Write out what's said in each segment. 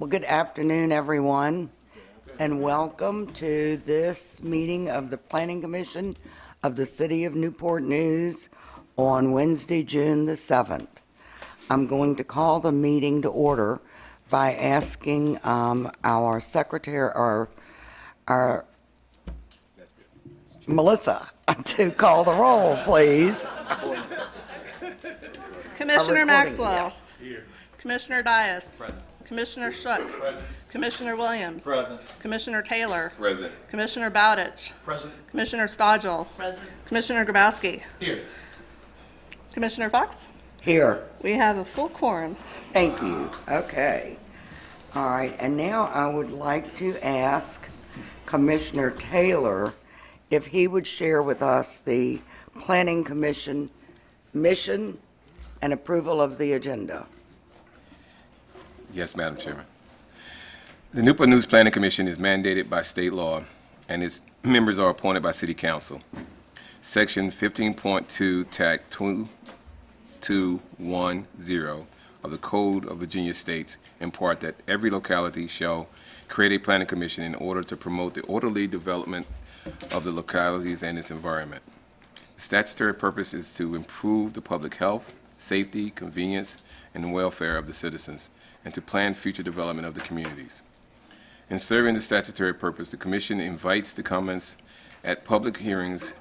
Well, good afternoon, everyone, and welcome to this meeting of the Planning Commission of the City of Newport News on Wednesday, June the 7th. I'm going to call the meeting to order by asking our secretary, our Melissa, to call the roll, please. Commissioner Maxwell. Yes. Here. Commissioner Dias. Present. Commissioner Shook. Present. Commissioner Williams. Present. Commissioner Taylor. Present. Commissioner Bowditch. Present. Commissioner Stodgel. Present. Commissioner Grabowski. Here. Commissioner Fox. Here. We have a full quorum. Thank you. Okay. All right, and now I would like to ask Commissioner Taylor if he would share with us the Planning Commission mission and approval of the agenda. Yes, Madam Chairman. The Newport News Planning Commission is mandated by state law, and its members are appointed by City Council. Section 15.2, Tac 2210 of the Code of Virginia states in part that every locality shall create a planning commission in order to promote the orderly development of the localities and its environment. The statutory purpose is to improve the public health, safety, convenience, and welfare of the citizens, and to plan future development of the communities. In serving the statutory purpose, the Commission invites the comments at public hearings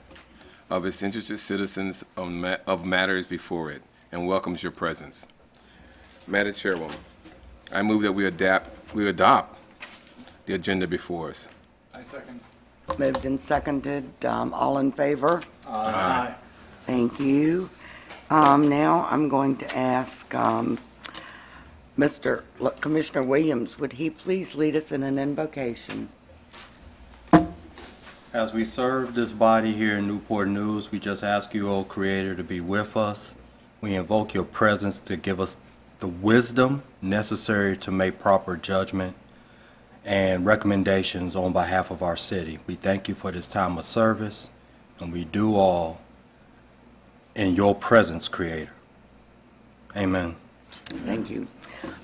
of its interested citizens of matters before it, and welcomes your presence. Madam Chairwoman, I move that we adopt the agenda before us. I second. Moved and seconded. All in favor? Aye. Thank you. Now I'm going to ask Commissioner Williams, would he please lead us in an invocation? As we serve this body here in Newport News, we just ask you, O Creator, to be with us. We invoke your presence to give us the wisdom necessary to make proper judgment and recommendations on behalf of our city. We thank you for this time of service, and we do all in your presence, Creator. Amen. Thank you.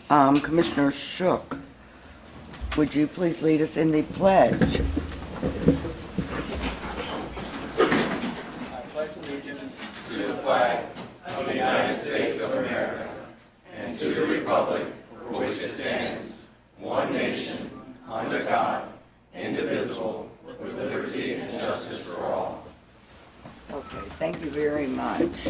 Commissioner Shook, would you please lead us in the pledge? I pledge allegiance to the flag of the United States of America and to the republic for which it stands, one nation, under God, indivisible, with liberty and justice for all. Okay, thank you very much.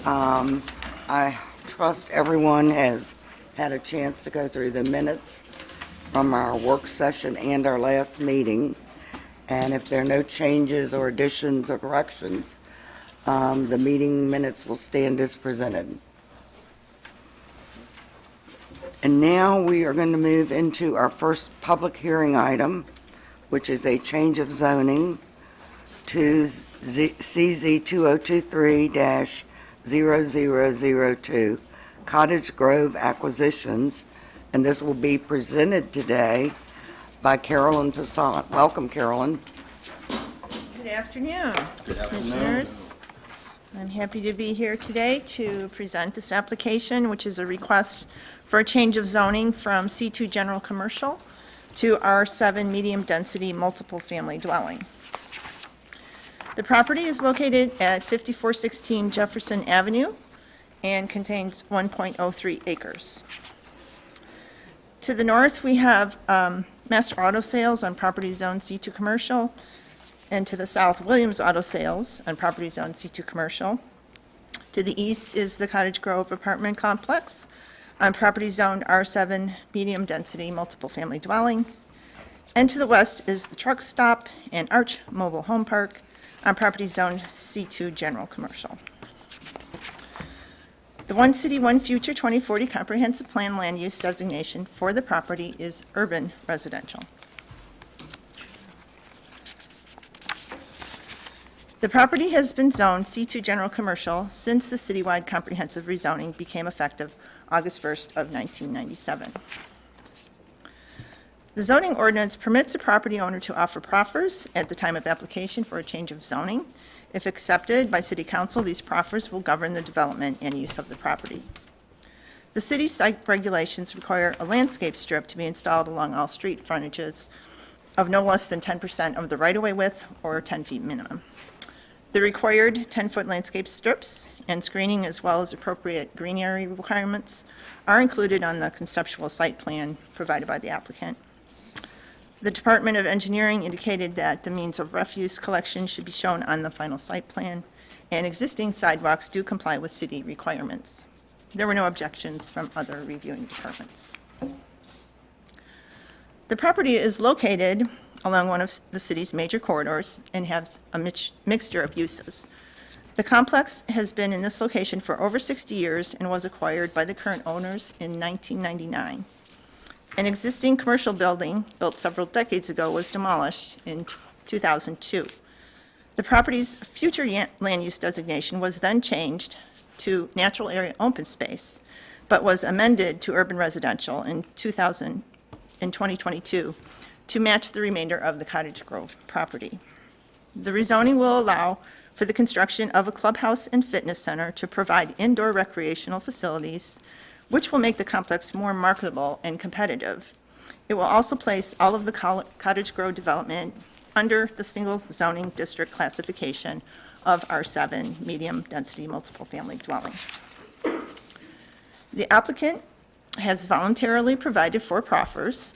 I trust everyone has had a chance to go through the minutes from our work session and our last meeting. And if there are no changes or additions or corrections, the meeting minutes will stand as presented. And now we are going to move into our first public hearing item, which is a change of zoning to CZ 2023-0002, Cottage Grove Acquisitions, and this will be presented today by Carolyn Passant. Welcome, Carolyn. Good afternoon, Commissioners. I'm happy to be here today to present this application, which is a request for a change of zoning from C2 General Commercial to R7 Medium Density Multiple Family Dwelling. The property is located at 5416 Jefferson Avenue and contains 1.03 acres. To the north, we have Master Auto Sales on property zone C2 Commercial, and to the south, Williams Auto Sales on property zone C2 Commercial. To the east is the Cottage Grove Apartment Complex on property zone R7 Medium Density Multiple Family Dwelling. And to the west is the Truck Stop and Arch Mobile Home Park on property zone C2 General Commercial. The One City, One Future 2040 Comprehensive Plan land use designation for the property is urban residential. The property has been zoned C2 General Commercial since the citywide comprehensive rezoning became effective August 1st of 1997. The zoning ordinance permits a property owner to offer proffers at the time of application for a change of zoning. If accepted by City Council, these proffers will govern the development and use of the property. The city's site regulations require a landscape strip to be installed along all street frontages of no less than 10% of the right-of-way width or 10 feet minimum. The required 10-foot landscape strips and screening, as well as appropriate green area requirements, are included on the conceptual site plan provided by the applicant. The Department of Engineering indicated that the means of refuse collection should be shown on the final site plan, and existing sidewalks do comply with city requirements. There were no objections from other reviewing departments. The property is located along one of the city's major corridors and has a mixture of uses. The complex has been in this location for over 60 years and was acquired by the current owners in 1999. An existing commercial building, built several decades ago, was demolished in 2002. The property's future land use designation was then changed to natural area open space, but was amended to urban residential in 2022 to match the remainder of the Cottage Grove property. The rezoning will allow for the construction of a clubhouse and fitness center to provide indoor recreational facilities, which will make the complex more marketable and competitive. It will also place all of the Cottage Grove development under the single zoning district classification of R7, medium-density multiple-family dwelling. The applicant has voluntarily provided 4 proffers.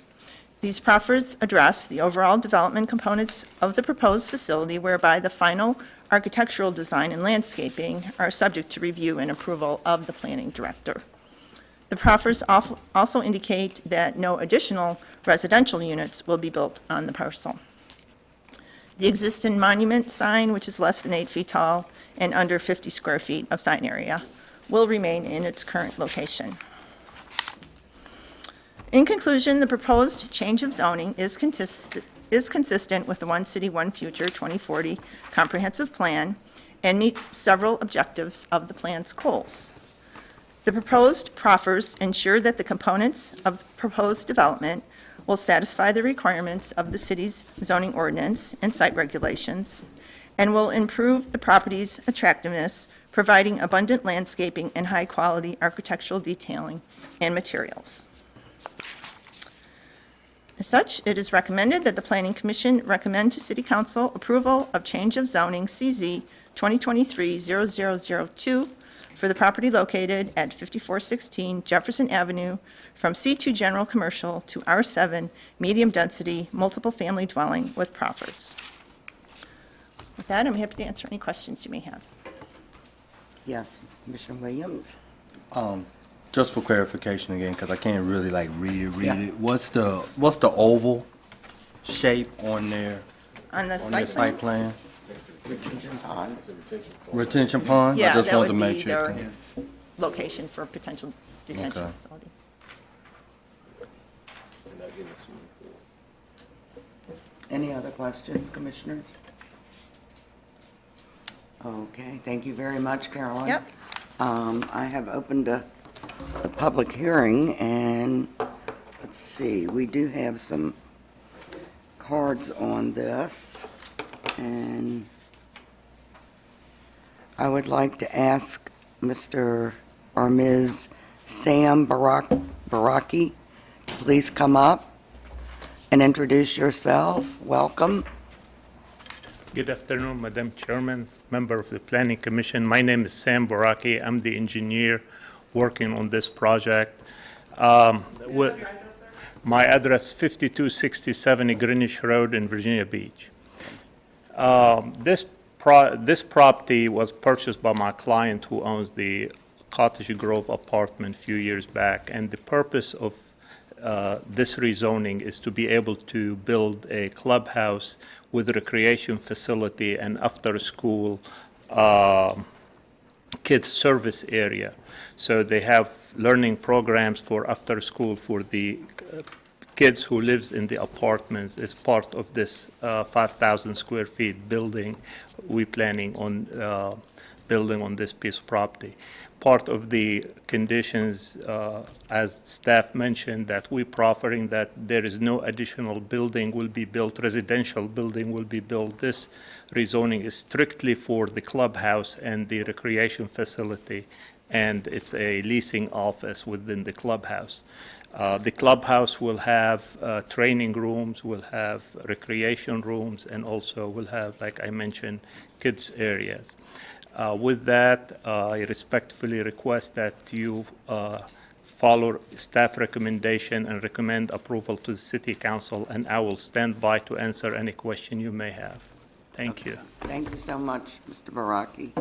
These proffers address the overall development components of the proposed facility, whereby the final architectural design and landscaping are subject to review and approval of the planning director. The proffers also indicate that no additional residential units will be built on the parcel. The existing monument sign, which is less than 8 feet tall and under 50 square feet of sign area, will remain in its current location. In conclusion, the proposed change of zoning is consistent with the One City, One Future 2040 comprehensive plan and meets several objectives of the plan's goals. The proposed proffers ensure that the components of the proposed development will satisfy the requirements of the city's zoning ordinance and site regulations, and will improve the property's attractiveness, providing abundant landscaping and high-quality architectural detailing and materials. As such, it is recommended that the Planning Commission recommend to City Council approval of change of zoning CZ 2023-0002 for the property located at 5416 Jefferson Avenue from C2 General Commercial to R7 Medium Density Multiple Family Dwelling with proffers. With that, I'm happy to answer any questions you may have. Yes, Commissioner Williams? Just for clarification again, because I can't really read Yeah. it. What's the oval shape on there, On the on the site plan? Retention pond? Retention pond? I Yeah, just that wanted would to make be sure. their location for potential detention Okay. facility. Any other questions, Commissioners? Okay, thank you very much, Carolyn. Yep. I have opened the public hearing, and let's see, we do have some cards on this, and I would like to ask Mr. or Ms. Sam Baraki, please come up and introduce yourself. Welcome. Good afternoon, Madam Chairman, member of the Planning Commission. My name is Sam Baraki. I'm the engineer working on this project. My address 5267 Greenwich Road in Virginia Beach. This property was purchased by my client who owns the Cottage Grove apartment a few years back, and the purpose of this rezoning is to be able to build a clubhouse with recreation facility and after-school kids service area. So they have learning programs for after-school for the kids who lives in the apartments as part of this 5,000 square feet building we're planning on building on this piece of property. Part of the conditions, as staff mentioned, that we're proffering that there is no additional building will be built, residential building will be built. This rezoning is strictly for the clubhouse and the recreation facility and it's a leasing office within the clubhouse. The clubhouse will have training rooms, will have recreation rooms, and also will have, like I mentioned, kids areas. With that, I respectfully request that you follow staff recommendation and recommend approval to the City Council, and I will stand by to answer any question you may have. Thank you. Thank you so much, Mr. Baraki.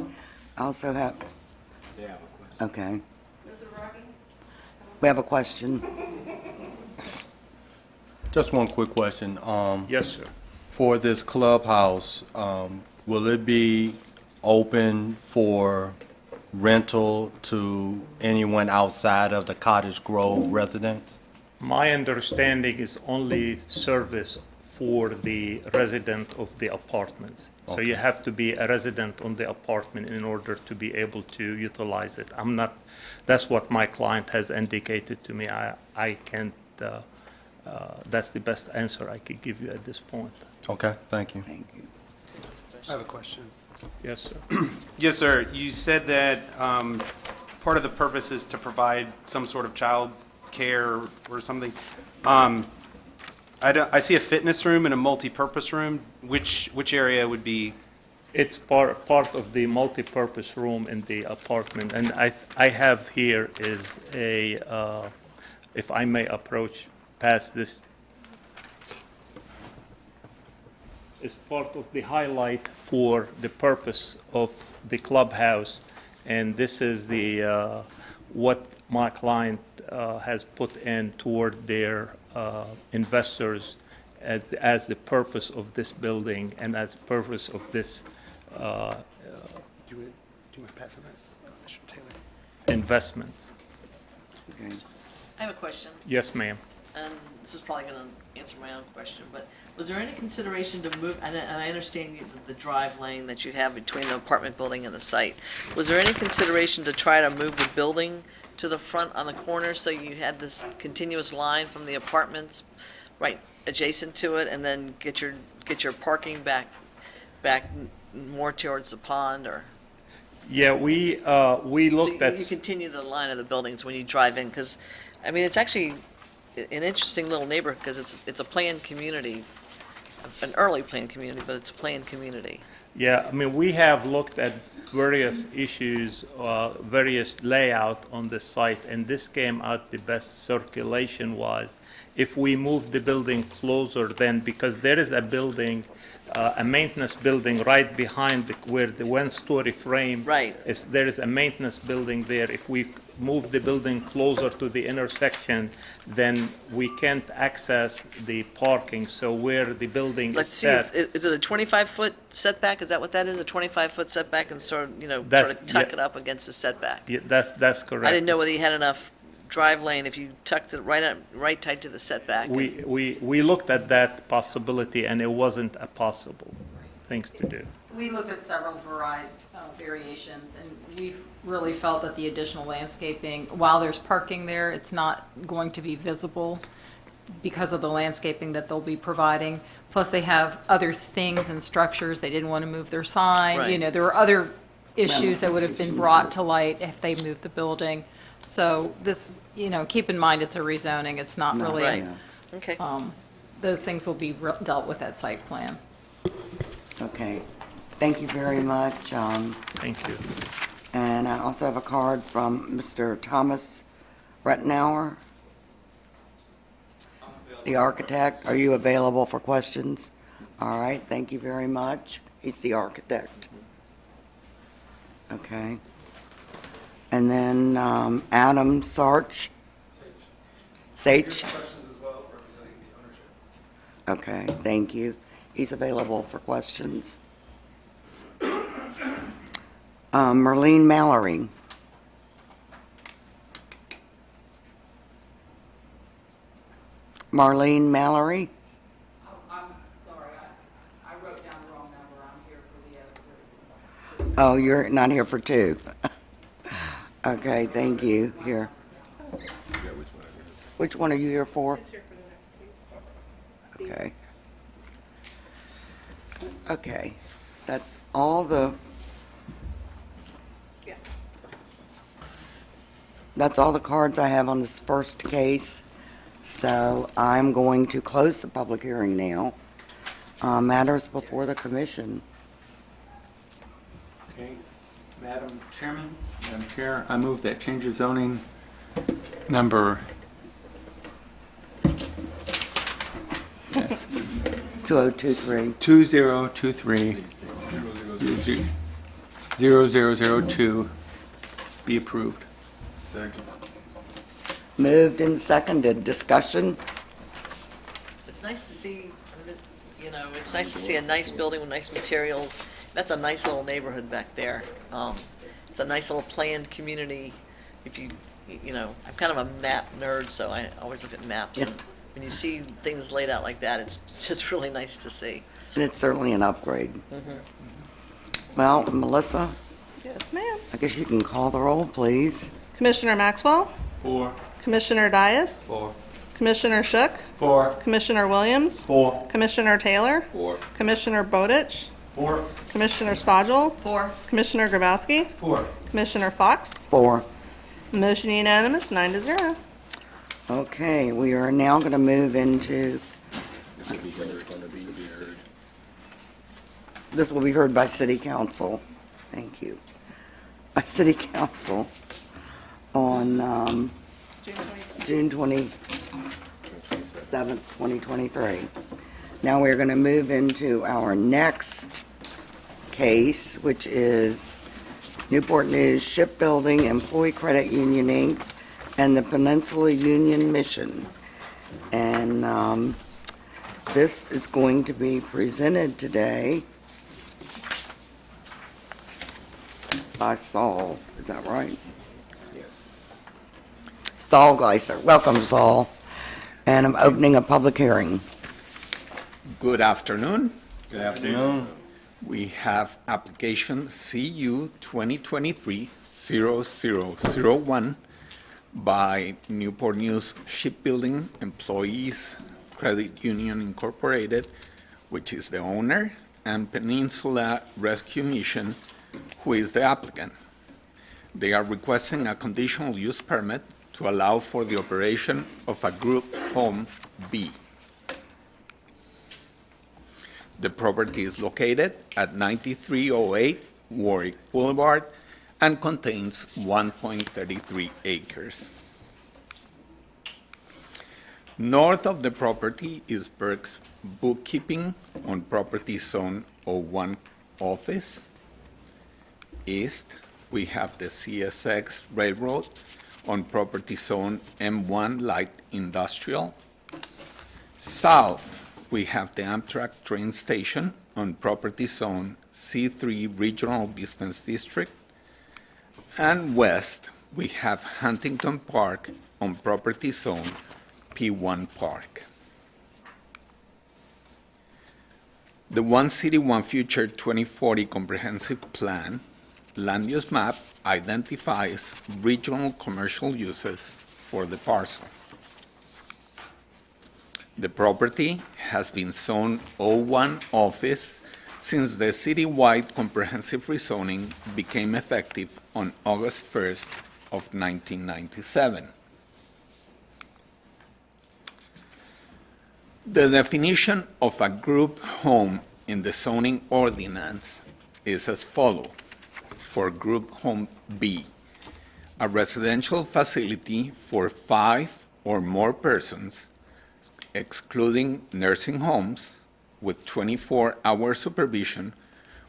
I also have... Okay. We have a question. Just one quick question. Yes, sir. For this clubhouse, will it be open for rental to anyone outside of the Cottage Grove residents? My understanding is only service for the resident of the apartments. So you have to be a resident on the apartment in order to be able to utilize it. I'm not, that's what my client has indicated to me. I can't, that's the best answer I could give you at this point. Okay, thank you. Thank you. I have a question. Yes, sir. Yes, sir. You said that part of the purpose is to provide some sort of child care or something. I see a fitness room and a multi-purpose room. Which area would be? It's part of the multi-purpose room in the apartment, and I have here is a, if I may approach past this, is part of the highlight for the purpose of the clubhouse, and this is the, what my client has put in toward their investors as the purpose of this building and as the purpose of this Do you want to pass it back? Mr. Taylor. investment. Okay. I have a question, Yes, ma'am. and this is probably going to answer my own question, but was there any consideration to move, and I understand the drive lane that you have between the apartment building and the site. Was there any consideration to try to move the building to the front on the corner so you had this continuous line from the apartments right adjacent to it, and then get your parking back more towards the pond, or? Yeah, we looked So at. you continue the line of the buildings when you drive in, because, I mean, it's actually an interesting little neighborhood, because it's a planned community, an early planned community, but it's a planned community. Yeah, I mean, we have looked at various issues, various layout on the site, and this came out the best circulation was if we move the building closer then, because there is a building, a maintenance building right behind where the one-story frame. Right. There is a maintenance building there. If we move the building closer to the intersection, then we can't access the parking. So where the building Let's is see, set. is it a 25-foot setback? Is that what that is, a 25-foot setback, and sort of, That's- sort of tuck yeah. it up against the setback? Yeah, that's correct. I didn't know whether you had enough drive lane if you tucked it right tight to the setback. We looked at that possibility, and it wasn't a possible things to do. We looked at several variations, and we really felt that the additional landscaping, while there's parking there, it's not going to be visible because of the landscaping that they'll be providing. Plus, they have other things and structures. They didn't want to move their sign. Right. You know, there were other issues that would have been brought to light if they moved the building. So this, keep in mind, it's a rezoning. It's not really, Right. Okay. those things will be dealt with at site plan. Okay. Thank you very much. Thank you. And I also have a card from Mr. Thomas Rettenauer, the architect. Are you available for questions? All right, thank you very much. He's the architect. Okay. And then Adam Sarch. Sage? Okay, thank you. He's available for questions. Marlene Mallory. Marlene Mallory? I'm sorry, I wrote down the wrong number. I'm here for the other. Oh, you're not here for two. Okay, thank you. Here. Which one are you here for? Okay. Okay, that's all the, That's all the cards I have on this first case. So I'm going to close the public hearing now. Matters before the commission. Okay, Madam Chairman, Madam Chair, I move that change of zoning number 2023. 2023 0002 be approved. Second. Moved and seconded. Discussion? It's nice to see, it's nice to see a nice building with nice materials. That's a nice little neighborhood back there. It's a nice little planned community. If you, I'm kind of a map nerd, so I always look at maps. And when you see things laid out like that, it's just really nice to see. And it's certainly an upgrade. Well, Melissa, Yes, ma'am. I guess you can call the roll, please. Commissioner Maxwell, 4. Commissioner Dias, 4. Commissioner Shook, 4. Commissioner Williams, 4. Commissioner Taylor, 4. Commissioner Bowditch, 4. Commissioner Stodgel, 4. Commissioner Grabowski, 4. Commissioner Fox. 4. Motion unanimous, 9-0. Okay, we are now going to move into, this will be heard by City Council. Thank you. By City Council on June 27th, 2023. Now we're going to move into our next case, which is Newport News Shipbuilding Employee Credit Union, Inc., and the Peninsula Union Mission. And this is going to be presented today by Saul. Is that right? Yes. Saul Gleiser. Welcome, Saul. And I'm opening a public hearing. Good afternoon. Good afternoon. We have application CU 2023-0001 by Newport News Shipbuilding Employees Credit Union Incorporated, which is the owner, and Peninsula Rescue Mission, who is the applicant. They are requesting a conditional use permit to allow for the operation of a group home B. The property is located at 9308 Warwick Boulevard and contains 1.33 acres. North of the property is Burke's Bookkeeping on Property Zone 01 office. East, we have the CSX Railroad on Property Zone M1 Light Industrial. South, we have the Amtrak train station on Property Zone C3 Regional Business District. And west, we have Huntington Park on Property Zone P1 Park. The One City, One Future 2040 Comprehensive Plan land use map identifies regional commercial uses for the parcel. The property has been zoned O1 office since the citywide comprehensive rezoning became effective on August 1st of 1997. The definition of a group home in the zoning ordinance is as follows. For group home B, a residential facility for 5 or more persons, excluding nursing homes, with 24-hour supervision,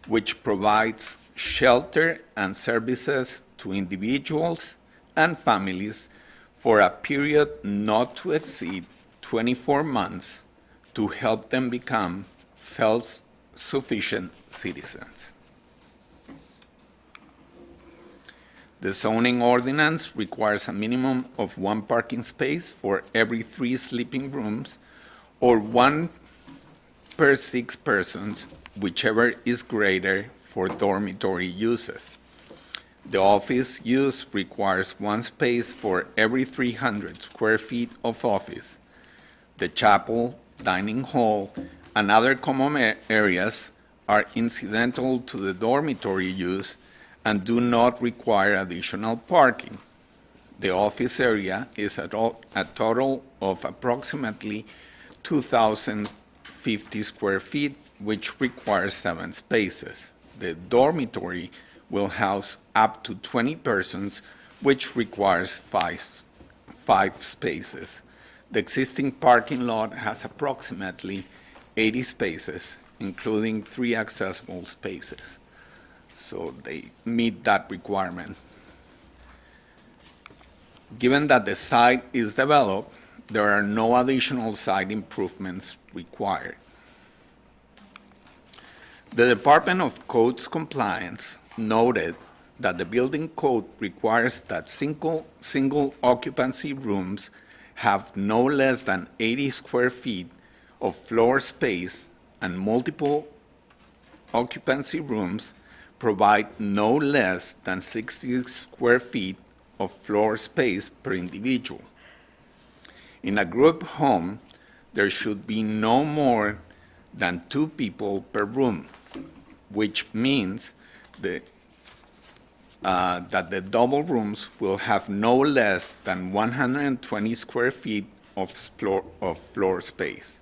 which provides shelter and services to individuals and families for a period not to exceed 24 months to help them become self-sufficient citizens. The zoning ordinance requires a minimum of 1 parking space for every 3 sleeping rooms or 1 per 6 persons, whichever is greater for dormitory uses. The office use requires 1 space for every 300 square feet of office. The chapel, dining hall, and other common areas are incidental to the dormitory use and do not require additional parking. The office area is a total of approximately 2,050 square feet, which requires 7 spaces. The dormitory will house up to 20 persons, which requires 5 spaces. The existing parking lot has approximately 80 spaces, including 3 accessible spaces. So they meet that requirement. Given that the site is developed, there are no additional site improvements required. The Department of Codes Compliance noted that the building code requires that single occupancy rooms have no less than 80 square feet of floor space, and multiple occupancy rooms provide no less than 60 square feet of floor space per individual. In a group home, there should be no more than 2 people per room, which means that the double rooms will have no less than 120 square feet of floor space.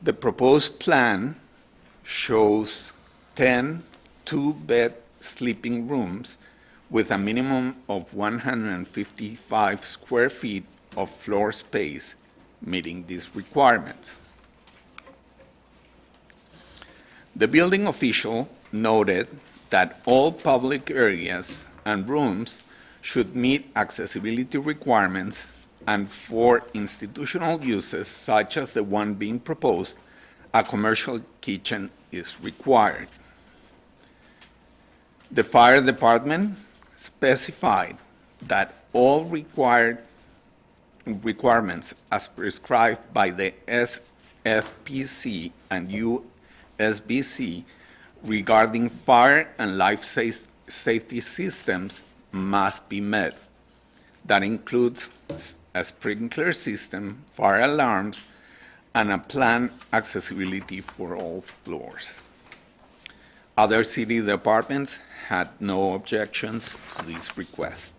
The proposed plan shows 10 2-bed sleeping rooms with a minimum of 155 square feet of floor space, meeting these requirements. The building official noted that all public areas and rooms should meet accessibility requirements, and for institutional uses such as the one being proposed, a commercial kitchen is required. The fire department specified that all requirements as prescribed by the SFPC and USBC regarding fire and life safety systems must be met. That includes a sprinkler system, fire alarms, and a planned accessibility for all floors. Other city departments had no objections to this request.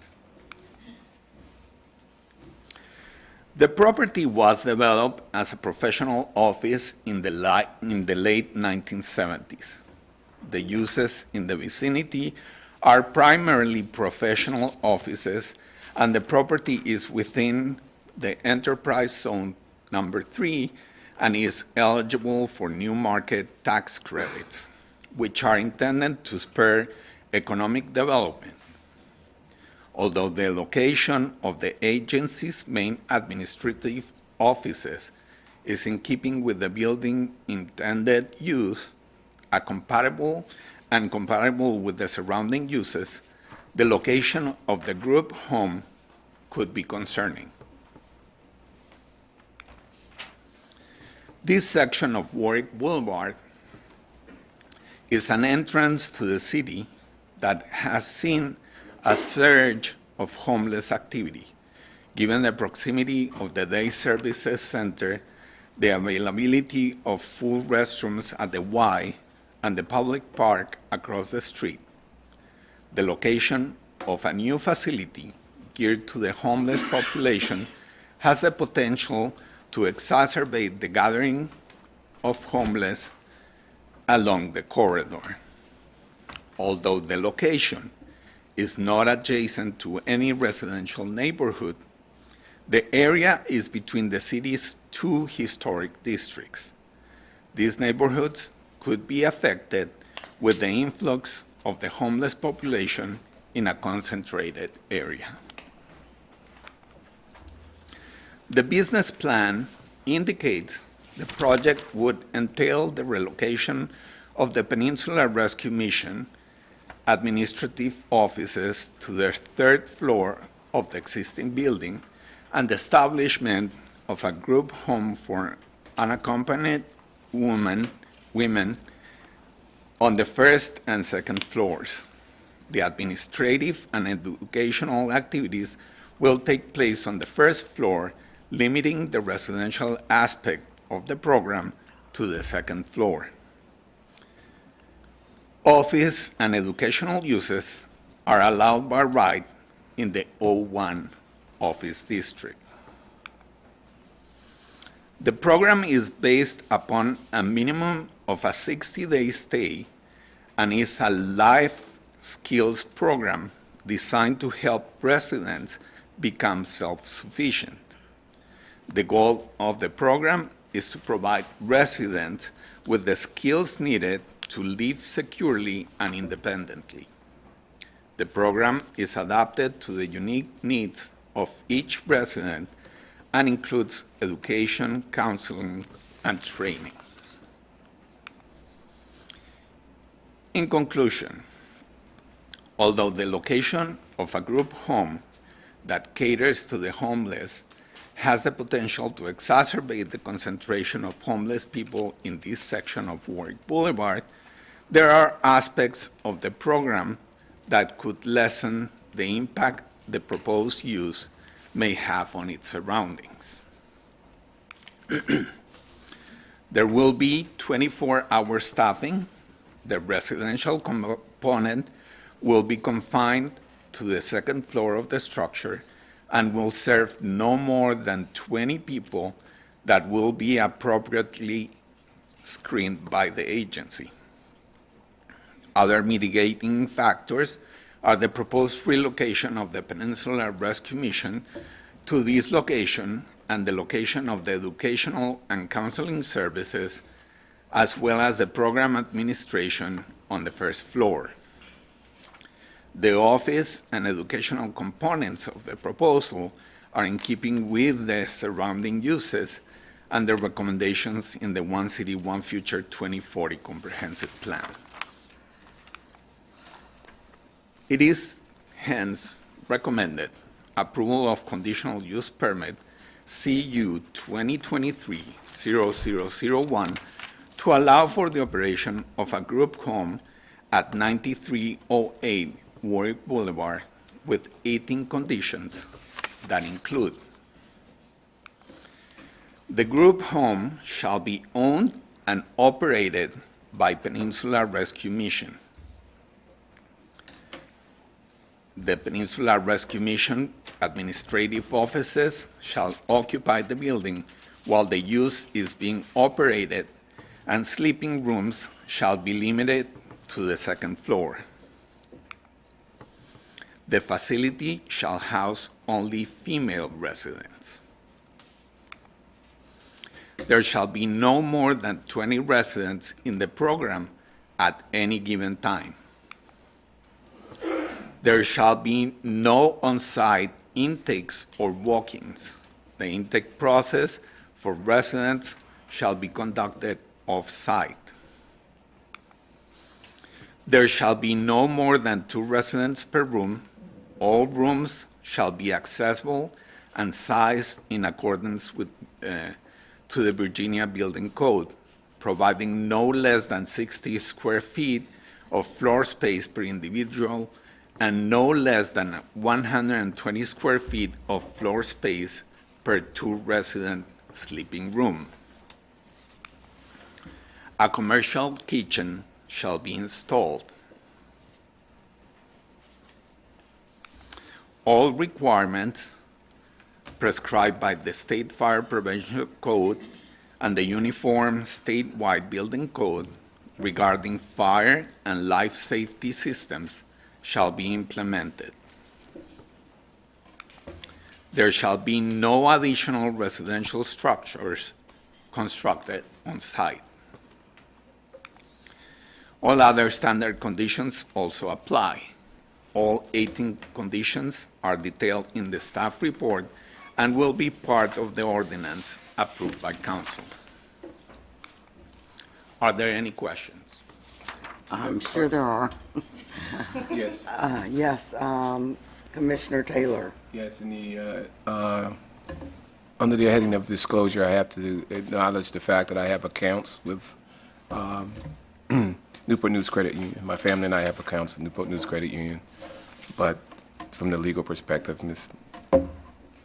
The property was developed as a professional office in the late 1970s. The uses in the vicinity are primarily professional offices, and the property is within the Enterprise Zone number 3 and is eligible for new market tax credits, which are intended to spur economic development. Although the location of the agency's main administrative offices is in keeping with the building intended use, compatible with the surrounding uses, the location of the group home could be concerning. This section of Warwick Boulevard is an entrance to the city that has seen a surge of homeless activity, given the proximity of the day services center, the availability of full restrooms at the Y, and the public park across the street. The location of a new facility geared to the homeless population has the potential to exacerbate the gathering of homeless along the corridor. Although the location is not adjacent to any residential neighborhood, the area is between the city's 2 historic districts. These neighborhoods could be affected with the influx of the homeless population in a concentrated area. The business plan indicates the project would entail the relocation of the Peninsula Rescue Mission administrative offices to their 3rd floor of the existing building and the establishment of a group home for unaccompanied women on the 1st and 2nd floors. The administrative and educational activities will take place on the 1st floor, limiting the residential aspect of the program to the 2nd floor. Office and educational uses are allowed by right in the O1 office district. The program is based upon a minimum of a 60-day stay and is a life skills program designed to help residents become self-sufficient. The goal of the program is to provide residents with the skills needed to live securely and independently. The program is adapted to the unique needs of each resident and includes education, counseling, and training. In conclusion, although the location of a group home that caters to the homeless has the potential to exacerbate the concentration of homeless people in this section of Warwick Boulevard, there are aspects of the program that could lessen the impact the proposed use may have on its surroundings. There will be 24-hour staffing. The residential component will be confined to the second floor of the structure and will serve no more than 20 people that will be appropriately screened by the agency. Other mitigating factors are the proposed relocation of the Peninsula Rescue Mission to this location and the location of the educational and counseling services, as well as the program administration on the first floor. The office and educational components of the proposal are in keeping with the surrounding uses and the recommendations in the One City, One Future 2040 Comprehensive Plan. It is hence recommended approval of conditional use permit CU 2023-0001 to allow for the operation of a group home at 9308 Warwick Boulevard with 18 conditions that include: the group home shall be owned and operated by Peninsula Rescue Mission. The Peninsula Rescue Mission administrative offices shall occupy the building while the use is being operated, and sleeping rooms shall be limited to the second floor. The facility shall house only female residents. There shall be no more than 20 residents in the program at any given time. There shall be no on-site intakes or walk-ins. The intake process for residents shall be conducted off-site. There shall be no more than 2 residents per room. All rooms shall be accessible and sized in accordance with to the Virginia Building Code, providing no less than 60 square feet of floor space per individual and no less than 120 square feet of floor space per 2-resident sleeping room. A commercial kitchen shall be installed. All requirements prescribed by the State Fire Prevention Code and the Uniform Statewide Building Code regarding fire and life safety systems shall be implemented. There shall be no additional residential structures constructed on site. All other standard conditions also apply. All 18 conditions are detailed in the staff report and will be part of the ordinance approved by council. Are there any questions? I'm sure there are. Yes. Yes, Commissioner Taylor. Yes, in the, under the heading of disclosure, I have to acknowledge the fact that I have accounts with Newport News Credit Union. My family and I have accounts with Newport News Credit Union, but from the legal perspective, Ms.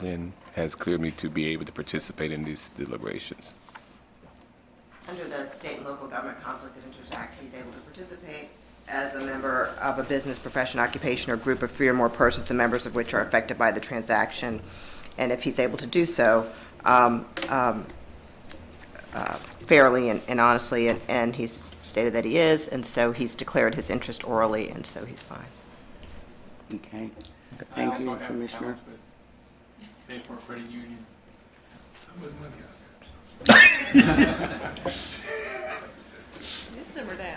Lynn has cleared me to be able to participate in these deliberations. Under the State and Local Government Conflict of Interest Act, he's able to participate. as a member of a business, profession, occupation, or group of 3 or more persons, the members of which are affected by the transaction, and if he's able to do so fairly and honestly, and he's stated that he is, and so he's declared his interest orally, and so he's fine. Okay. Thank you, Commissioner. Newport Credit Union. You simmer down.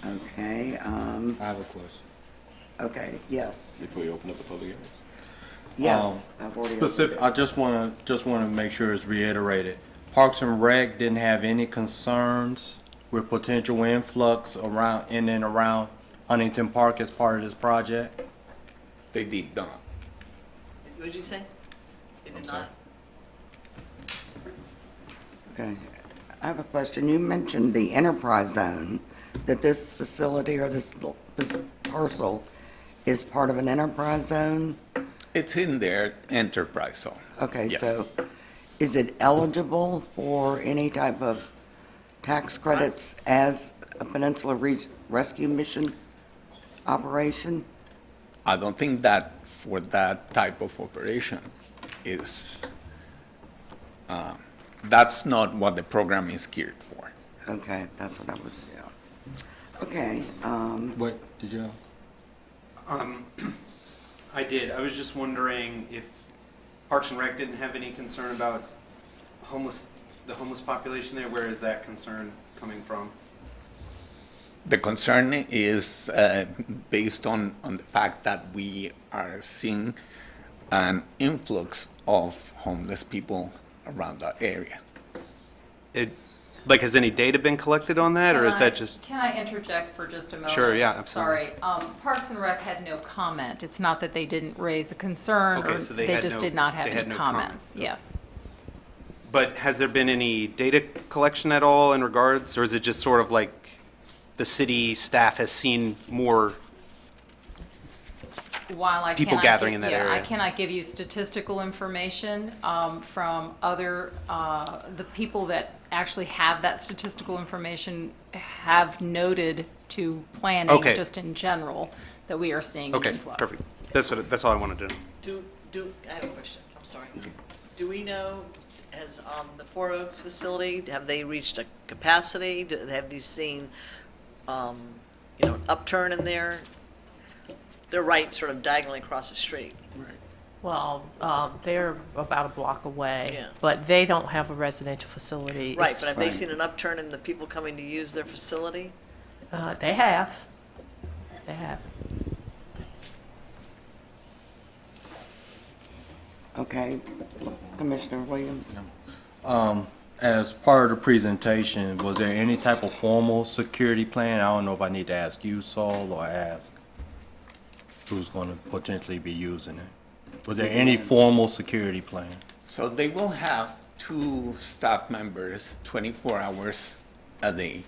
Okay, I have a question. okay, yes, Before you open up the public hearing? yes. I've already opened Specific, it. I just want to make sure it's reiterated. Parks and Rec didn't have any concerns with potential influx around, in and around Huntington Park as part of this project? They did not. What did you say? They did sorry. not? Okay. I have a question. You mentioned the enterprise zone, that this facility or this parcel is part of an enterprise zone? It's in their enterprise zone. Okay, Yes. so is it eligible for any type of tax credits as a Peninsula Rescue Mission operation? I don't think that for that type of operation is, that's not what the program is geared for. Okay, that's what I was, yeah. Okay, What, did you? I did. I was just wondering if Parks and Rec didn't have any concern about the homeless population there. Where is that concern coming from? The concern is based on the fact that we are seeing an influx of homeless people around that area. Has any data been collected on that, or is that just? Can I interject for just a moment? Sure, yeah, absolutely. Sorry. Parks and Rec had no comment. It's not that they didn't raise a concern, Okay, or so they they had just no- did not have they had any no comments. comment. Yes. But has there been any data collection at all in regards, or is it just sort of like the city staff has seen more? While I People cannot gathering give- in that yeah, I area. cannot give you statistical information from other, the people that actually have that statistical information have noted to planning, Okay. just in general, that we are seeing an Okay, influx. perfect. That's all I wanted to know. I have a question, I'm sorry. Do we know, has the Four Oaks facility, have they reached a capacity? Have these seen, an upturn in there? They're right sort of diagonally across the street. Well, they're about a block away, Yeah. but they don't have a residential facility. It's- Right, but have they seen an upturn in the people coming to use their facility? They have. They have. okay. Commissioner Williams? As part of the presentation, was there any type of formal security plan? I don't know if I need to ask you, Saul, or ask who's going to potentially be using it. Was there any formal security plan? So they will have 2 staff members 24 hours a day.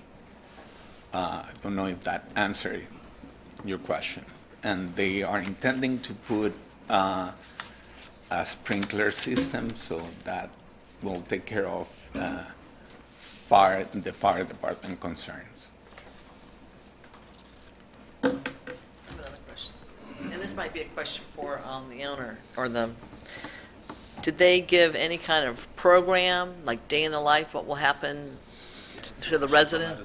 I don't know if that answered your question. And they are intending to put a sprinkler system, so that will take care of the fire department concerns. I have another question. And this might be a question for the owner, or did they give any kind of program, like day in the life, what will happen to the resident?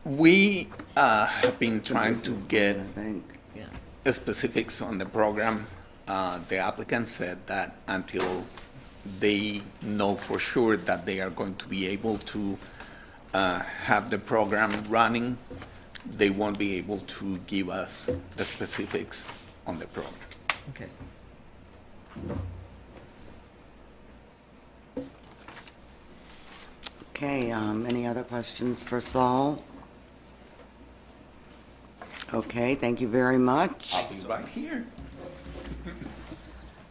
We have been trying to get I think. Yeah. specifics on the program. The applicant said that until they know for sure that they are going to be able to have the program running, they won't be able to give us the specifics on the program. Okay. Okay, any other questions for Saul? Okay, thank you very much. I'll be right here.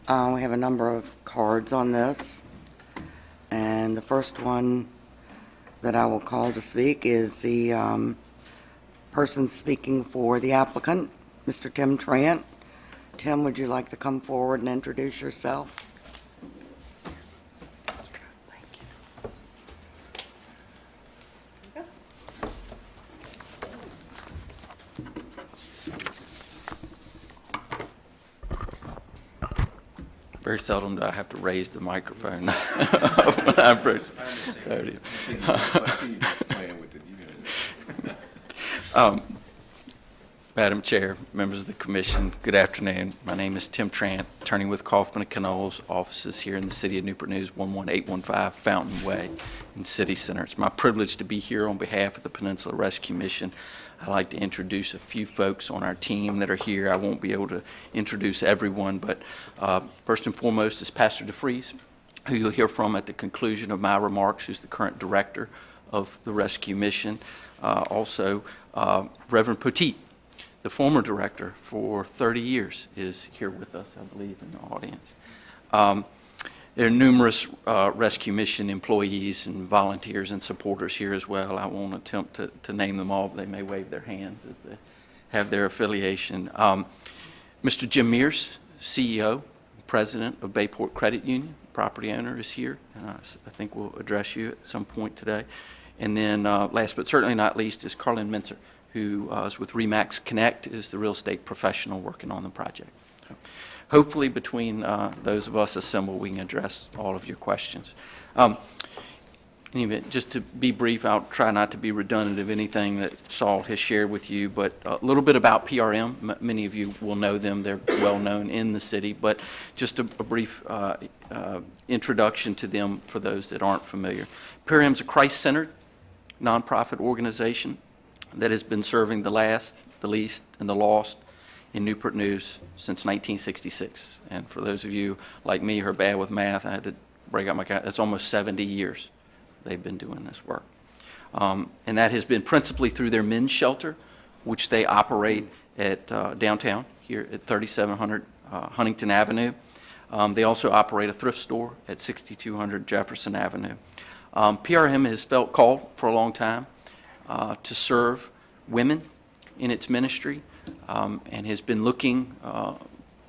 We have a number of cards on this. And the first one that I will call to speak is the person speaking for the applicant, Mr. Tim Trant. Tim, would you like to come forward and introduce yourself? Very seldom do I have to raise the microphone when I approach the podium. Madam Chair, members of the Commission, good afternoon. My name is Tim Trant, attorney with Kaufman & Knowles, offices here in the City of Newport News, 11815 Fountain Way in City Center. It's my privilege to be here on behalf of the Peninsula Rescue Mission. I'd like to introduce a few folks on our team that are here. I won't be able to introduce everyone, but first and foremost is Pastor DeFries, who you'll hear from at the conclusion of my remarks, who's the current director of the rescue mission. Also, Reverend Poteet, the former director for 30 years, is here with us, I believe, in the audience. There are numerous rescue mission employees and volunteers and supporters here as well. I won't attempt to name them all, but they may wave their hands as they have their affiliation. Mr. Jim Mears, CEO, President of Bayport Credit Union, property owner, is here, and I think we'll address you at some point today. And then last but certainly not least is Carlin Mincer, who is with RE/MAX Connect, is the real estate professional working on the project. So hopefully between those of us assembled, we can address all of your questions. In any event, just to be brief, I'll try not to be redundant of anything that Saul has shared with you, but a little bit about PRM. Many of you will know them. They're well known in the city, but just a brief introduction to them for those that aren't familiar. PRM is a Christ-centered nonprofit organization that has been serving the last, the least, and the lost in Newport News since 1966. And for those of you like me who are bad with math, I had to break out my calculator. That's almost 70 years they've been doing this work. And that has been principally through their men's shelter, which they operate at downtown here at 3700 Huntington Avenue. They also operate a thrift store at 6200 Jefferson Avenue. PRM has felt called for a long time to serve women in its ministry, and has been looking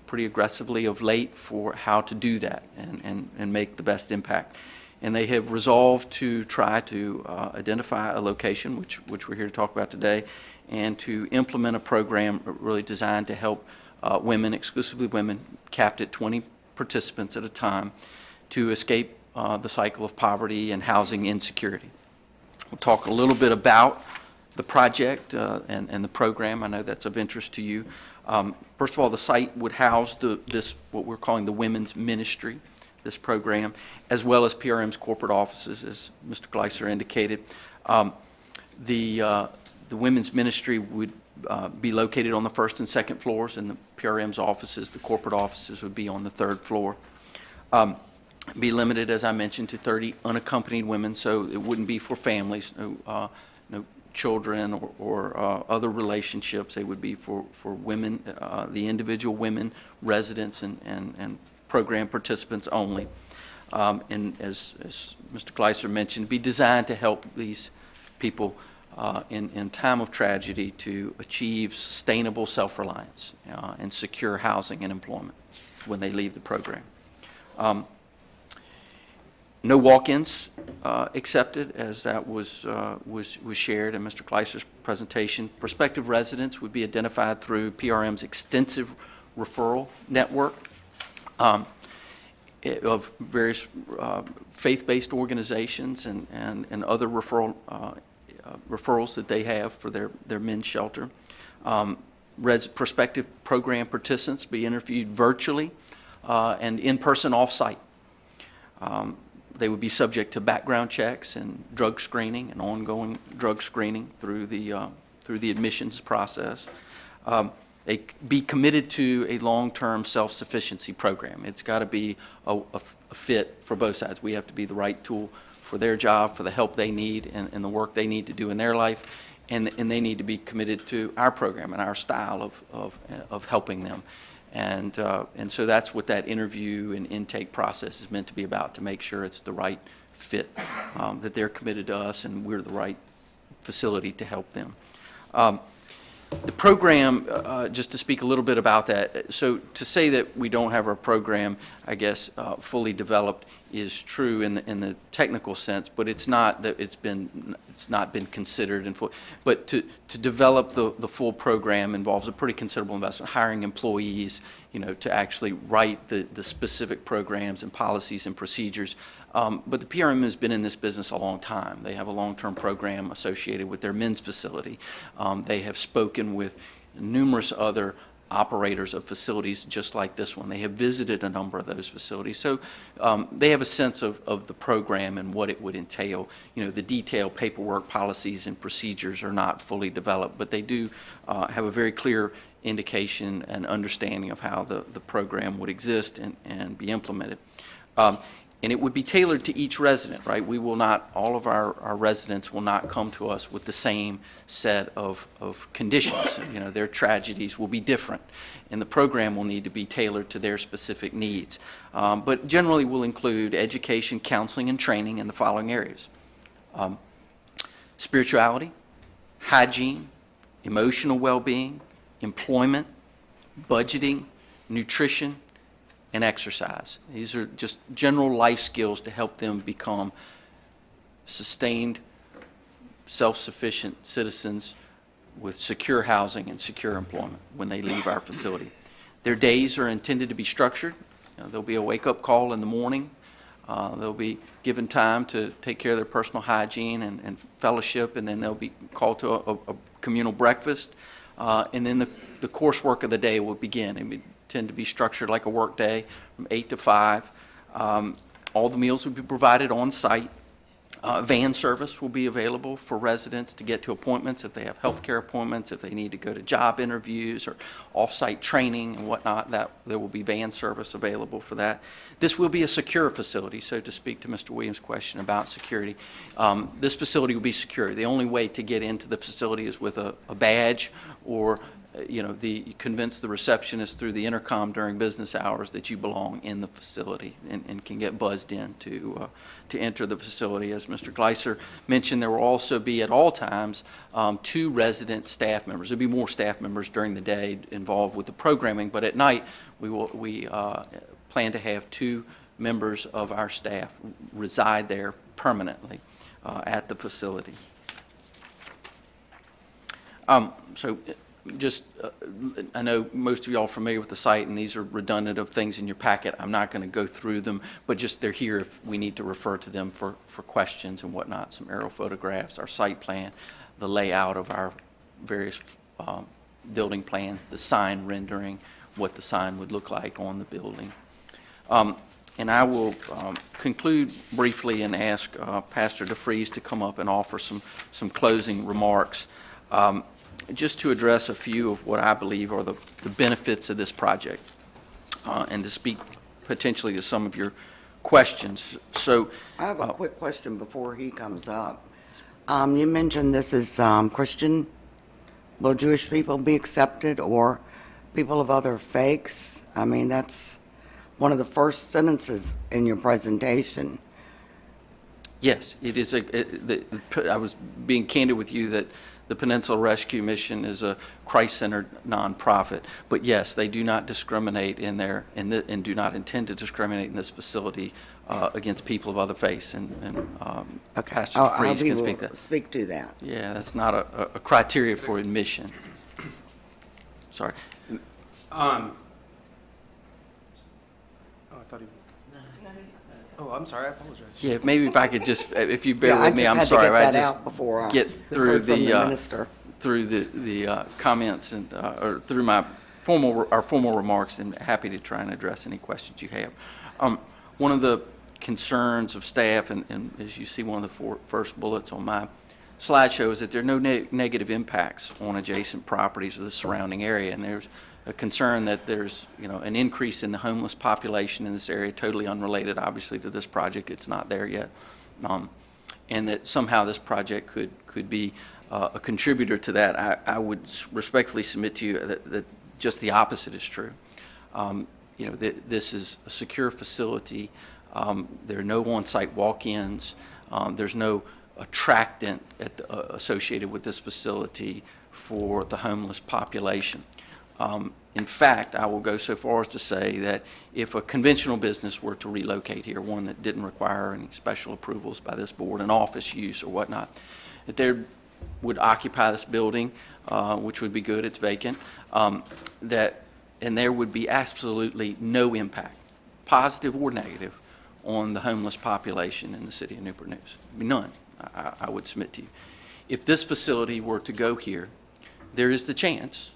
pretty aggressively of late for how to do that and make the best impact. And they have resolved to try to identify a location, which we're here to talk about today, and to implement a program really designed to help women, exclusively women, capped at 20 participants at a time, to escape the cycle of poverty and housing insecurity. We'll talk a little bit about the project and the program. I know that's of interest to you. First of all, the site would house this, what we're calling the women's ministry, this program, as well as PRM's corporate offices, as Mr. Gleiser indicated. The women's ministry would be located on the first and second floors, and the PRM's offices, the corporate offices, would be on the third floor. Be limited, as I mentioned, to 30 unaccompanied women, so it wouldn't be for families, no children or other relationships. They would be for women, the individual women residents and program participants only. And as Mr. Gleiser mentioned, be designed to help these people in time of tragedy to achieve sustainable self-reliance and secure housing and employment when they leave the program. No walk-ins accepted, as that was shared in Mr. Gleiser's presentation. Prospective residents would be identified through PRM's extensive referral network of various faith-based organizations and other referrals that they have for their men's shelter. Prospective program participants be interviewed virtually and in-person off-site. They would be subject to background checks and drug screening and ongoing drug screening through the admissions process. They be committed to a long-term self-sufficiency program. It's got to be a fit for both sides. We have to be the right tool for their job, for the help they need and the work they need to do in their life, and they need to be committed to our program and our style of helping them. And so that's what that interview and intake process is meant to be about, to make sure it's the right fit, that they're committed to us and we're the right facility to help them. The program, just to speak a little bit about that, so to say that we don't have our program, I guess, fully developed is true in the technical sense, but it's not that it's not been considered in full. But to develop the full program involves a pretty considerable investment, hiring employees, to actually write the specific programs and policies and procedures. But the PRM has been in this business a long time. They have a long-term program associated with their men's facility. They have spoken with numerous other operators of facilities just like this one. They have visited a number of those facilities. So they have a sense of the program and what it would entail. The detailed paperwork, policies, and procedures are not fully developed, but they do have a very clear indication and understanding of how the program would exist and be implemented. And it would be tailored to each resident, right? We will not, all of our residents will not come to us with the same set of conditions. Their tragedies will be different, and the program will need to be tailored to their specific needs. But generally will include education, counseling, and training in the following areas. Spirituality, hygiene, emotional well-being, employment, budgeting, nutrition, and exercise. These are just general life skills to help them become sustained, self-sufficient citizens with secure housing and secure employment when they leave our facility. Their days are intended to be structured. There'll be a wake-up call in the morning. They'll be given time to take care of their personal hygiene and fellowship, and then they'll be called to a communal breakfast. And then the coursework of the day will begin. It would tend to be structured like a work day from 8 to 5. All the meals will be provided on site. Van service will be available for residents to get to appointments if they have healthcare appointments, if they need to go to job interviews or off-site training and whatnot. That there will be van service available for that. This will be a secure facility. So to speak to Mr. Williams' question about security, this facility will be secure. The only way to get into the facility is with a badge or convince the receptionist through the intercom during business hours that you belong in the facility and can get buzzed in to enter the facility. As Mr. Gleiser mentioned, there will also be at all times 2 resident staff members. There'll be more staff members during the day involved with the programming, but at night we plan to have 2 members of our staff reside there permanently at the facility. I know most of y'all are familiar with the site, and these are redundant of things in your packet. I'm not going to go through them, but just they're here if we need to refer to them for questions and whatnot. Some aerial photographs, our site plan, the layout of our various building plans, the sign rendering, what the sign would look like on the building. And I will conclude briefly and ask Pastor DeFries to come up and offer some closing remarks. Just to address a few of what I believe are the benefits of this project and to speak potentially to some of your questions. So I have a quick question before he comes up. You mentioned this is Christian. Will Jewish people be accepted or people of other faiths? I mean, that's one of the first sentences in your presentation. Yes, it is. I was being candid with you that the Peninsula Rescue Mission is a Christ-centered nonprofit, but yes, they do not discriminate and do not intend to discriminate in this facility against people of other faiths. And Pastor DeFries can speak to that. Speak to that. Yeah, that's not a criteria for admission. Sorry. I thought he was. Oh, I'm sorry. I apologize. Yeah, maybe if I could just, if you bear with me, I'm sorry. I just get through the comments and or through our formal remarks, and happy to try and address any questions you have. One of the concerns of staff, and as you see one of the first bullets on my slideshow, is that there are no negative impacts on adjacent properties or the surrounding area, and there's a concern that there's an increase in the homeless population in this area, totally unrelated obviously to this project. It's not there yet, and that somehow this project could be a contributor to that. I would respectfully submit to you that just the opposite is true. This is a secure facility. There are no on-site walk-ins. There's no attractant associated with this facility for the homeless population. In fact, I will go so far as to say that if a conventional business were to relocate here, one that didn't require any special approvals by this board, an office use or whatnot, that they would occupy this building, which would be good, it's vacant, and there would be absolutely no impact, positive or negative, on the homeless population in the city of Newport News. None, I would submit to you. If this facility were to go here, there is the chance,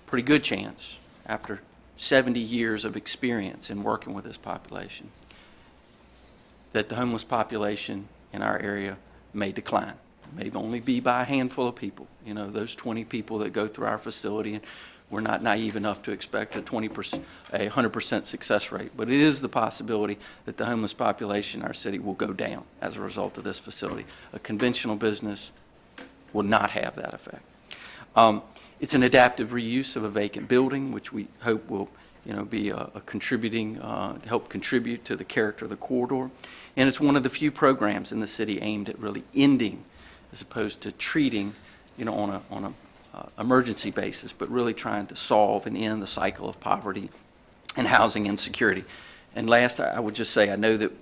pretty good chance, after 70 years of experience in working with this population, that the homeless population in our area may decline. May only be by a handful of people, you know, those 20 people that go through our facility, and we're not naive enough to expect a 100% success rate, but it is the possibility that the homeless population in our city will go down as a result of this facility. A conventional business will not have that effect. It's an adaptive reuse of a vacant building, which we hope will, you know, be a contributing, to help contribute to the character of the corridor. And it's one of the few programs in the city aimed at really ending, as opposed to treating, you know, on a emergency basis, but really trying to solve and end the cycle of poverty and housing insecurity. And last, I would just say, I know that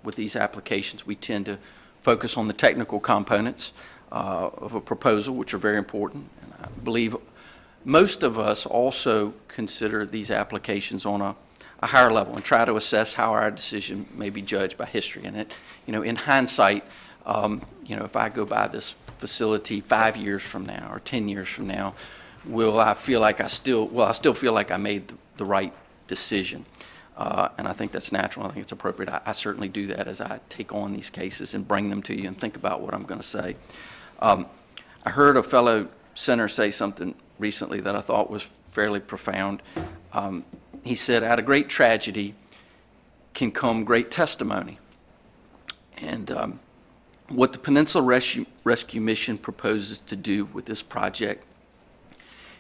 with these applications, we tend to focus on the technical components of a proposal, which are very important. And I believe most of us also consider these applications on a higher level and try to assess how our decision may be judged by history. And it, you know, in hindsight, you know, if I go by this facility 5 years from now or 10 years from now, will I feel like I still feel like I made the right decision. And I think that's natural. I think it's appropriate. I certainly do that as I take on these cases and bring them to you and think about what I'm going to say. I heard a fellow senator say something recently that I thought was fairly profound. He said, out of great tragedy can come great testimony. And what the Peninsula Rescue Mission proposes to do with this project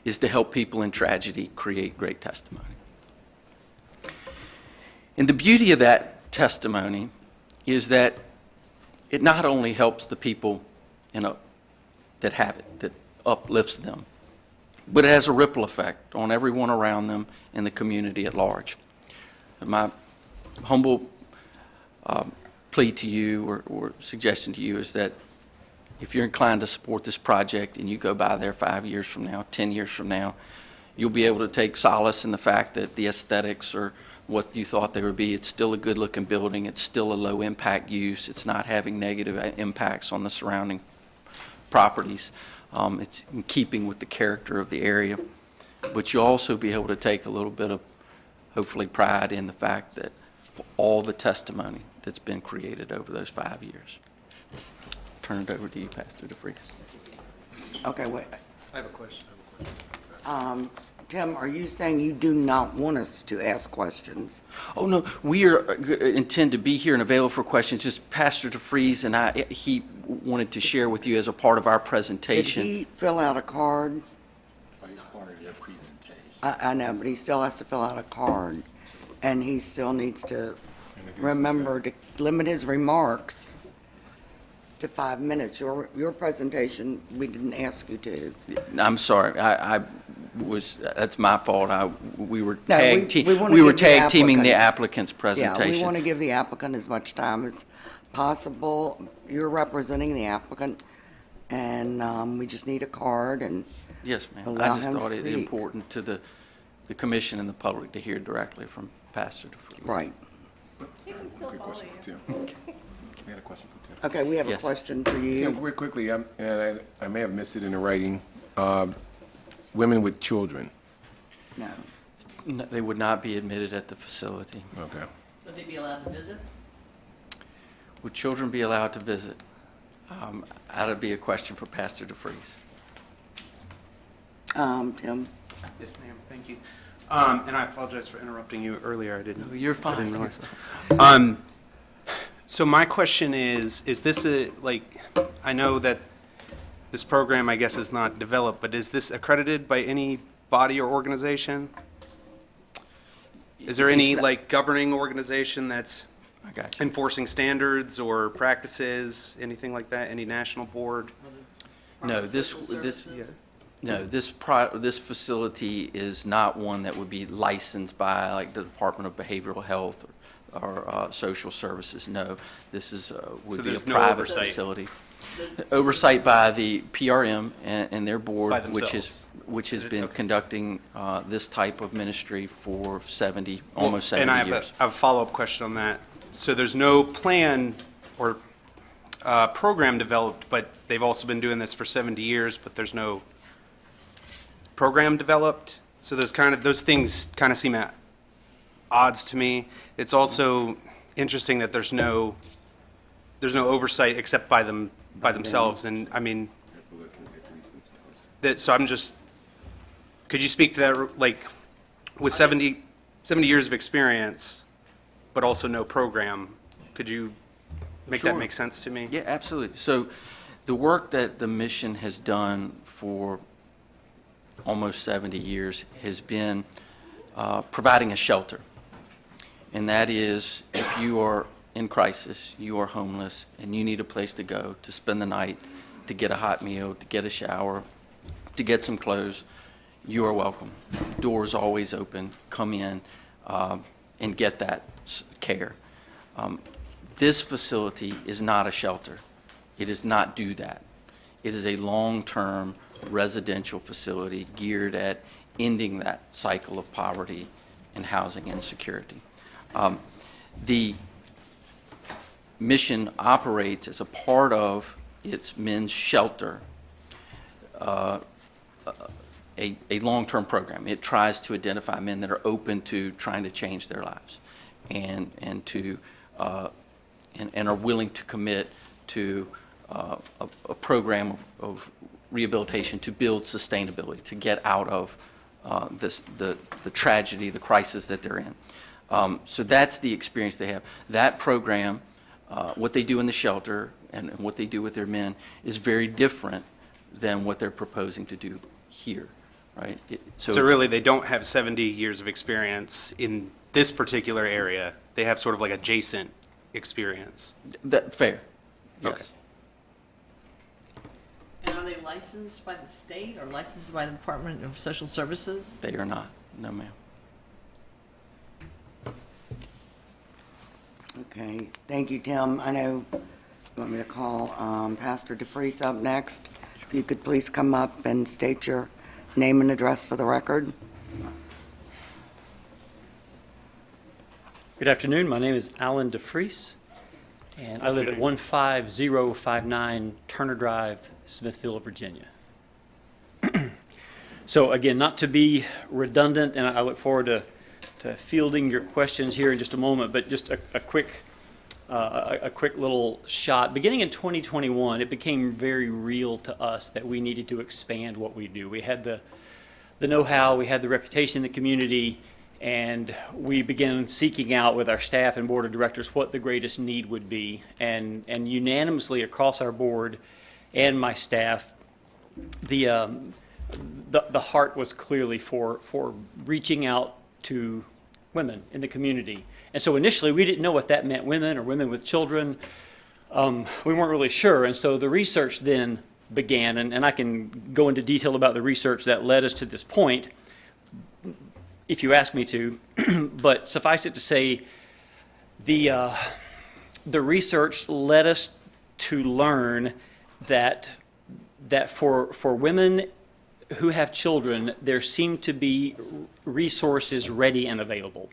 is to help people in tragedy create great testimony. And the beauty of that testimony is that it not only helps the people that have it, that uplifts them, but it has a ripple effect on everyone around them and the community at large. And my humble plea to you or suggestion to you is that if you're inclined to support this project and you go by there 5 years from now, 10 years from now, you'll be able to take solace in the fact that the aesthetics or what you thought they would be, it's still a good-looking building, it's still a low-impact use, it's not having negative impacts on the surrounding properties. It's in keeping with the character of the area. But you'll also be able to take a little bit of, hopefully, pride in the fact that all the testimony that's been created over those 5 years. Turn it over to you, Pastor DeFries. Okay, wait. I have a question. Tim, are you saying you do not want us to ask questions? Oh, no, we intend to be here and available for questions. Just Pastor DeFries and he wanted to share with you as a part of our presentation. Did he fill out a card? He's part of your presentation. I know, but he still has to fill out a card. And he still needs to remember to limit his remarks to 5 minutes. Your presentation, we didn't ask you to. I'm sorry. That's my fault. We were No, tag teaming the applicant's presentation. Yeah, we want to give the applicant as much time as possible. You're representing the applicant, and we just need a card and Yes, ma'am. allow I just him to thought it speak. important to the commission and the public to hear directly from Pastor DeFries. Right. He can still follow you. Tim. We had a question for Tim. Okay, we have a Yes. question for Tim, you. real quickly, and I may have missed it in the writing. Women with children. No. No, they would not be admitted at the facility. Okay. Would they be allowed to visit? Would children be allowed to visit? That would be a question for Pastor DeFries. Tim? Yes, ma'am. Thank you. And I apologize for interrupting you earlier. I didn't. You're fine. I didn't realize. So my question is this I know that this program, I guess, is not developed, but is this accredited by any body or organization? Is there any, governing organization that's I got you. Enforcing standards or practices, anything like that? Any national board? No, this facility is not one that would be licensed by like the Department of Behavioral Health or Social Services. No, this is would be a no private oversight. facility. Oversight by the PRM and their board, By which has been conducting this type of ministry for almost 70 And I years. have a follow-up question on that. So there's no plan or program developed, but they've also been doing this for 70 years, but there's no program developed? So those things kind of seem at odds to me. It's also interesting that there's no oversight except by themselves, and I mean, so could you speak to that, like, with 70 years of experience, but also no program, could you make that Sure. make sense to me? Yeah, absolutely. So the work that the mission has done for almost 70 years has been providing a shelter. And that is, if you are in crisis, you are homeless, and you need a place to go, to spend the night, to get a hot meal, to get a shower, to get some clothes, you are welcome. Doors always open. Come in and get that care. This facility is not a shelter. It does not do that. It is a long-term residential facility geared at ending that cycle of poverty and housing insecurity. The mission operates as a part of its men's shelter, a long-term program. It tries to identify men that are open to trying to change their lives and are willing to commit to a program of rehabilitation to build sustainability, to get out of the tragedy, the crisis that they're in. So that's the experience they have. That program, what they do in the shelter and what they do with their men is very different than what they're proposing to do here, right? So really, they don't have 70 years of experience in this particular area. They have sort of like adjacent experience. Fair, yes. Okay. And are they licensed by the state or licensed by the Department of Social Services? They are not, no ma'am. Okay, thank you, Tim. I know you want me to call Pastor DeFreeze up next. If you could please come up and state your name and address for the record. Good afternoon. My name is Alan DeFreeze, and I live at 15059 Turner Drive, Smithfield, Virginia. So again, not to be redundant, and I look forward to fielding your questions here in just a moment, but just a quick little shot. Beginning in 2021, it became very real to us that we needed to expand what we do. We had the know-how, we had the reputation in the community, and we began seeking out with our staff and board of directors what the greatest need would be. And unanimously across our board and my staff, the heart was clearly for reaching out to women in the community. And so initially we didn't know what that meant, women or women with children. We weren't really sure. And so the research then began, and I can go into detail about the research that led us to this point, if you ask me to. But suffice it to say, the research led us to learn that for women who have children, there seem to be resources ready and available.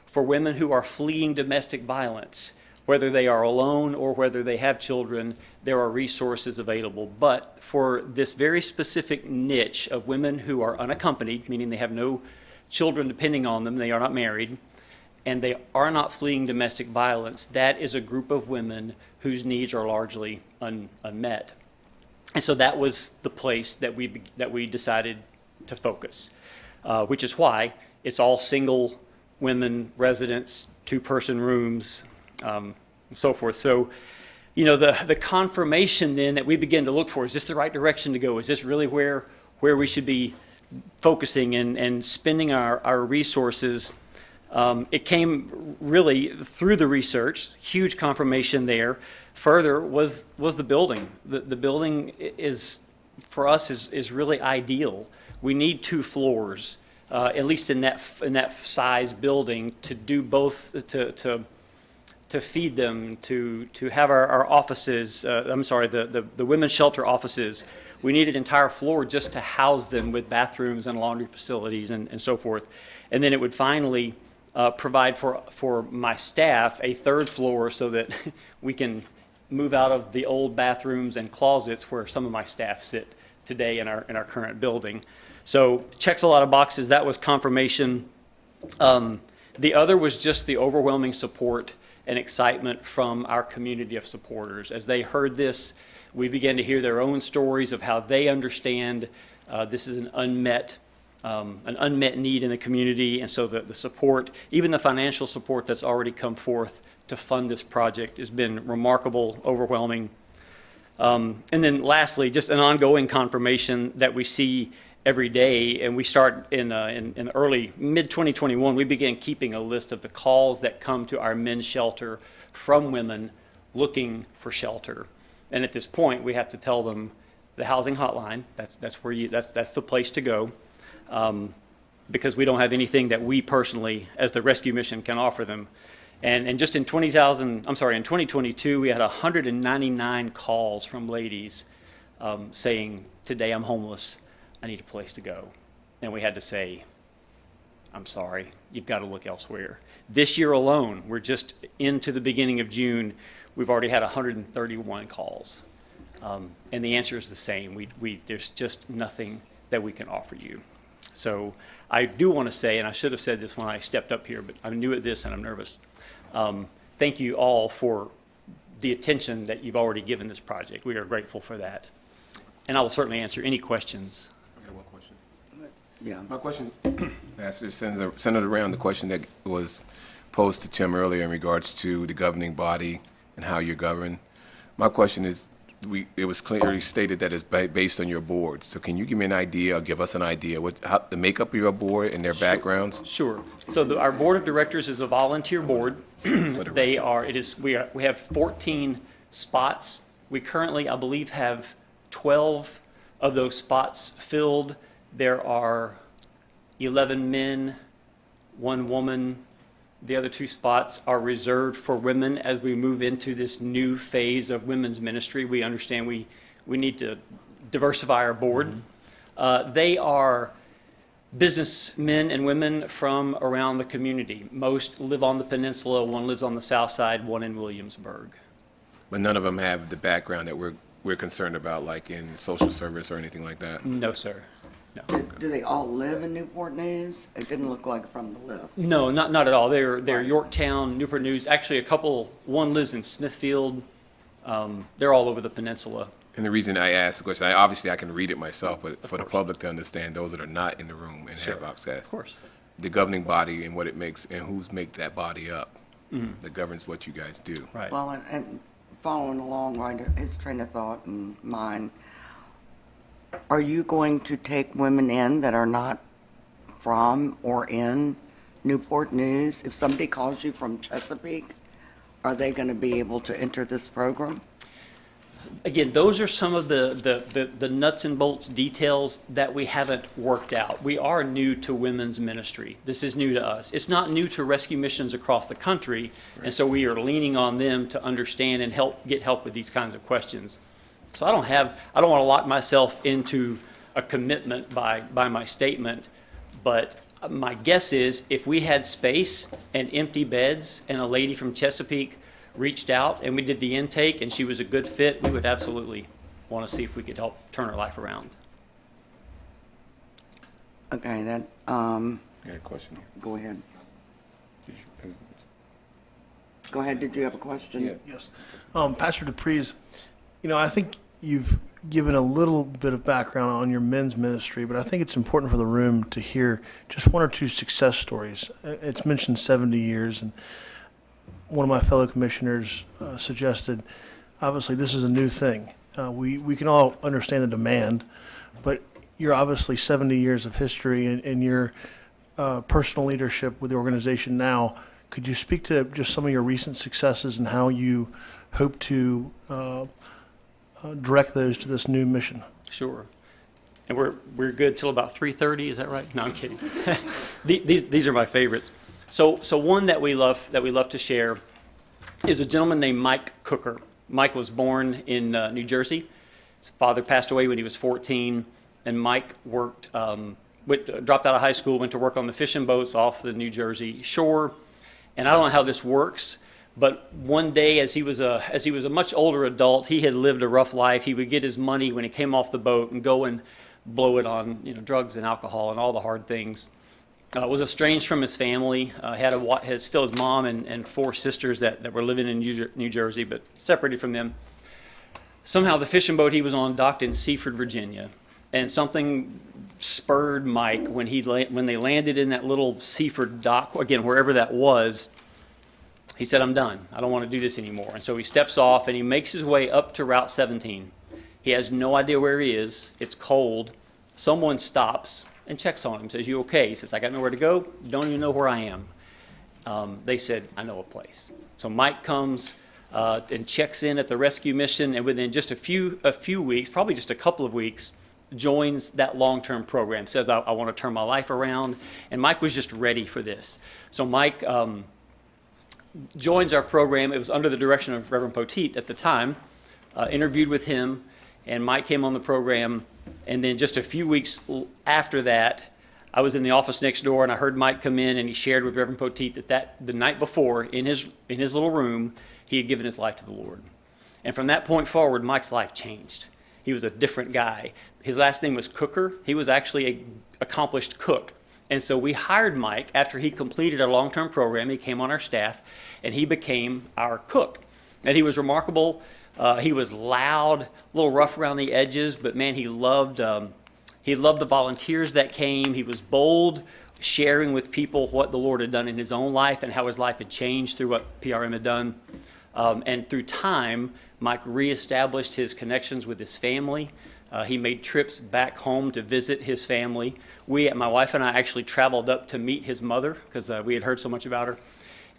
For women who are fleeing domestic violence, whether they are alone or whether they have children, there are resources available. But for this very specific niche of women who are unaccompanied, meaning they have no children depending on them, they are not married, and they are not fleeing domestic violence, that is a group of women whose needs are largely unmet. And so that was the place that we decided to focus, which is why it's all single women residents, two-person rooms, and so forth. So, you know, the confirmation then that we begin to look for, is this the right direction to go? Is this really where we should be focusing and spending our resources? It came really through the research, huge confirmation there. Further was the building. The building is, for us, is really ideal. We need 2 floors, at least in that size building, to do both, to feed them, to have our offices, the women's shelter offices. We need an entire floor just to house them with bathrooms and laundry facilities and so forth. And then it would finally provide for my staff a 3rd floor so that we can move out of the old bathrooms and closets where some of my staff sit today in our current building. So checks a lot of boxes. That was confirmation. The other was just the overwhelming support and excitement from our community of supporters. As they heard this, we began to hear their own stories of how they understand this is an unmet need in the community, and so the support, even the financial support that's already come forth to fund this project, has been remarkable, overwhelming. And then lastly, just an ongoing confirmation that we see every day, and we start in early, mid-2021, we began keeping a list of the calls that come to our men's shelter from women looking for shelter. And at this point, we have to tell them the housing hotline, that's the place to go, because we don't have anything that we personally, as the rescue mission, can offer them. And just in 2022, we had 199 calls from ladies saying, today I'm homeless, I need a place to go. And we had to say, I'm sorry, you've got to look elsewhere. This year alone, we're just into the beginning of June, we've already had 131 calls. And the answer is the same. There's just nothing that we can offer you. So I do want to say, and I should have said this when I stepped up here, but I'm new at this and I'm nervous. Thank you all for the attention that you've already given this project. We are grateful for that. And I will certainly answer any questions. I got one question. Yeah. My question is centered around the question that was posed to Tim earlier in regards to the governing body and how you're governed. My question is, it was clearly stated that it's based on your board. So can you give me an idea, or give us an idea, how the makeup of your board and their backgrounds? Sure. So our board of directors is a volunteer board. We have 14 spots. We currently, I believe, have 12 of those spots filled. There are 11 men, 1 woman. The other 2 spots are reserved for women as we move into this new phase of women's ministry. We understand we need to diversify our board. They are businessmen and women from around the community. Most live on the peninsula, 1 lives on the south side, 1 in Williamsburg. But none of them have the background that we're concerned about, like in social service or anything like that? No, sir. No. Do they all live in Newport News? It didn't look like from the list. No, not at all. They're Yorktown, Newport News. Actually, 1 lives in Smithfield. They're all over the peninsula. And the reason I asked the question, obviously I can read it myself, but for the public to understand, those that are not in the room and have access. Of course. The governing body and what it makes, and who's makes that body up, that governs what you guys do. Right. Well, and following along right his train of thought and mine, are you going to take women in that are not from or in Newport News? If somebody calls you from Chesapeake, are they going to be able to enter this program? Again, those are some of the nuts and bolts details that we haven't worked out. We are new to women's ministry. This is new to us. It's not new to rescue missions across the country, and so we are leaning on them to understand and get help with these kinds of questions. So I don't want to lock myself into a commitment by my statement, but my guess is if we had space and empty beds and a lady from Chesapeake reached out and we did the intake and she was a good fit, we would absolutely want to see if we could help turn her life around. Okay, that, I got a question here. go ahead. Go ahead, did you have a question? Yeah. Yes. Pastor DePreez, I think you've given a little bit of background on your men's ministry, but I think it's important for the room to hear just 1 or 2 success stories. It's mentioned 70 years, and one of my fellow commissioners suggested, obviously, this is a new thing. We can all understand the demand, but you're obviously 70 years of history, and you're personal leadership with the organization now, could you speak to just some of your recent successes and how you hope to direct those to this new mission? Sure. And we're good till about 3:30. Is that right? No, I'm kidding. These are my favorites. So one that we love to share is a gentleman named Mike Cooker. Mike was born in New Jersey. His father passed away when he was 14, and Mike worked, dropped out of high school, went to work on the fishing boats off the New Jersey shore. And I don't know how this works, but one day as he was a much older adult, he had lived a rough life. He would get his money when he came off the boat and go and blow it on drugs and alcohol and all the hard things. Was estranged from his family. Had still his mom and 4 sisters that were living in New Jersey, but separated from them. Somehow the fishing boat he was on docked in Seaford, Virginia, and something spurred Mike when they landed in that little Seaford dock, again, wherever that was. He said, "I'm done. I don't want to do this anymore." And so he steps off and he makes his way up to Route 17. He has no idea where he is. It's cold. Someone stops and checks on him, says, "You okay?" He says, "I got nowhere to go. Don't even know where I am." They said, "I know a place." So Mike comes and checks in at the rescue mission, and within just a few weeks, probably just a couple of weeks, joins that long-term program. Says, I want to turn my life around. And Mike was just ready for this. So Mike joins our program. It was under the direction of Reverend Poteet at the time. Interviewed with him, and Mike came on the program. And then just a few weeks after that, I was in the office next door, and I heard Mike come in, and he shared with Reverend Poteet that the night before, in his little room, he had given his life to the Lord. And from that point forward, Mike's life changed. He was a different guy. His last name was Cooker. He was actually an accomplished cook. And so we hired Mike after he completed our long-term program. He came on our staff, and he became our cook. And he was remarkable. He was loud, a little rough around the edges, but man, he loved the volunteers that came. He was bold, sharing with people what the Lord had done in his own life and how his life had changed through what PRM had done. And through time, Mike reestablished his connections with his family. He made trips back home to visit his family. My wife and I actually traveled up to meet his mother because we had heard so much about her.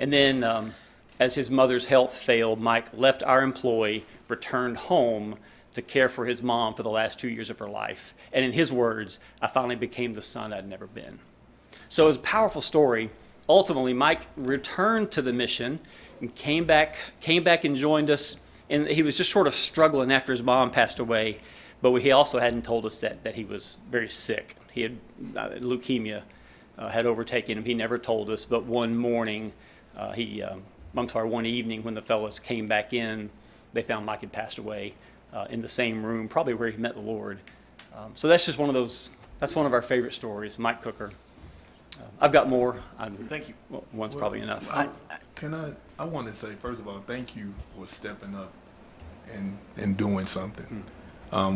And then as his mother's health failed, Mike left our employ, returned home to care for his mom for the last 2 years of her life. And in his words, "I finally became the son I'd never been." So it was a powerful story. Ultimately, Mike returned to the mission and came back and joined us. And he was just sort of struggling after his mom passed away. But he also hadn't told us that he was very sick. He had leukemia had overtaken him. He never told us. But one morning, one evening when the fellows came back in, they found Mike had passed away in the same room, probably where he met the Lord. So that's just that's one of our favorite stories, Mike Cooker. I've got more. Thank you. Well, one's probably enough. I want to say, first of all, thank you for stepping up and doing something.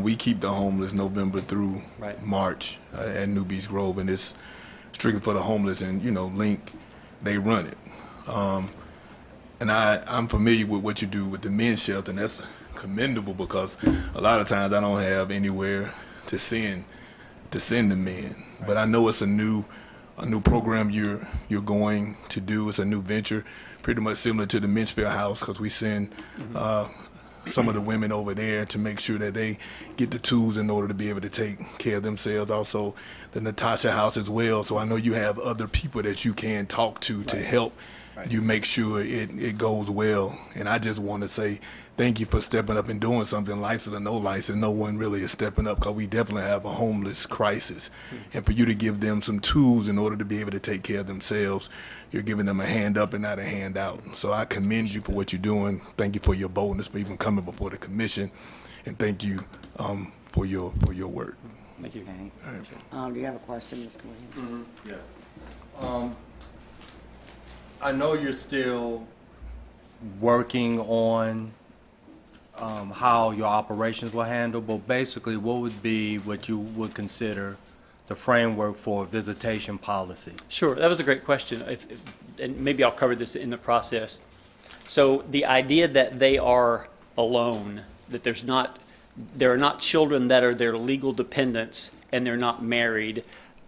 We keep the homeless November through March at New Beach Grove, and it's strictly for the homeless, and Link, they run it. And I'm familiar with what you do with the men's shelter, and that's commendable because a lot of times I don't have anywhere to send the men. But I know it's a new program you're going to do. It's a new venture, pretty much similar to the Men'sville House, because we send some of the women over there to make sure that they get the tools in order to be able to take care of themselves. Also, the Natasha House as well. So I know you have other people that you can talk to help you make sure it goes well. And I just want to say thank you for stepping up and doing something. License or no license, no one really is stepping up because we definitely have a homeless crisis. And for you to give them some tools in order to be able to take care of themselves, you're giving them a hand up and not a hand out. So I commend you for what you're doing. Thank you for your boldness for even coming before the commission, and thank you for your work. Thank you. Do you have a question, Mr. Williams? Yes. I know you're still working on how your operations will handle, but basically what would be what you would consider the framework for visitation policy? Sure, that was a great question, and maybe I'll cover this in the process. So the idea that they are alone, that there are not children that are their legal dependents and they're not married,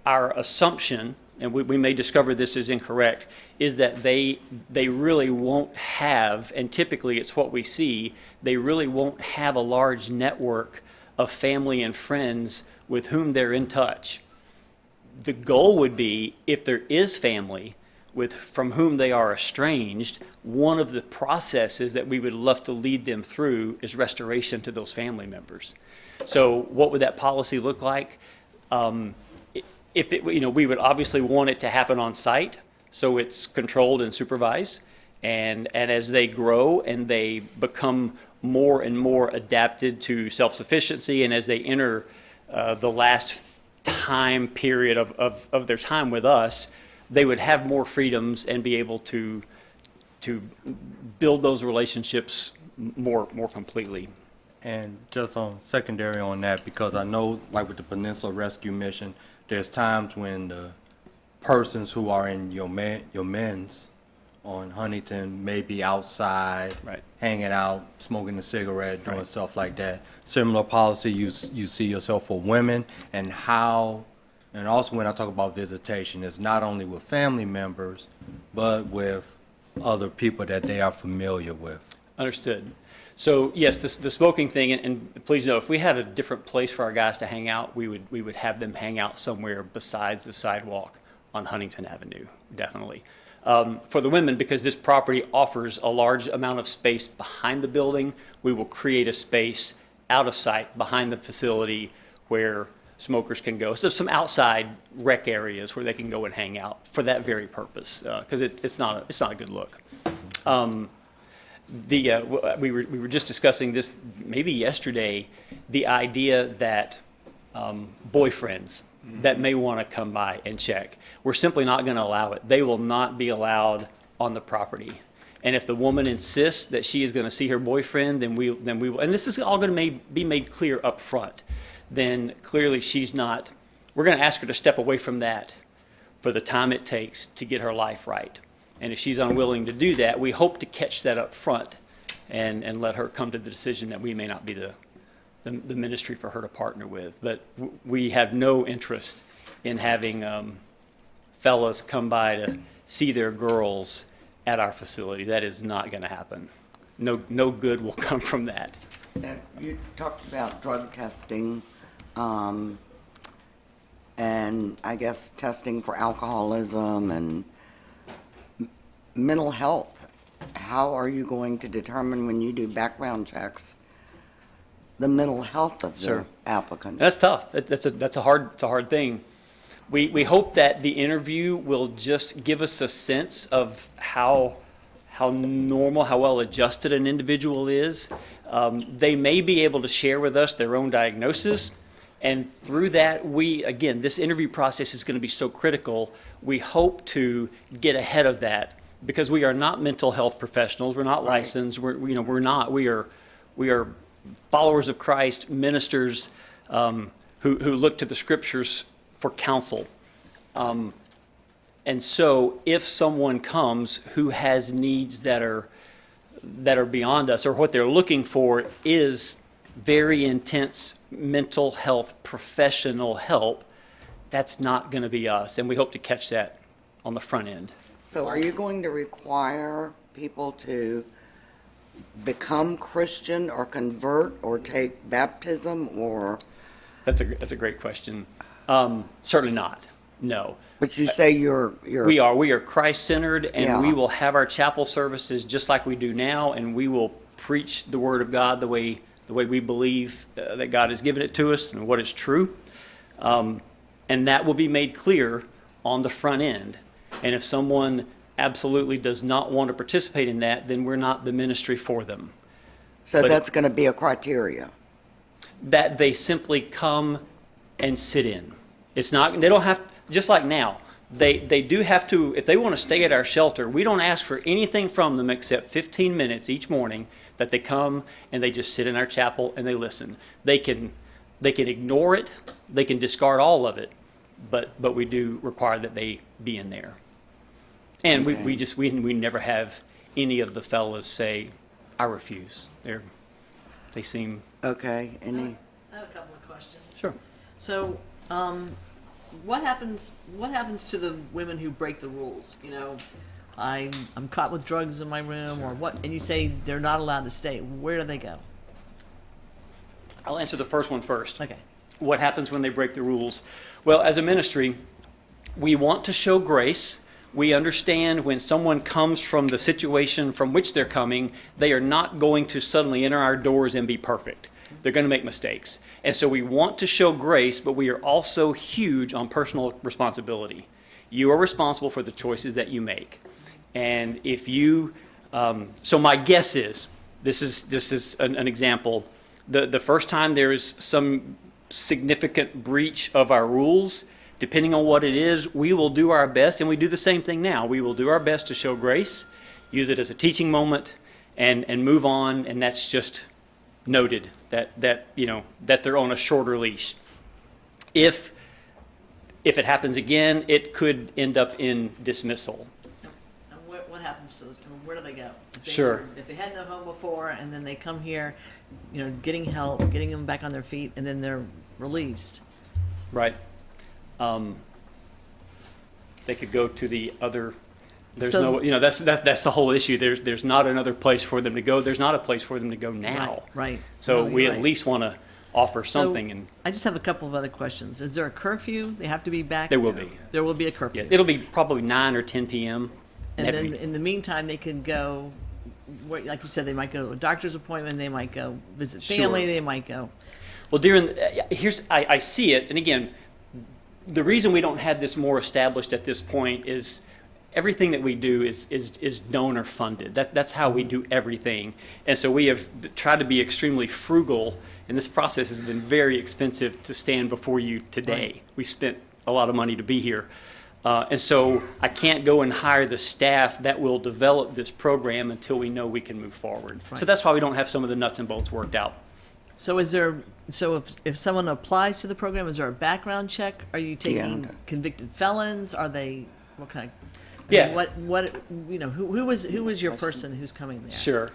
our assumption and we may discover this is incorrect, is that they really won't have, and typically it's what we see, they really won't have a large network of family and friends with whom they're in touch. The goal would be, if there is family from whom they are estranged, one of the processes that we would love to lead them through is restoration to those family members. So what would that policy look like? If it, we would obviously want it to happen on site, so it's controlled and supervised. And as they grow and they become more and more adapted to self-sufficiency, and as they enter the last time period of their time with us, they would have more freedoms and be able to build those relationships more completely. And just on secondary on that, because I know, like with the Peninsula Rescue Mission, there's times when the persons who are in your men's on Huntington may be outside, right, hanging out, smoking a cigarette, doing stuff like that. Similar policy you see yourself for women, and how, and also when I talk about visitation, it's not only with family members, but with other people that they are familiar with. Understood. So yes, the smoking thing, and please know, if we had a different place for our guys to hang out, we would have them hang out somewhere besides the sidewalk on Huntington Avenue, definitely. For the women, because this property offers a large amount of space behind the building, we will create a space out of sight behind the facility where smokers can go. So some outside rec areas where they can go and hang out for that very purpose, because it's not a good look. We were just discussing this maybe yesterday, the idea that boyfriends that may want to come by and check, we're simply not going to allow it. They will not be allowed on the property. And if the woman insists that she is going to see her boyfriend, then we will, and this is all going to be made clear up front, then clearly we're going to ask her to step away from that for the time it takes to get her life right. And if she's unwilling to do that, we hope to catch that up front and let her come to the decision that we may not be the ministry for her to partner with. But we have no interest in having fellas come by to see their girls at our facility. That is not going to happen. No good will come from that. You talked about drug testing, and I guess testing for alcoholism and mental health. How are you going to determine, when you do background checks, the mental health of the applicant? That's tough. That's a hard thing. We hope that the interview will just give us a sense of how normal, how well adjusted an individual is. They may be able to share with us their own diagnosis, and through that, again, this interview process is going to be so critical. We hope to get ahead of that, because we are not mental health professionals. We're not licensed. We're not. We are followers of Christ, ministers who look to the scriptures for counsel. And so if someone comes who has needs that are beyond us, or what they're looking for is very intense mental health professional help, that's not going to be us. And we hope to catch that on the front end. So are you going to require people to become Christian or convert or take baptism, or? That's a great question. Certainly not. No. But you say we are Christ-centered, and we will have our chapel services just like we do now, and we will preach the Word of God the way we believe that God has given it to us and what is true. And that will be made clear on the front end. And if someone absolutely does not want to participate in that, then we're not the ministry for them. So that's going to be a criteria? That they simply come and sit in. It's not, they don't have, just like now, they do have to, if they want to stay at our shelter, we don't ask for anything from them except 15 minutes each morning that they come and they just sit in our chapel and they listen. They can ignore it, they can discard all of it, but we do require that they be in there. And we never have any of the fellas say, I refuse. They seem... Okay. I have a couple of questions. Sure. So what happens to the women who break the rules? You know, I'm caught with drugs in my room, or what? And you say they're not allowed to stay. Where do they go? I'll answer the first one first. Okay. What happens when they break the rules? Well, as a ministry, we want to show grace. We understand when someone comes from the situation from which they're coming, they are not going to suddenly enter our doors and be perfect. They're going to make mistakes. And so we want to show grace, but we are also huge on personal responsibility. You are responsible for the choices that you make. And if you, so my guess is, this is an example, the first time there is some significant breach of our rules, depending on what it is, we will do our best, and we do the same thing now. We will do our best to show grace, use it as a teaching moment, and move on, and that's just noted, that they're on a shorter leash. If it happens again, it could end up in dismissal. And what happens to those people? Where do they go? Sure. If they had no home before, and then they come here, getting help, getting them back on their feet, and then they're released. Right. They could go to the other. There's So- no, that's the whole issue. There's not another place for them to go. There's not a place for them to go now. Right. So No, we you're at right. least want to offer So, something, and I just have a couple of other questions. Is there a curfew? They have to be back? there will be. There will be a curfew. Yes, it'll be probably 9 or 10 p.m. And That'd then be- in the meantime, they could go, like you said, they might go to a doctor's appointment, they might go visit family, Sure. they might go. Well, I see it, and again, the reason we don't have this more established at this point is everything that we do is donor funded. That's how we do everything, and so we have tried to be extremely frugal. And this process has been very expensive to stand before you today. Right. We spent a lot of money to be here, and so I can't go and hire the staff that will develop this program until we know we can move forward. So Right. that's why we don't have some of the nuts and bolts worked out. So if someone applies to the program, is there a background check? Are you taking Yeah. convicted felons? Are they, what kind of? Yeah. Who was your person who's coming there? Sure.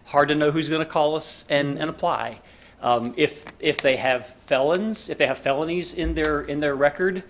Hard to know who's going to call us and apply. If they have felonies in their record,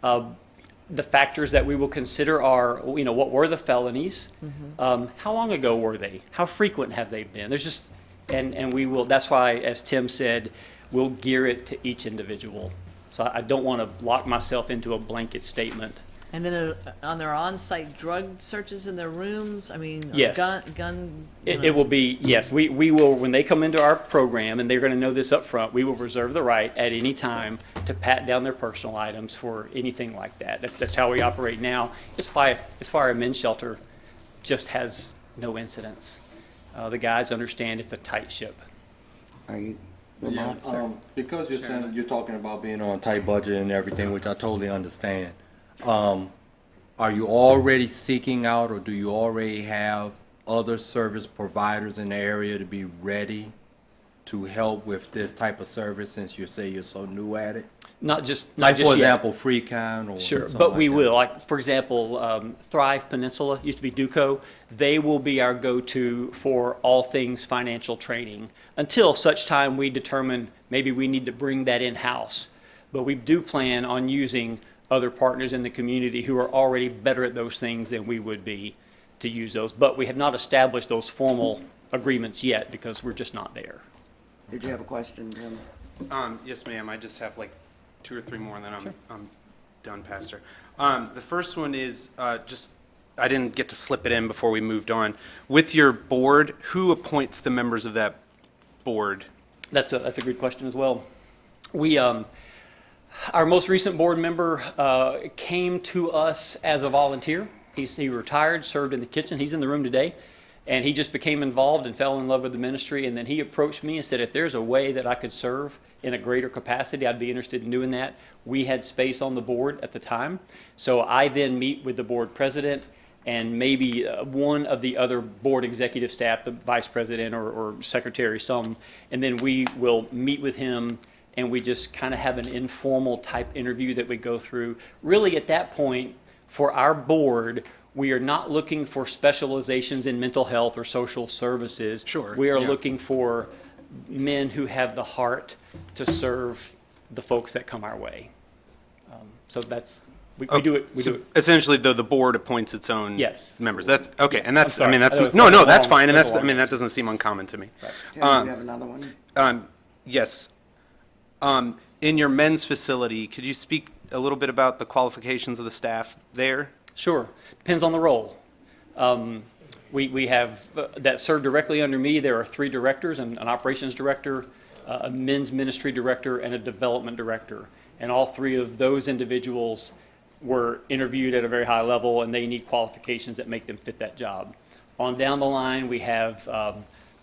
the factors that we will consider are, what were the felonies? How long ago were they? How frequent have they been? There's just, and we will. That's why, as Tim said, we'll gear it to each individual. So I don't want to lock myself into a blanket statement. And then on their on-site drug searches in their rooms? I mean, Yes. gun. It will be, yes, we will, when they come into our program, and they're going to know this up front, we will reserve the right at any time to pat down their personal items for anything like that. That's how we operate now. It's why our men's shelter just has no incidents. The guys understand it's a tight ship. Are you? Yeah, because you're talking about being on a tight budget and everything, which I totally understand. Are you already seeking out, or do you already have other service providers in the area to be ready to help with this type of service, since you say you're so new at it? Not just For yet. example, Free Kind or Sure, something but like we that. will. Like, for example, Thrive Peninsula, used to be Duco. They will be our go-to for all things financial training until such time we determine maybe we need to bring that in-house. But we do plan on using other partners in the community who are already better at those things than we would be to use those. But we have not established those formal agreements yet because we're just not there. Did you have a question, Jim? Yes, ma'am. I just have like 2 or 3 more, and then I'm done, Pastor. The first one is I didn't get to slip it in before we moved on. With your board, who appoints the members of that board? That's a good question as well. Our most recent board member came to us as a volunteer. He retired, served in the kitchen. He's in the room today. And he just became involved and fell in love with the ministry. And then he approached me and said, if there's a way that I could serve in a greater capacity, I'd be interested in doing that. We had space on the board at the time. So I then meet with the board president and maybe one of the other board executive staff, the vice president or secretary, and then we will meet with him and we just kind of have an informal type interview that we go through. Really at that point, for our board, we are not looking for specializations in mental health or social services. Sure, We are yeah. looking for men who have the heart to serve the folks that come our way. So that's, we do it, we do it. Essentially, though, the board appoints its own Yes. members. That's, okay, and that's, I sorry. mean, that's, I know it's no, like no, a that's long- fine, and that's a that's, I long mean, that doesn't seem uncommon to me. Tim, do you have another one? Yes. In your men's facility, could you speak a little bit about the qualifications of the staff there? Sure. Depends on the role. We have, that serve directly under me, there are 3 directors, an operations director, a men's ministry director, and a development director. And all 3 of those individuals were interviewed at a very high level, and they need qualifications that make them fit that job. On down the line, we have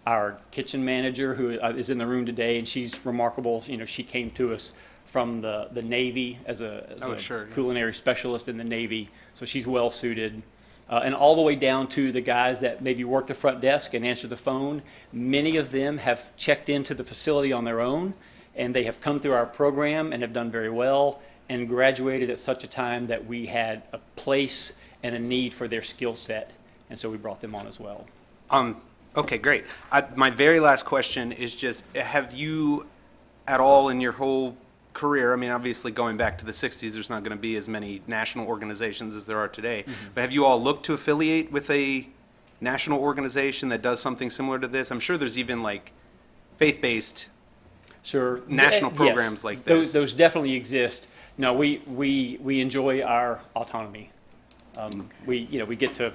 our kitchen manager, who is in the room today, and she's remarkable. You know, she came to us from the Navy as a culinary specialist in the Navy, so she's well suited. And all the way down to the guys that maybe work the front desk and answer the phone. Many of them have checked into the facility on their own, and they have come through our program and have done very well and graduated at such a time that we had a place and a need for their skill set, and so we brought them on as well. Okay, great. My very last question is just, have you at all in your whole career, I mean, obviously going back to the 60s, there's not going to be as many national organizations as there are today, but have you all looked to affiliate with a national organization that does something similar to this? I'm sure there's even like faith-based national programs like this. Those definitely exist. No, we enjoy our autonomy. We get to,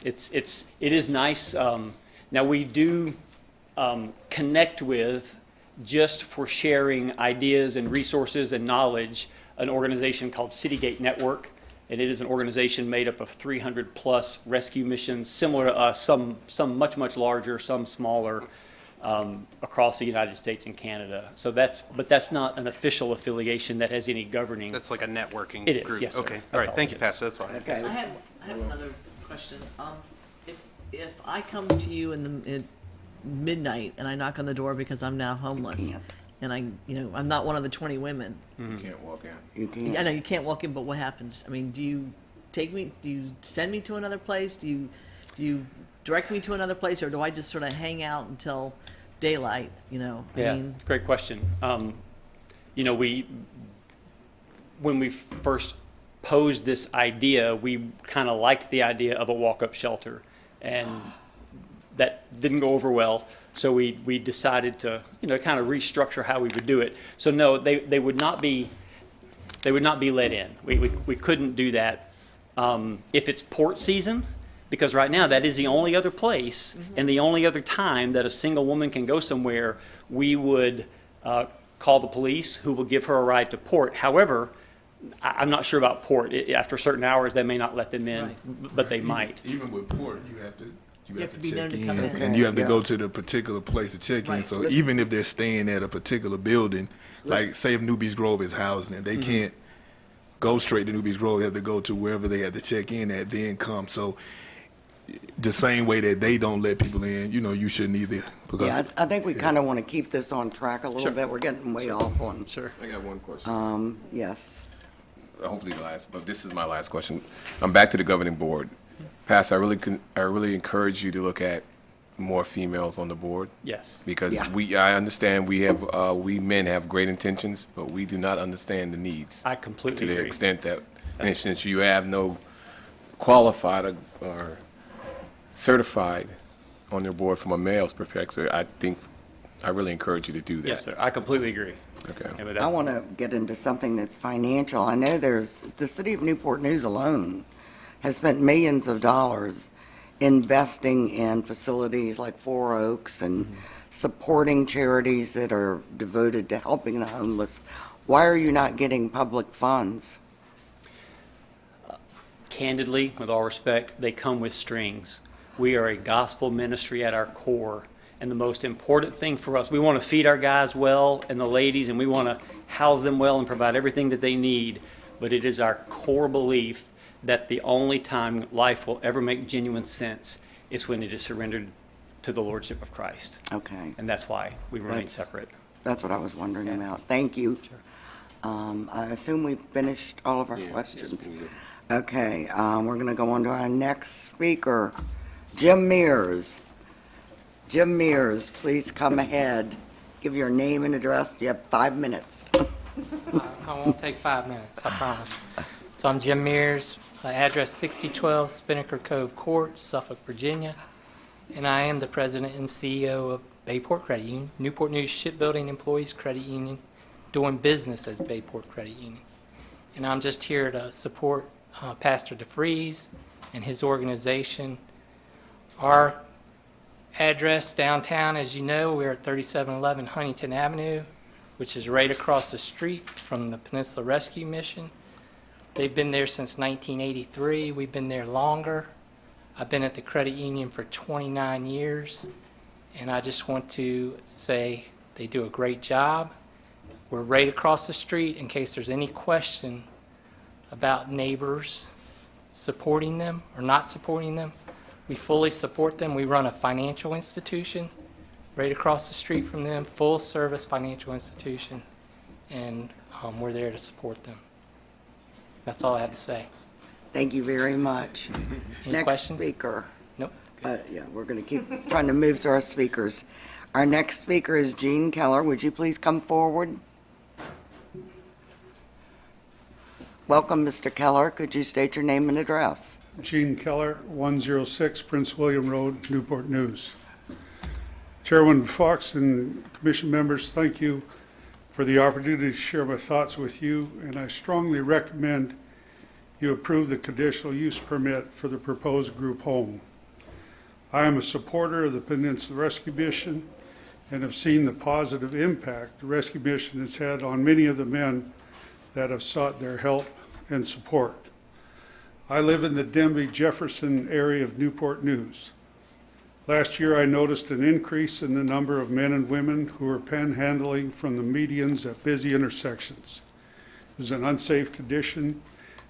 it is nice. Now we do connect with, just for sharing ideas and resources and knowledge, an organization called Citygate Network, and it is an organization made up of 300 plus rescue missions, similar to us, some much larger, some smaller, across the United States and Canada. So but that's not an official affiliation that has any governing. That's like a networking It is, group. yes, sir. Okay, That's all right, all thank it you, is. Pastor, that's all I have. Okay. I have another question. If I come to you in midnight and I knock on the door because I'm now homeless, and I'm not one of the 20 women. You can't walk in. You can't. I know you can't walk in, but what happens? I mean, do you send me to another place? Do you direct me to another place, or do I just sort of hang out until daylight? Yeah, it's a great question. When we first posed this idea, we kind of liked the idea of a walk-up shelter, and that didn't go over well. So we decided to kind of restructure how we would do it. So no, they would not be let in. We couldn't do that if it's port season, because right now that is the only other place and the only other time that a single woman can go somewhere. We would call the police, who will give her a ride to port. However, I'm not sure about port. After certain hours, they may not let them in, but they might. Even with port, you have to be known check to come in. in, and you have to go to the particular place to check in. So even if they're staying at a particular building, like say if Newbies Grove is housing it, they can't go straight to Newbies Grove. They have to go to wherever they have to check in at, then come. So the same way that they don't let people in, you shouldn't either. Because Yeah, I think we kind of want to keep this on track a little Sure. bit. We're getting way off on. Sure. I got one question. Yes. Hopefully the last, but this is my last question. I'm back to the governing board. Pastor, I really encourage you to look at more females on the board. Yes. Because Yeah. I understand we men have great intentions, but we do not understand the needs. I completely To the agree. extent that, and since you have no qualified or certified on your board from a male's perspective, I really encourage you to do that. Yes, sir. I completely agree. Okay. Yeah, but I want to get into something that's financial. I know the city of Newport News alone has spent millions of dollars investing in facilities like Four Oaks and supporting charities that are devoted to helping the homeless. Why are you not getting public funds? Candidly, with all respect, they come with strings. We are a gospel ministry at our core. And the most important thing for us, we want to feed our guys well and the ladies, and we want to house them well and provide everything that they need. But it is our core belief that the only time life will ever make genuine sense is when it is surrendered to the Lordship of Christ. Okay. And that's why we remain separate. That's what I was wondering about. Thank you. I assume we've finished all of our questions. Okay, we're going to go on to our next speaker, Jim Mears. Jim Mears, please come ahead. Give your name and address. You have 5 minutes. I won't take 5 minutes, I promise. So I'm Jim Mears, address 6012 Spinnaker Cove Court, Suffolk, Virginia, and I am the president and CEO of Bayport Credit Union, Newport News Shipbuilding Employees Credit Union, doing business as Bayport Credit Union. And I'm just here to support Pastor DeFries and his organization. Our address downtown, as you know, we're at 3711 Huntington Avenue, which is right across the street from the Peninsula Rescue Mission. They've been there since 1983. We've been there longer. I've been at the credit union for 29 years, and I just want to say they do a great job. We're right across the street in case there's any question about neighbors supporting them or not supporting them. We fully support them. We run a financial institution right across the street from them, full-service financial institution, and we're there to support them. That's all I have to say. Thank you very much. Any Next questions? speaker. Nope. Yeah, we're going to keep trying to move to our speakers. Our next speaker is Gene Keller. Would you please come forward? Welcome, Mr. Keller. Could you state your name and address? Gene Keller, 106 Prince William Road, Newport News. Chairman Fox and commission members, thank you for the opportunity to share my thoughts with you, and I strongly recommend you approve the conditional use permit for the proposed group home. I am a supporter of the Peninsula Rescue Mission and have seen the positive impact the Rescue Mission has had on many of the men that have sought their help and support. I live in the Denby-Jefferson area of Newport News. Last year, I noticed an increase in the number of men and women who were panhandling from the medians at busy intersections. It was an unsafe condition,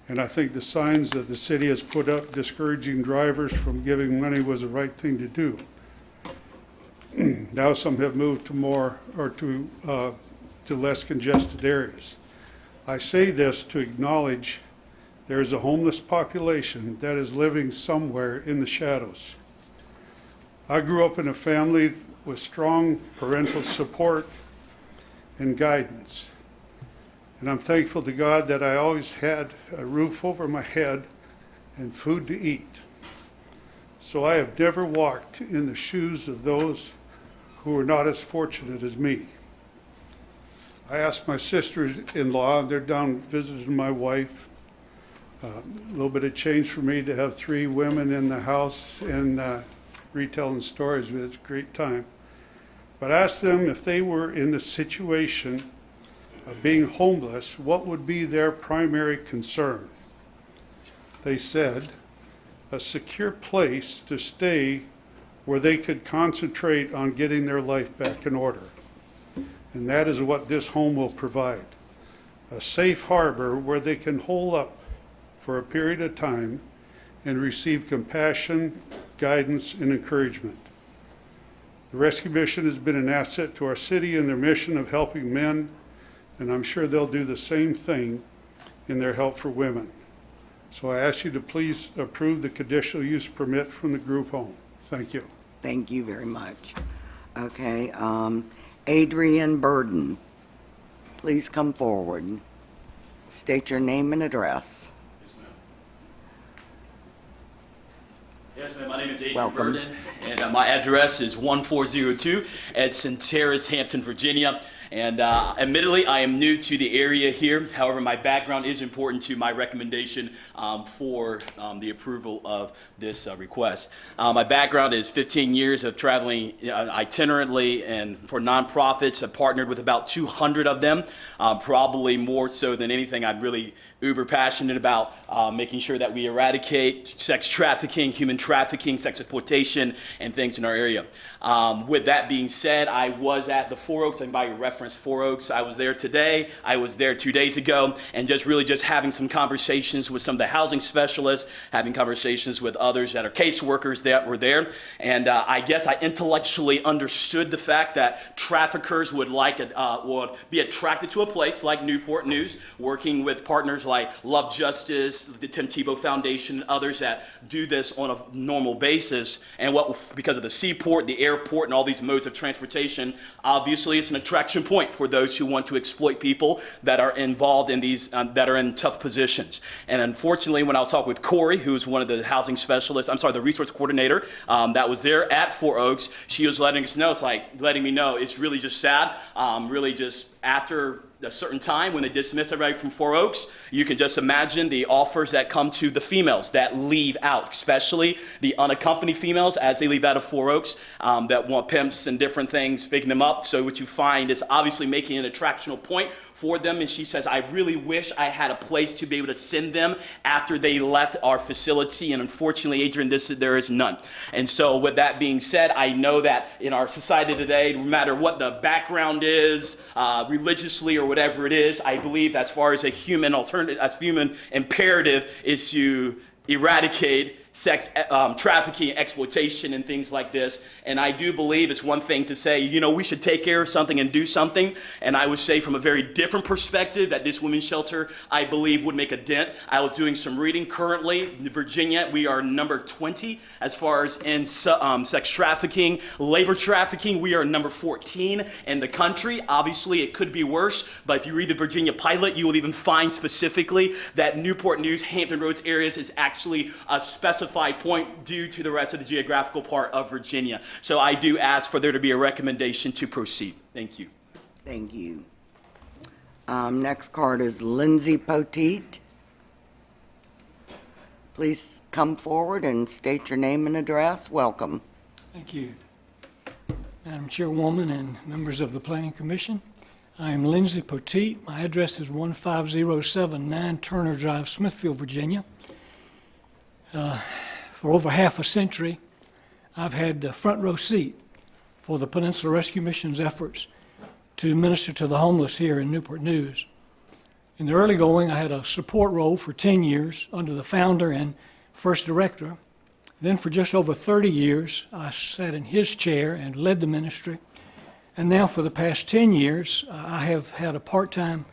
and I think the signs that the city has put up discouraging drivers from giving money was the right thing to do. Now some have moved to more or to less congested areas. I say this to acknowledge there is a homeless population that is living somewhere in the shadows. I grew up in a family with strong parental support and guidance, and I'm thankful to God that I always had a roof over my head and food to eat. So I have never walked in the shoes of those who are not as fortunate as me. I asked my sisters-in-law, they're down visiting my wife, a little bit of change for me to have 3 women in the house and retelling stories, but it's a great time. But I asked them if they were in the situation of being homeless, what would be their primary concern? They said, a secure place to stay where they could concentrate on getting their life back in order. And that is what this home will provide. A safe harbor where they can hole up for a period of time and receive compassion, guidance, and encouragement. The Rescue Mission has been an asset to our city in their mission of helping men, and I'm sure they'll do the same thing in their help for women. So I ask you to please approve the conditional use permit from the group home. Thank you. Thank you very much. Okay, Adrian Burden, please come forward. State your name and address. Yes, ma'am. My name is Adrian Welcome. Burden, and my address is 1402 Edson Terrace, Hampton, Virginia. And admittedly, I am new to the area here. However, my background is important to my recommendation for the approval of this request. My background is 15 years of traveling itinerantly and for nonprofits. I've partnered with about 200 of them, probably more so than anything. I'm really uber passionate about making sure that we eradicate sex trafficking, human trafficking, sex exploitation, and things in our area. With that being said, I was at the Four Oaks. I can buy your reference, Four Oaks. I was there today. I was there 2 days ago, and just having some conversations with some of the housing specialists, having conversations with others that are caseworkers that were there. And I guess I intellectually understood the fact that traffickers would be attracted to a place like Newport News, working with partners like Love Justice, the Tim Tebow Foundation, and others that do this on a normal basis. And because of the seaport, the airport, and all these modes of transportation, obviously it's an attraction point for those who want to exploit people that are involved in these, that are in tough positions. And unfortunately, when I was talking with Corey, who's one of the housing specialists, the resource coordinator that was there at Four Oaks, she was letting us know, letting me know, it's really just sad, really just after a certain time when they dismiss everybody from Four Oaks, you can just imagine the offers that come to the females that leave out, especially the unaccompanied females as they leave out of Four Oaks that want pimps and different things, picking them up. So what you find is obviously making an attractional point for them. And she says, I really wish I had a place to be able to send them after they left our facility. And unfortunately, Adrian, there is none. And so with that being said, I know that in our society today, no matter what the background is, religiously or whatever it is, I believe as far as a human alternative, a human imperative is to eradicate sex trafficking, exploitation, and things like this. And I do believe it's one thing to say, we should take care of something and do something. And I would say from a very different perspective that this women's shelter, I believe, would make a dent. I was doing some reading currently. In Virginia, we are number 20 as far as in sex trafficking, labor trafficking. We are number 14 in the country. Obviously, it could be worse, but if you read the Virginia pilot, you will even find specifically that Newport News, Hampton Roads areas is actually a specified point due to the rest of the geographical part of Virginia. So I do ask for there to be a recommendation to proceed. Thank you. Thank you. Next card is Lindsay Poteet. Please come forward and state your name and address. Welcome. Thank you. Madam Chairwoman and members of the Planning Commission, I am Lindsay Poteet. My address is 15079 Turner Drive, Smithfield, Virginia. For over half a century, I've had the front row seat for the Peninsula Rescue Mission's efforts to minister to the homeless here in Newport News. In the early going, I had a support role for 10 years under the founder and first director. Then for just over 30 years, I sat in his chair and led the ministry. And now for the past 10 years, I have had a part-time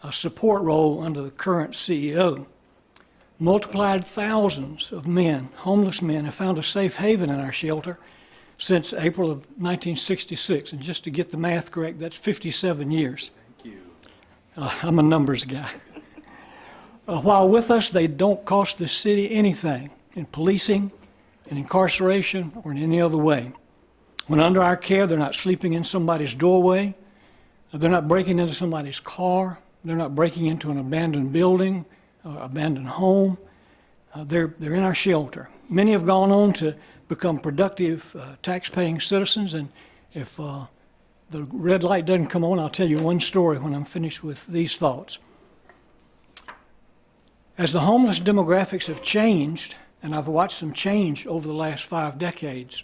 support role under the current CEO. Multiplied thousands of men, homeless men, have found a safe haven in our shelter since April of 1966. And just to get the math correct, that's 57 years. Thank you. I'm a numbers guy. While with us, they don't cost the city anything in policing, in incarceration, or in any other way. When under our care, they're not sleeping in somebody's doorway. They're not breaking into somebody's car. They're not breaking into an abandoned building, abandoned home. They're in our shelter. Many have gone on to become productive tax-paying citizens, and if the red light doesn't come on, I'll tell you one story when I'm finished with these thoughts. As the homeless demographics have changed, and I've watched them change over the last 5 decades,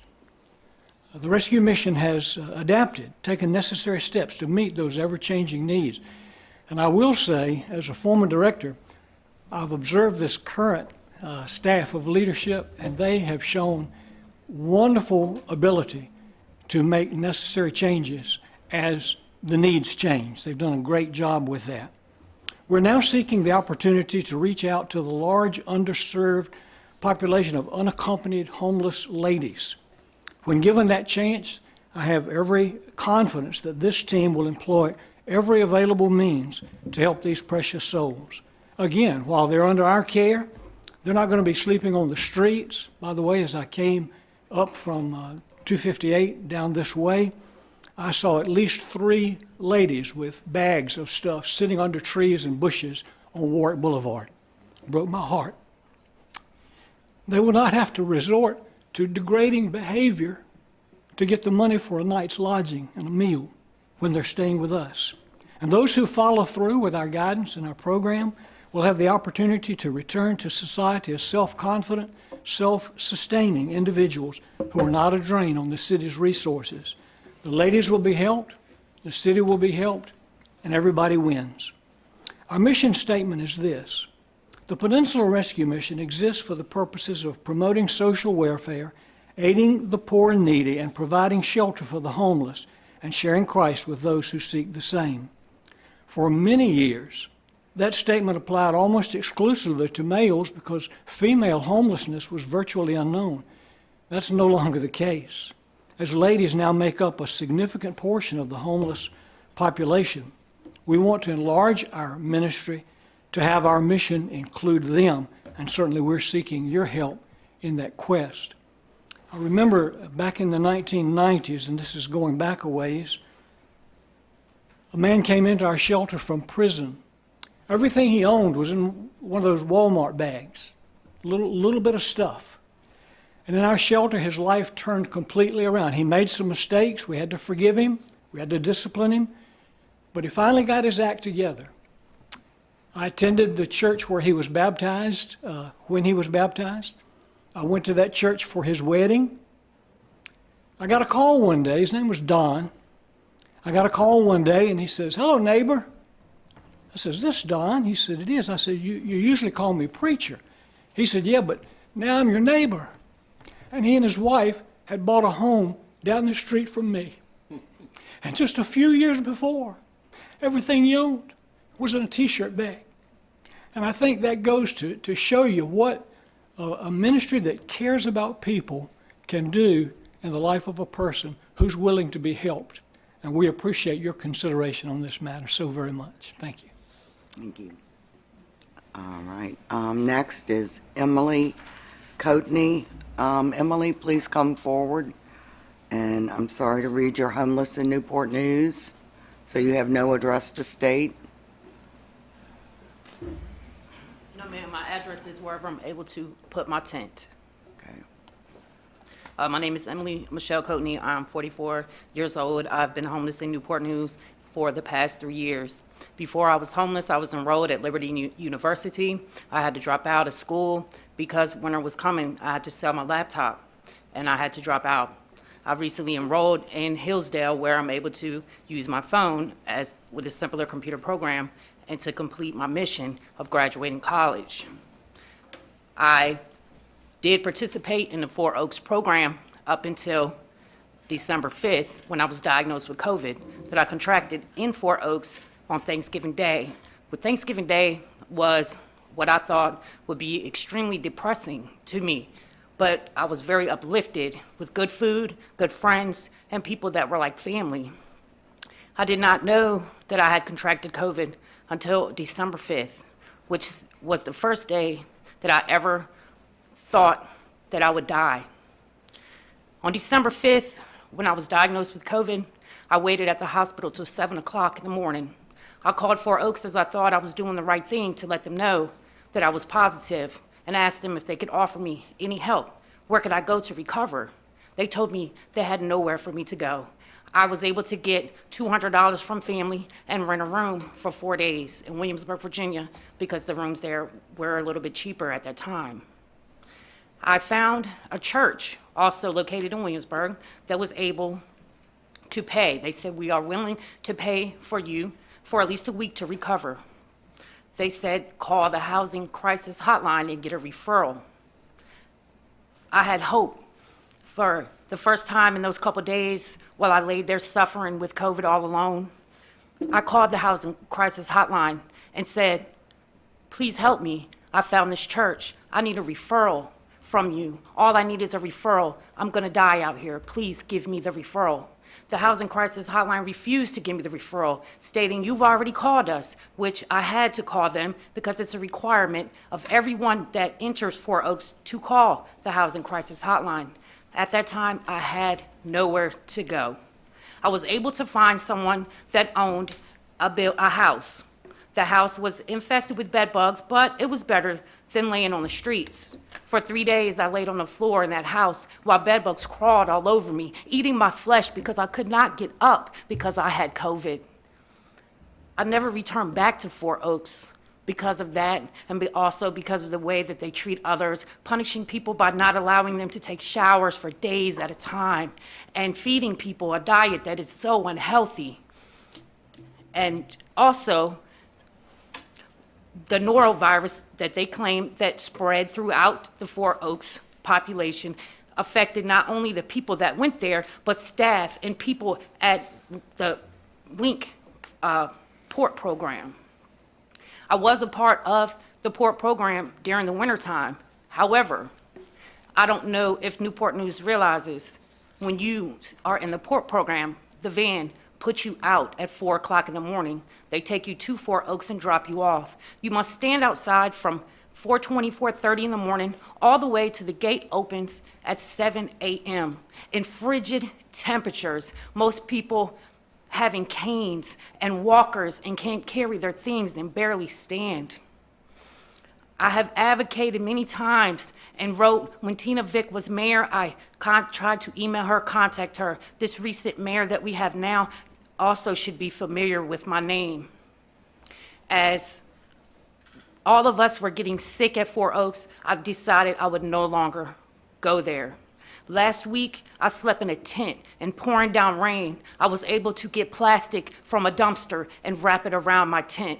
the rescue mission has adapted, taken necessary steps to meet those ever-changing needs. And I will say, as a former director, I've observed this current staff of leadership, and they have shown wonderful ability to make necessary changes as the needs change. They've done a great job with that. We're now seeking the opportunity to reach out to the large underserved population of unaccompanied homeless ladies. When given that chance, I have every confidence that this team will employ every available means to help these precious souls. Again, while they're under our care, they're not going to be sleeping on the streets. By the way, as I came up from 258 down this way, I saw at least 3 ladies with bags of stuff sitting under trees and bushes on Warwick Boulevard. It broke my heart. They will not have to resort to degrading behavior to get the money for a night's lodging and a meal when they're staying with us. And those who follow through with our guidance and our program will have the opportunity to return to society as self-confident, self-sustaining individuals who are not a drain on the city's resources. The ladies will be helped, the city will be helped, and everybody wins. Our mission statement is this: the Peninsula Rescue Mission exists for the purposes of promoting social welfare, aiding the poor and needy, and providing shelter for the homeless, and sharing Christ with those who seek the same. For many years, that statement applied almost exclusively to males because female homelessness was virtually unknown. That's no longer the case, as ladies now make up a significant portion of the homeless population. We want to enlarge our ministry to have our mission include them, and certainly we're seeking your help in that quest. I remember back in the 1990s, and this is going back a ways, a man came into our shelter from prison. Everything he owned was in one of those Walmart bags, little bit of stuff. And in our shelter, his life turned completely around. He made some mistakes. We had to forgive him. We had to discipline him. But he finally got his act together. I attended the church where he was baptized, when he was baptized. I went to that church for his wedding. I got a call one day. His name was Don. I got a call one day, and he says, "Hello, neighbor." I says, "This Don?" He said, "It is." I said, you usually call me preacher." He said, "Yeah, but now I'm your neighbor." And he and his wife had bought a home down the street from me. And just a few years before, everything he owned was in a T-shirt bag. And I think that goes to show you what a ministry that cares about people can do in the life of a person who's willing to be helped. And we appreciate your consideration on this matter so very much. Thank you. Thank you. All right. Next is Emily Coatney. Emily, please come forward. And I'm sorry to read you're homeless in Newport News, so you have no address to state. No, ma'am, my address is wherever I'm able to put my tent. Okay. My name is Emily Michelle Coatney. I'm 44 years old. I've been homeless in Newport News for the past 3 years. Before I was homeless, I was enrolled at Liberty University. I had to drop out of school because winter was coming. I had to sell my laptop, and I had to drop out. I recently enrolled in Hillsdale, where I'm able to use my phone with a simpler computer program and to complete my mission of graduating college. I did participate in the Four Oaks program up until December 5th, when I was diagnosed with COVID, that I contracted in Four Oaks on Thanksgiving Day. But Thanksgiving Day was what I thought would be extremely depressing to me. But I was very uplifted with good food, good friends, and people that were like family. I did not know that I had contracted COVID until December 5th, which was the first day that I ever thought that I would die. On December 5th, when I was diagnosed with COVID, I waited at the hospital till 7 o'clock in the morning. I called Four Oaks as I thought I was doing the right thing to let them know that I was positive, and asked them if they could offer me any help. Where could I go to recover? They told me they had nowhere for me to go. I was able to get $200 from family and rent a room for 4 days in Williamsburg, Virginia, because the rooms there were a little bit cheaper at that time. I found a church also located in Williamsburg that was able to pay. They said, "We are willing to pay for you for at least a week to recover." They said, "Call the Housing Crisis Hotline and get a referral." I had hope. For the first time in those couple days while I laid there suffering with COVID all alone, I called the Housing Crisis Hotline and said, "Please help me. I found this church. I need a referral from you. All I need is a referral. I'm going to die out here. Please give me the referral." The Housing Crisis Hotline refused to give me the referral, stating, "You've already called us," which I had to call them because it's a requirement of everyone that enters Four Oaks to call the Housing Crisis Hotline. At that time, I had nowhere to go. I was able to find someone that owned a house. The house was infested with bed bugs, but it was better than laying on the streets. For 3 days, I laid on the floor in that house while bed bugs crawled all over me, eating my flesh because I could not get up because I had COVID. I never returned back to Four Oaks because of that, and also because of the way that they treat others, punishing people by not allowing them to take showers for days at a time, and feeding people a diet that is so unhealthy. And also, the norovirus that they claim that spread throughout the Four Oaks population affected not only the people that went there, but staff and people at the Link port program. I was a part of the port program during the wintertime. However, I don't know if Newport News realizes when you are in the port program, the van put you out at 4 o'clock in the morning. They take you to 4 Oaks and drop you off. You must stand outside from 4:20, 4:30 in the morning, all the way to the gate opens at 7 a.m. in frigid temperatures. Most people having canes and walkers and can't carry their things and barely stand. I have advocated many times and wrote when Tina Vick was mayor, I tried to email her, contact her. This recent mayor that we have now also should be familiar with my name. As all of us were getting sick at 4 Oaks, I decided I would no longer go there. Last week, I slept in a tent in pouring down rain. I was able to get plastic from a dumpster and wrap it around my tent.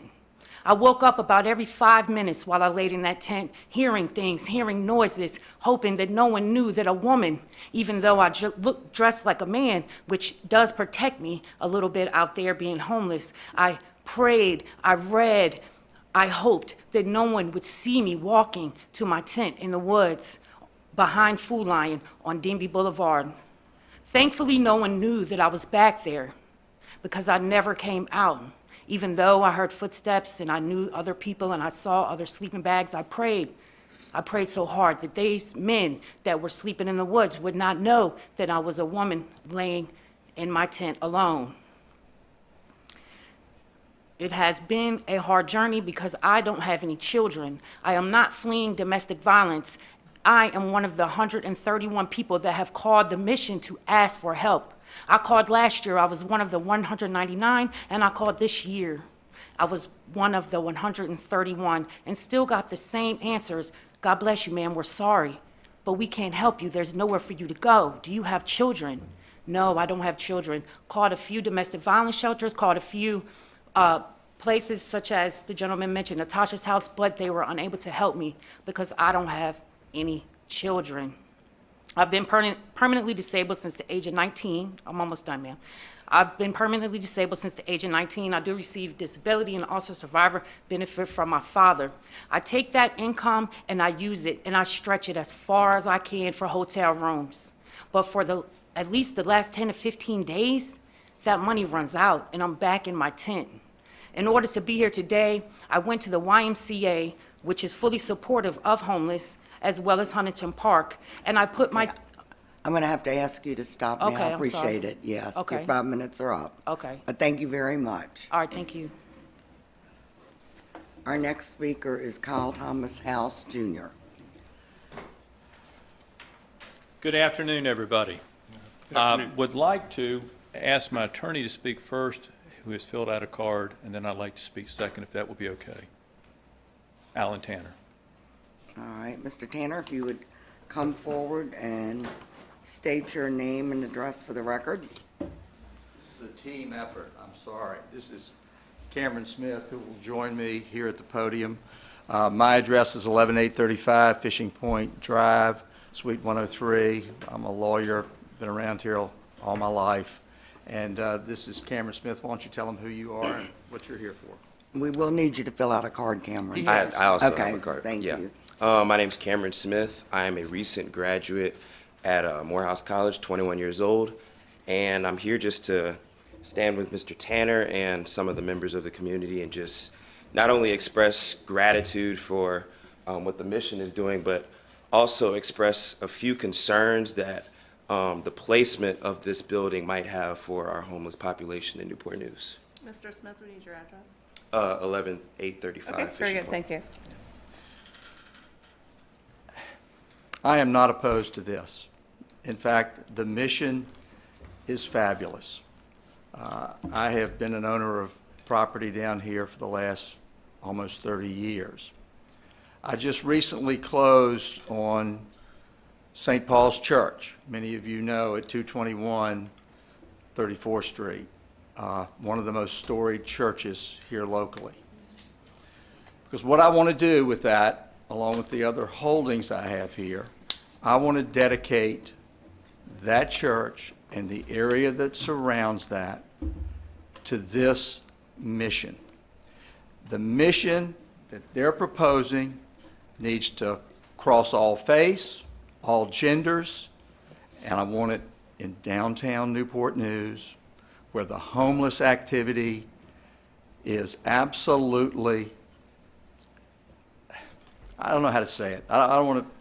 I woke up about every 5 minutes while I laid in that tent, hearing things, hearing noises, hoping that no one knew that a woman, even though I looked dressed like a man, which does protect me a little bit out there being homeless, I prayed, I read, I hoped that no one would see me walking to my tent in the woods behind Food Lion on Denby Boulevard. Thankfully, no one knew that I was back there because I never came out. Even though I heard footsteps and I knew other people and I saw other sleeping bags, I prayed. I prayed so hard that these men that were sleeping in the woods would not know that I was a woman laying in my tent alone. It has been a hard journey because I don't have any children. I am not fleeing domestic violence. I am one of the 131 people that have called the mission to ask for help. I called last year, I was one of the 199, and I called this year. I was one of the 131 and still got the same answers. God bless you, ma'am, we're sorry, but we can't help you. There's nowhere for you to go. Do you have children? No, I don't have children. Called a few domestic violence shelters, called a few places such as the gentleman mentioned, Natasha's house, but they were unable to help me because I don't have any children. I've been permanently disabled since the age of 19. I'm almost done, ma'am. I've been permanently disabled since the age of 19. I do receive disability and also survivor benefit from my father. I take that income and I use it and I stretch it as far as I can for hotel rooms. But for at least the last 10 to 15 days, that money runs out and I'm back in my tent. In order to be here today, I went to the YMCA, which is fully supportive of homeless, as well as Huntington Park, and I put my... I'm going to have to ask you to stop now. Okay, I I'm sorry. appreciate it, yes. Okay. Your 5 minutes are up. Okay. But thank you very much. All right, thank you. Our next speaker is Kyle Thomas House, Jr. Good afternoon, everybody. I would like to ask my attorney to speak first, who has filled out a card, and then I'd like to speak second, if that would be okay. Alan Tanner. All right, Mr. Tanner, if you would come forward and state your name and address for the record. This is a team effort, I'm sorry. This is Cameron Smith, who will join me here at the podium. My address is 11835 Fishing Point Drive, Suite 103. I'm a lawyer, been around here all my life. And this is Cameron Smith. Why don't you tell them who you are and what you're here for? We will need you to fill out a card, Cameron. I also Okay, have a card. thank you. My name's Cameron Smith. I am a recent graduate at Morehouse College, 21 years old, and I'm here just to stand with Mr. Tanner and some of the members of the community and just not only express gratitude for what the mission is doing, but also express a few concerns that the placement of this building might have for our homeless population in Newport News. Mr. Smith, we need your address. 11835. Okay, very good, thank you. I am not opposed to this. In fact, the mission is fabulous. I have been an owner of property down here for the last almost 30 years. I just recently closed on St. Paul's Church. Many of you know at 221 34th Street, one of the most storied churches here locally. Because what I want to do with that, along with the other holdings I have here, I want to dedicate that church and the area that surrounds that to this mission. The mission that they're proposing needs to cross all faiths, all genders, and I want it in downtown Newport News where the homeless activity is absolutely, I don't know how to say it. I don't want to,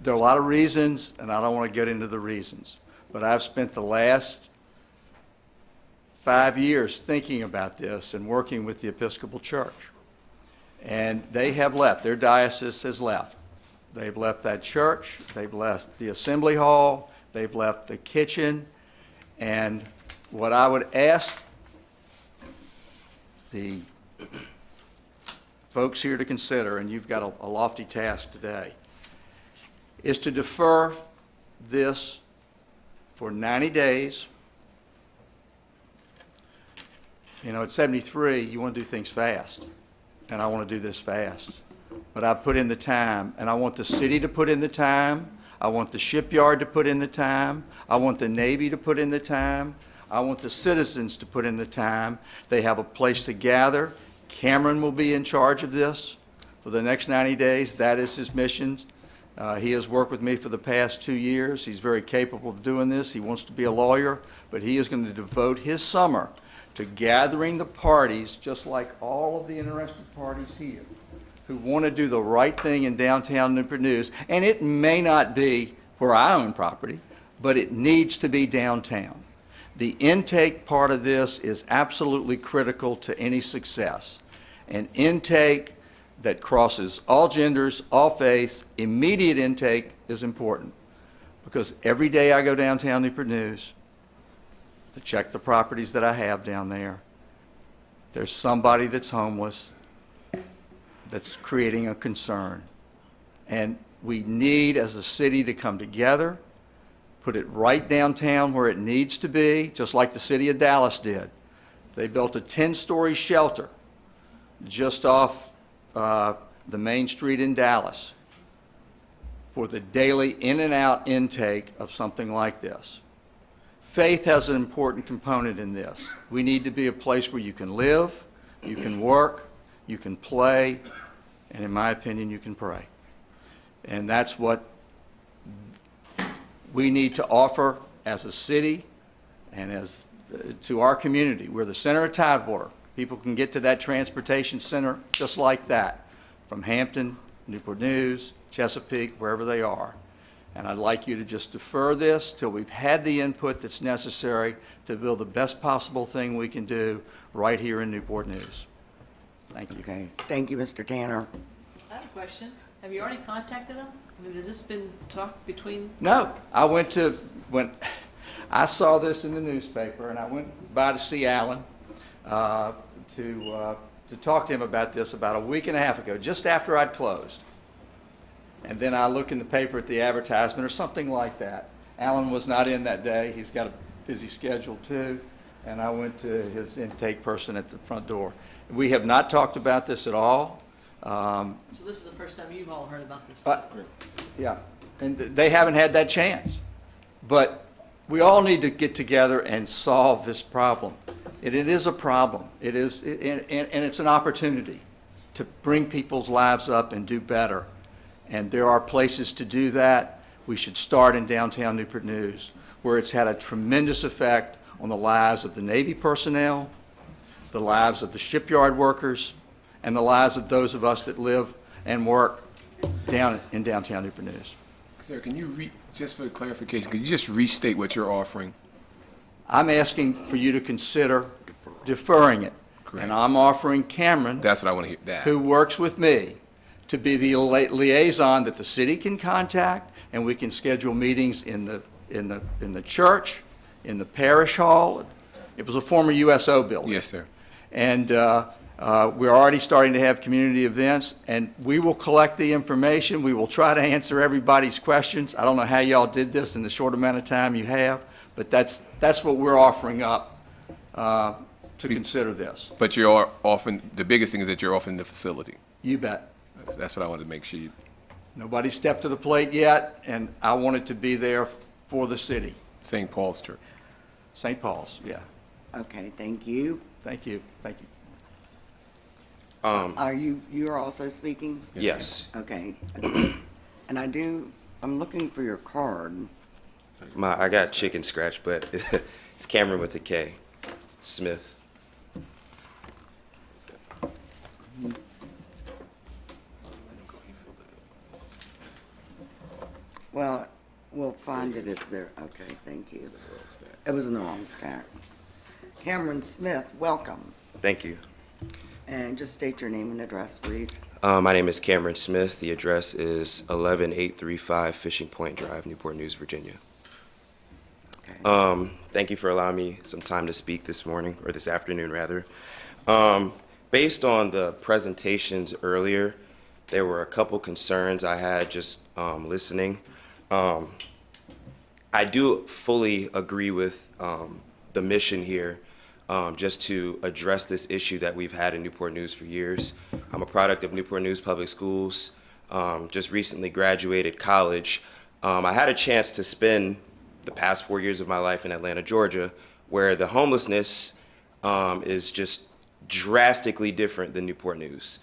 there are a lot of reasons, and I don't want to get into the reasons, but I've spent the last 5 years thinking about this and working with the Episcopal Church. And they have left, their diocese has left. They've left that church, they've left the assembly hall, they've left the kitchen, and what I would ask the folks here to consider, and you've got a lofty task today, is to defer this for 90 days. You know, at 73, you want to do things fast, and I want to do this fast. But I put in the time, and I want the city to put in the time. I want the shipyard to put in the time. I want the Navy to put in the time. I want the citizens to put in the time. They have a place to gather. Cameron will be in charge of this for the next 90 days. That is his mission. He has worked with me for the past 2 years. He's very capable of doing this. He wants to be a lawyer, but he is going to devote his summer to gathering the parties, just like all of the interested parties here, who want to do the right thing in downtown Newport News. And it may not be where I own property, but it needs to be downtown. The intake part of this is absolutely critical to any success. An intake that crosses all genders, all faiths, immediate intake is important. Because every day I go downtown Newport News to check the properties that I have down there, there's somebody that's homeless that's creating a concern. And we need, as a city, to come together, put it right downtown where it needs to be, just like the city of Dallas did. They built a 10-story shelter just off the main street in Dallas for the daily in and out intake of something like this. Faith has an important component in this. We need to be a place where you can live, you can work, you can play, and in my opinion, you can pray. And that's what we need to offer as a city and as to our community. We're the center of Tidewater. People can get to that transportation center just like that, from Hampton, Newport News, Chesapeake, wherever they are. And I'd like you to just defer this till we've had the input that's necessary to build the best possible thing we can do right here in Newport News. Thank you. Okay, thank you, Mr. Tanner. I have a question. Have you already contacted them? I mean, has this been talked between? No, when I saw this in the newspaper, and I went by to see Alan to talk to him about this about a week and a half ago, just after I'd closed. And then I look in the paper at the advertisement or something like that. Alan was not in that day. He's got a busy schedule too. And I went to his intake person at the front door. We have not talked about this at all. So this is the first time you've all heard about this? Yeah, and they haven't had that chance. But we all need to get together and solve this problem. It is a problem. It is, and it's an opportunity to bring people's lives up and do better. And there are places to do that. We should start in downtown Newport News, where it's had a tremendous effect on the lives of the Navy personnel, the lives of the shipyard workers, and the lives of those of us that live and work down in downtown Newport News. Sir, can you, just for clarification, could you just restate what you're offering? I'm asking for you to consider deferring it. Correct. And I'm offering Cameron, that's what I want to hear, that, who works with me, to be the liaison that the city can contact, and we can schedule meetings in the church, in the parish hall. It was a former USO building. Yes, sir. And we're already starting to have community events, and we will collect the information. We will try to answer everybody's questions. I don't know how y'all did this in the short amount of time you have, but that's what we're offering up to consider this. But you're offering, the biggest thing is that you're offering the facility. You bet. That's what I wanted to make sure you... Nobody stepped to the plate yet, and I wanted to be there for the city. St. Paul's Church. St. Paul's, yeah. Okay, thank you. Thank you, thank you. Are you're also speaking? Yes. Okay. And I'm looking for your card. I got chicken scratch, but it's Cameron with a K. Smith. Well, we'll find it if there, okay, thank you. It was in the wrong stack. Cameron Smith, welcome. Thank you. And just state your name and address, please. My name is Cameron Smith. The address is 11835 Fishing Point Drive, Newport News, Virginia. Thank you for allowing me some time to speak this morning, or this afternoon rather. Based on the presentations earlier, there were a couple concerns I had just listening. I do fully agree with the mission here, just to address this issue that we've had in Newport News for years. I'm a product of Newport News Public Schools, just recently graduated college. I had a chance to spend the past 4 years of my life in Atlanta, Georgia, where the homelessness is just drastically different than Newport News.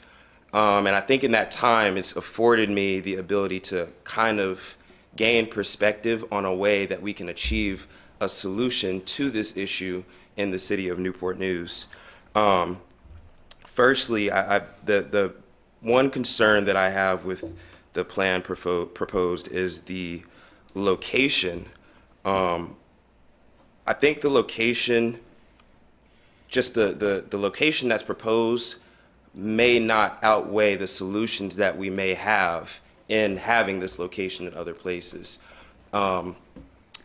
And I think in that time, it's afforded me the ability to kind of gain perspective on a way that we can achieve a solution to this issue in the city of Newport News. Firstly, the one concern that I have with the plan proposed is the location. I think the location, just the location that's proposed may not outweigh the solutions that we may have in having this location in other places. I've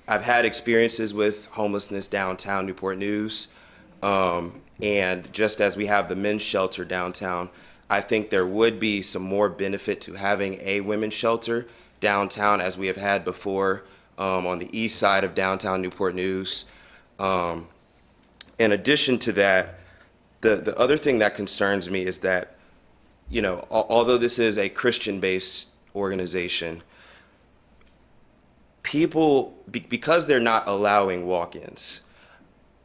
had experiences with homelessness downtown Newport News, and just as we have the men's shelter downtown, I think there would be some more benefit to having a women's shelter downtown as we have had before on the east side of downtown Newport News. In addition to that, the other thing that concerns me is that, you know, although this is a Christian-based organization, people, because they're not allowing walk-ins,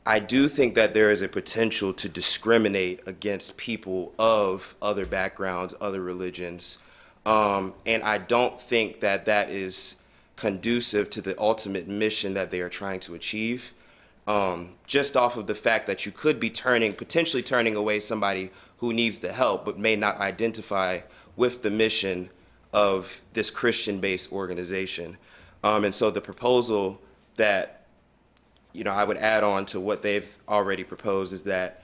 I do think that there is a potential to discriminate against people of other backgrounds, other religions, and I don't think that that is conducive to the ultimate mission that they are trying to achieve. Just off of the fact that you could be potentially turning away somebody who needs the help but may not identify with the mission of this Christian-based organization. And so the proposal that, you know, I would add on to what they've already proposed is that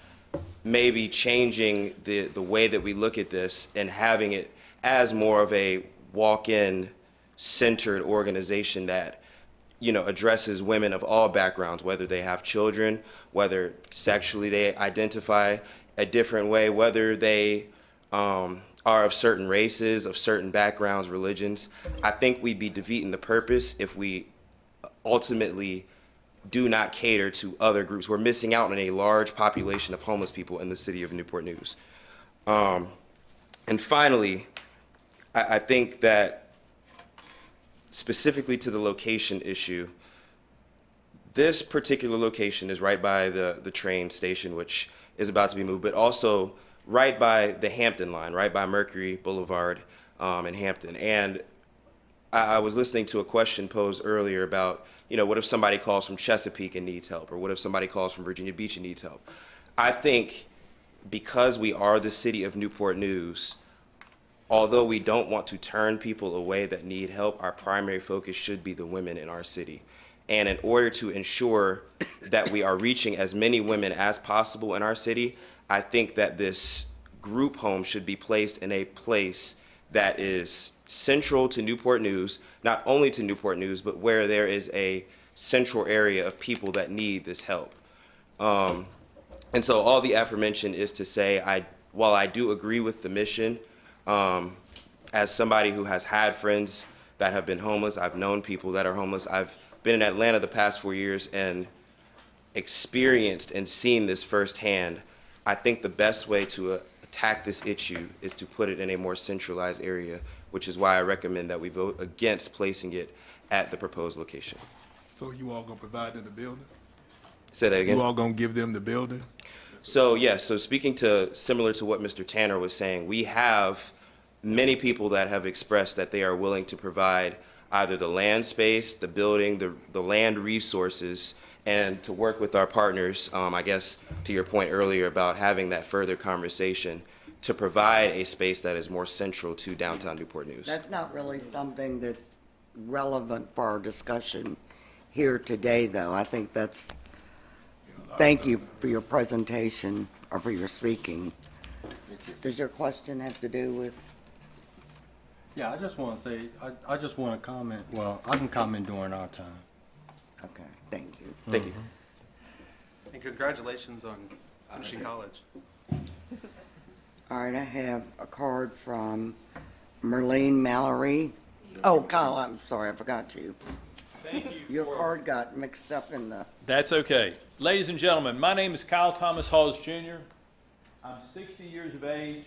maybe changing the way that we look at this and having it as more of a walk-in centered organization that, you know, addresses women of all backgrounds, whether they have children, whether sexually they identify a different way, whether they are of certain races, of certain backgrounds, religions. I think we'd be defeating the purpose if we ultimately do not cater to other groups. We're missing out on a large population of homeless people in the city of Newport News. And finally, I think that specifically to the location issue, this particular location is right by the train station, which is about to be moved, but also right by the Hampton line, right by Mercury Boulevard in Hampton. And I was listening to a question posed earlier about, you know, what if somebody calls from Chesapeake and needs help, or what if somebody calls from Virginia Beach and needs help? I think because we are the city of Newport News, although we don't want to turn people away that need help, our primary focus should be the women in our city. And in order to ensure that we are reaching as many women as possible in our city, I think that this group home should be placed in a place that is central to Newport News, not only to Newport News, but where there is a central area of people that need this help. And so all the aforementioned is to say, while I do agree with the mission, as somebody who has had friends that have been homeless, I've known people that are homeless. I've been in Atlanta the past 4 years and experienced and seen this firsthand. I think the best way to attack this issue is to put it in a more centralized area, which is why I recommend that we vote against placing it at the proposed location. So you all gonna provide them the building? Say that again? You all gonna give them the building? So yes, so speaking to similar to what Mr. Tanner was saying, we have many people that have expressed that they are willing to provide either the land space, the building, the land resources and to work with our partners, I guess to your point earlier about having that further conversation to provide a space that is more central to downtown Newport News. That's not really something that's relevant for our discussion here today, though. I think that's, thank you for your presentation, or for your speaking. Does your question have to do with? Yeah, I just want to say, I just want to comment. Well, I can comment during our time. Okay, thank you. Thank you. And congratulations on finishing college. All right, I have a card from Merlene Mallory. Oh, Kyle, I'm sorry, I forgot you. Thank you. Your card got mixed up in the... That's okay. Ladies and gentlemen, my name is Kyle Thomas Halls Jr. I'm 60 years of age.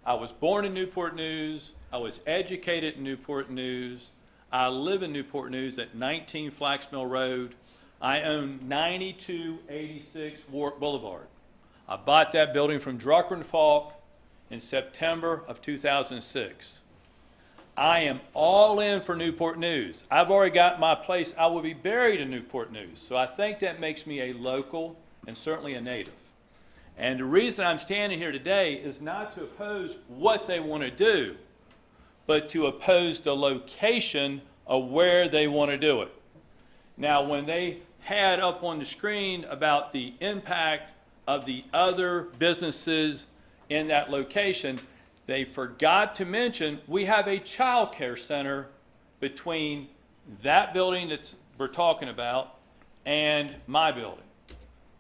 I was born in Newport News. I was educated in Newport News. I live in Newport News at 19 Flax Mill Road. I own 9286 Warwick Boulevard. I bought that building from Drucker and Falk in September of 2006. I am all in for Newport News. I've already got my place. I will be buried in Newport News. So I think that makes me a local and certainly a native. And the reason I'm standing here today is not to oppose what they want to do, but to oppose the location of where they want to do it. Now, when they had up on the screen about the impact of the other businesses in that location, they forgot to mention we have a child care center between that building that we're talking about and my building.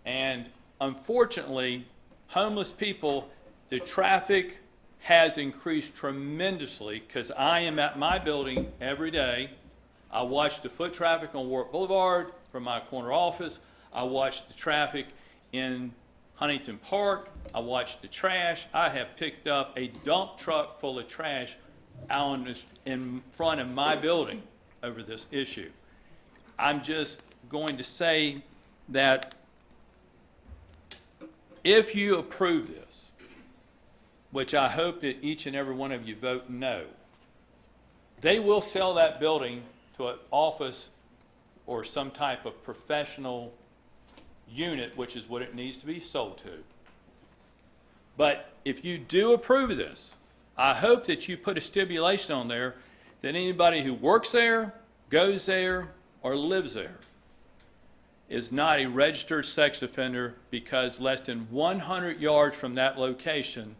And unfortunately, homeless people, the traffic has increased tremendously because I am at my building every day. I watch the foot traffic on Warwick Boulevard from my corner office. I watch the traffic in Huntington Park. I watch the trash. I have picked up a dump truck full of trash out in front of my building over this issue. I'm just going to say that if you approve this, which I hope that each and every one of you vote no, they will sell that building to an office or some type of professional unit, which is what it needs to be sold to. But if you do approve of this, I hope that you put a stipulation on there that anybody who works there, goes there, or lives there is not a registered sex offender, because less than 100 yards from that location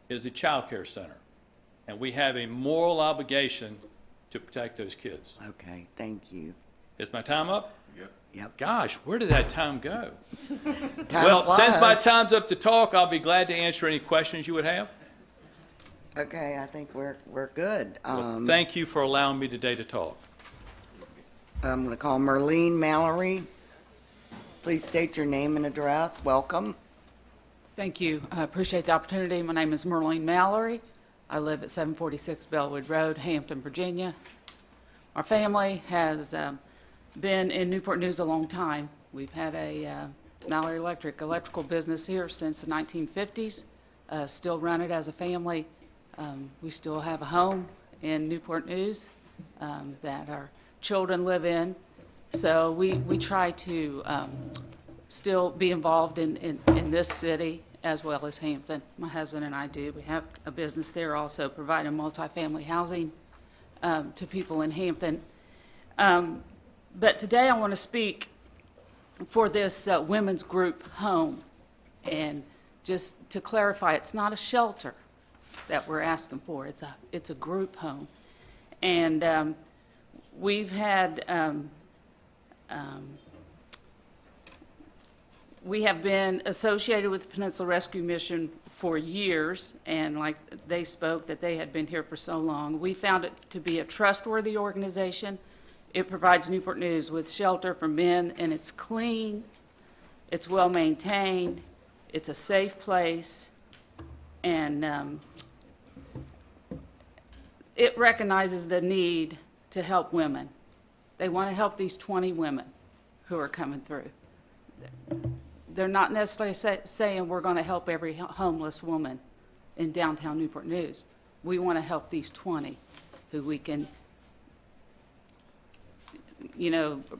is a child care center. And we have a moral obligation to protect those kids. Okay, thank you. Is my time up? Yep. Gosh, where did that time go? Time Well, flies. since my time's up to talk, I'll be glad to answer any questions you would have. Okay, I think we're good. Well, thank you for allowing me today to talk. I'm going to call Merlene Mallory. Please state your name and address. Welcome. Thank you. I appreciate the opportunity. My name is Merlene Mallory. I live at 746 Bellwood Road, Hampton, Virginia. Our family has been in Newport News a long time. We've had a Mallory electrical business here since the 1950s. Still run it as a family. We still have a home in Newport News that our children live in. So we try to still be involved in this city as well as Hampton. My husband and I do. We have a business there also providing multifamily housing to people in Hampton. But today I want to speak for this women's group home. And just to clarify, it's not a shelter that we're asking for. It's a group home. And we've had, we have been associated with the Peninsula Rescue Mission for years, and like they spoke that they had been here for so long. We found it to be a trustworthy organization. It provides Newport News with shelter for men, and it's clean, it's well maintained, it's a safe place, and it recognizes the need to help women. They want to help these 20 women who are coming through. They're not necessarily saying we're going to help every homeless woman in downtown Newport News. We want to help these 20 who we can,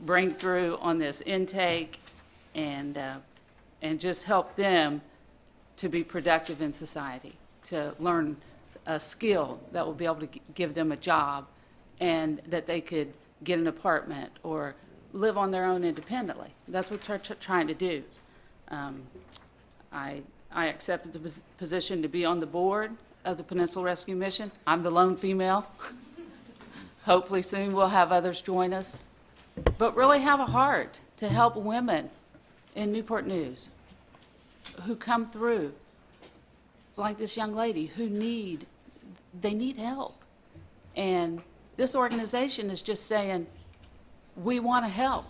bring through on this intake and just help them to be productive in society, to learn a skill that will be able to give them a job, and that they could get an apartment or live on their own independently. That's what we're trying to do. I accepted the position to be on the board of the Peninsula Rescue Mission. I'm the lone female. Hopefully soon we'll have others join us. But really have a heart to help women in Newport News who come through, like this young lady, who need help. And this organization is just saying, we want to help.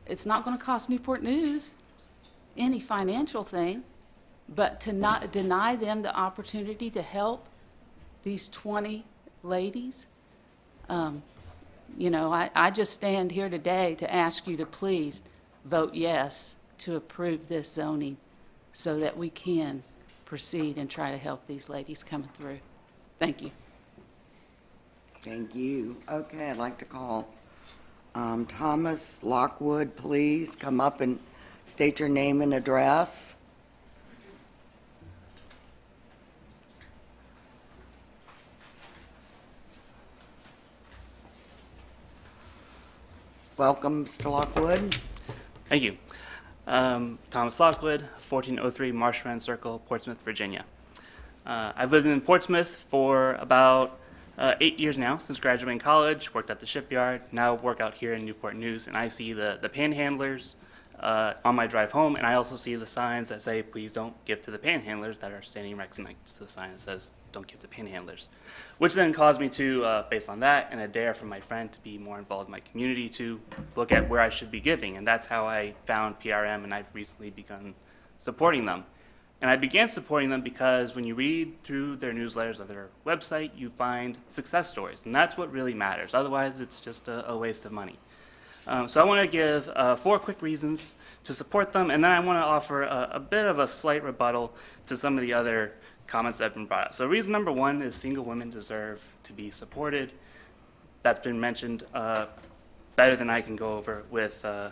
It's not going to cost Newport News any financial thing, but to not deny them the opportunity to help these 20 ladies, I just stand here today to ask you to please vote yes to approve this zoning so that we can proceed and try to help these ladies coming through. Thank you. Thank you. Okay, I'd like to call Thomas Lockwood, please come up and state your name and address. Welcome, Mr. Lockwood. Thank you. Thomas Lockwood, 1403 Marshman Circle, Portsmouth, Virginia. I've lived in Portsmouth for about 8 years now, since graduating college, worked at the shipyard, now work out here in Newport News, and I see the panhandlers on my drive home, and I also see the signs that say, please don't give to the panhandlers, that are standing right next to the sign that says, don't give to panhandlers. Which then caused me to, based on that and a dare from my friend to be more involved in my community, to look at where I should be giving, and that's how I found PRM, and I've recently begun supporting them. And I began supporting them because when you read through their newsletters of their website, you find success stories, and that's what really matters. Otherwise, it's just a waste of money. So I want to give 4 quick reasons to support them, and then I want to offer a bit of a slight rebuttal to some of the other comments that have been brought up. So reason number 1 is single women deserve to be supported. That's been mentioned better than I can go over with the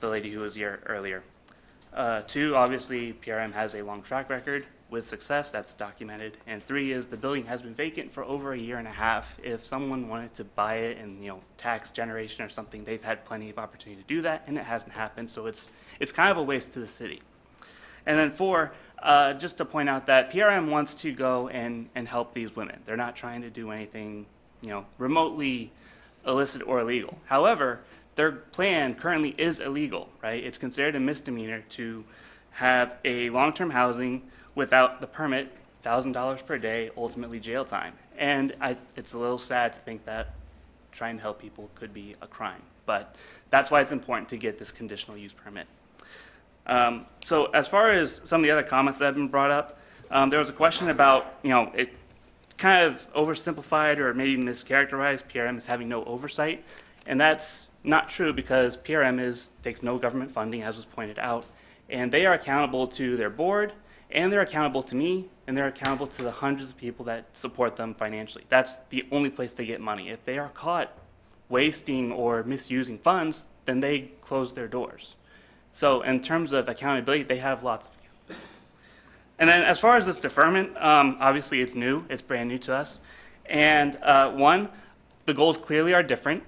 lady who was here earlier. 2, obviously, PRM has a long track record with success that's documented. And 3 is the building has been vacant for over a year and a half. If someone wanted to buy it and, tax generation or something, they've had plenty of opportunity to do that, and it hasn't happened. So it's kind of a waste to the city. And then 4, just to point out that PRM wants to go and help these women. They're not trying to do anything, remotely illicit or illegal. However, their plan currently is illegal, right? It's considered a misdemeanor to have a long-term housing without the permit, $1,000 per day, ultimately jail time. And it's a little sad to think that trying to help people could be a crime. But that's why it's important to get this conditional use permit. So as far as some of the other comments that have been brought up, there was a question about, it kind of oversimplified or maybe mischaracterized PRM as having no oversight. And that's not true because PRM takes no government funding, as was pointed out, and they are accountable to their board, and they're accountable to me, and they're accountable to the hundreds of people that support them financially. That's the only place they get money. If they are caught wasting or misusing funds, then they close their doors. So in terms of accountability, they have lots of accountability. And then as far as this deferment, obviously it's new, it's brand new to us. And 1, the goals clearly are different.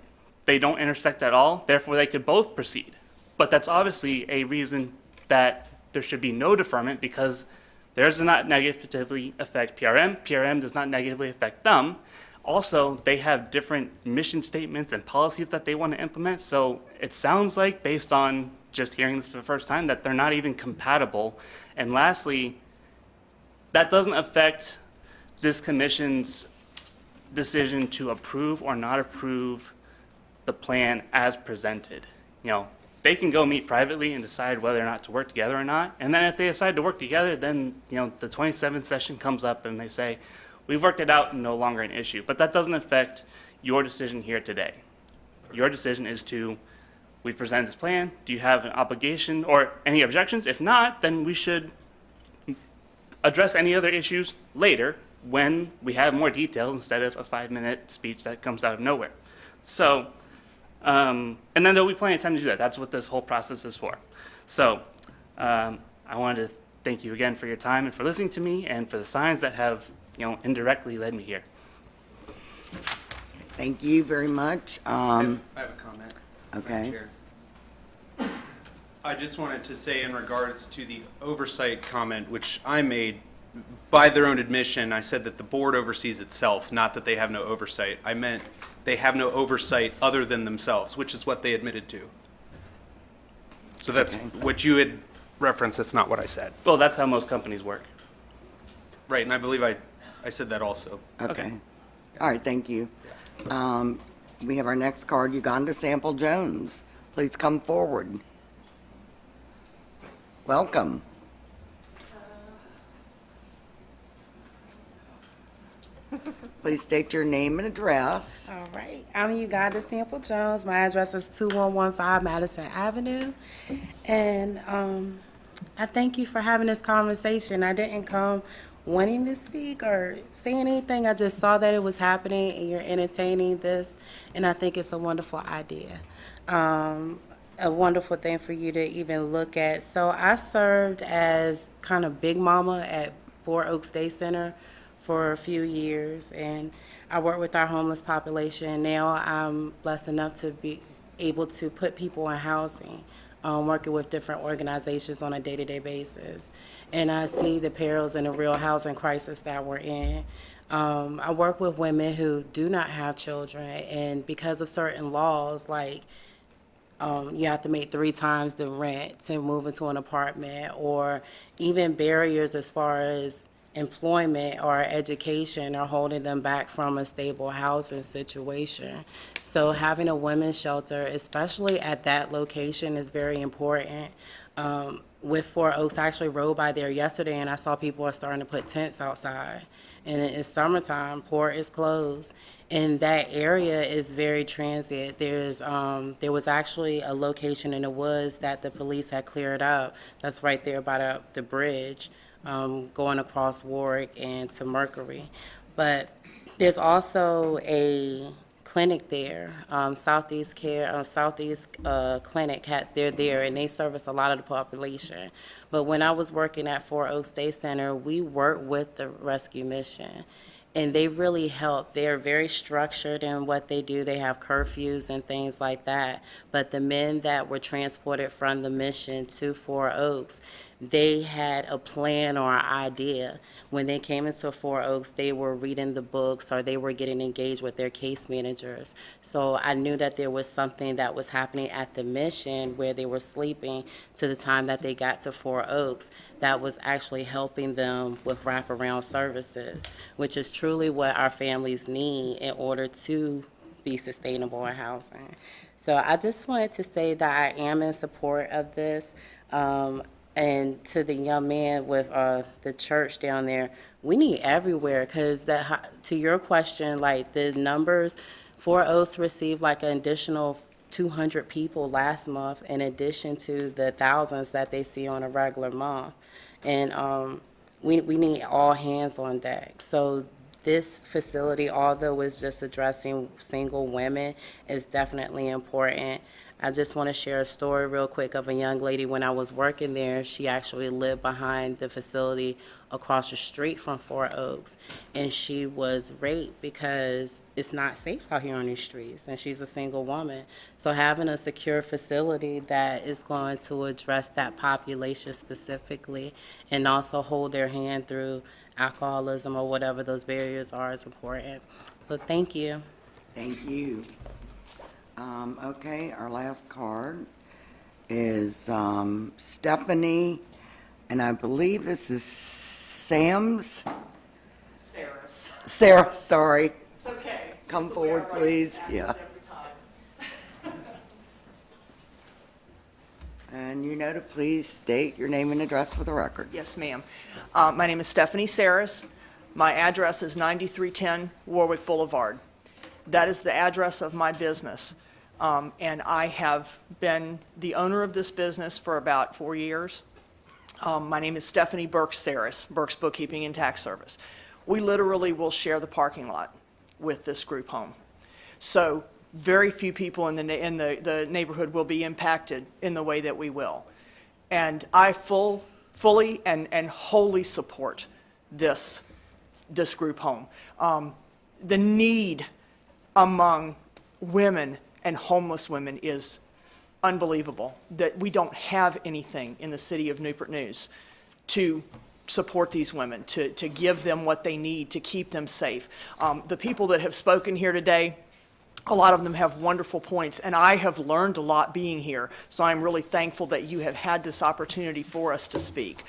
They don't intersect at all, therefore they could both proceed. But that's obviously a reason that there should be no deferment, because theirs does not negatively affect PRM. PRM does not negatively affect them. Also, they have different mission statements and policies that they want to implement. So it sounds like, based on just hearing this for the first time, that they're not even compatible. And lastly, that doesn't affect this commission's decision to approve or not approve the plan as presented. They can go meet privately and decide whether or not to work together or not. And then if they decide to work together, then the 27th session comes up and they say, we've worked it out and no longer an issue. But that doesn't affect your decision here today. Your decision is we present this plan. Do you have an obligation or any objections? If not, then we should address any other issues later when we have more details instead of a 5-minute speech that comes out of nowhere. So And then there'll be plenty of time to do that. That's what this whole process is for. So I wanted to thank you again for your time and for listening to me and for the signs that have, indirectly led me here. Thank you very much. I have a comment. Okay. Madam Chair. I just wanted to say in regards to the oversight comment, which I made, by their own admission, I said that the board oversees itself, not that they have no oversight. I meant they have no oversight other than themselves, which is what they admitted to. So that's what you had referenced. That's not what I said. Well, that's how most companies work. Right, and I believe I said that also. Okay. All right, thank you. We have our next card, Uganda Sample Jones. Please come forward. Welcome. Please state your name and address. All right. I'm Uganda Sample Jones. My address is 2115 Madison Avenue. And I thank you for having this conversation. I didn't come wanting to speak or say anything. I just saw that it was happening and you're entertaining this. And I think it's a wonderful idea. A wonderful thing for you to even look at. So I served as kind of big mama at 4 Oaks Day Center for a few years, and I work with our homeless population. Now I'm blessed enough to be able to put people in housing, working with different organizations on a day-to-day basis. And I see the perils and the real housing crisis that we're in. I work with women who do not have children, and because of certain laws, like you have to make 3 times the rent to move into an apartment, or even barriers as far as employment or education are holding them back from a stable housing situation. So having a women's shelter, especially at that location, is very important. With 4 Oaks, I actually rode by there yesterday and I saw people are starting to put tents outside. And it's summertime, port is closed. And that area is very transient. There was actually a location in the woods that the police had cleared up. That's right there by the bridge, going across Warwick and to Mercury. But there's also a clinic there, Southeast Clinic. They're there and they service a lot of the population. But when I was working at 4 Oaks Day Center, we worked with the rescue mission. And they really help. They're very structured in what they do. They have curfews and things like that. But the men that were transported from the mission to 4 Oaks, they had a plan or an idea. When they came into 4 Oaks, they were reading the books or they were getting engaged with their case managers. So I knew that there was something that was happening at the mission where they were sleeping to the time that they got to 4 Oaks that was actually helping them with wraparound services, which is truly what our families need in order to be sustainable in housing. So I just wanted to say that I am in support of this. And to the young man with the church down there, we need everywhere because to your question, like the numbers, 4 Oaks received like an additional 200 people last month in addition to the thousands that they see on a regular month. And we need all hands on deck. So this facility, although it's just addressing single women, is definitely important. I just want to share a story real quick of a young lady when I was working there. She actually lived behind the facility across the street from 4 Oaks, and she was raped because it's not safe out here on these streets, and she's a single woman. So having a secure facility that is going to address that population specifically and also hold their hand through alcoholism or whatever those barriers are is important. So thank you. Thank you. Okay, our last card is Stephanie, and I believe this is Sam's. Sarah, sorry. It's okay. Come forward, please. Yeah. And you know to please state your name and address for the record. Yes, ma'am. My name is Stephanie Saris. My address is 9310 Warwick Boulevard. That is the address of my business. And I have been the owner of this business for about 4 years. My name is Stephanie Burks-Saris, Burks Bookkeeping and Tax Service. We literally will share the parking lot with this group home. So very few people in the neighborhood will be impacted in the way that we will. And I fully and wholly support this group home. The need among women and homeless women is unbelievable, that we don't have anything in the city of Newport News to support these women, to give them what they need to keep them safe. The people that have spoken here today, a lot of them have wonderful points, and I have learned a lot being here, so I'm really thankful that you have had this opportunity for us to speak.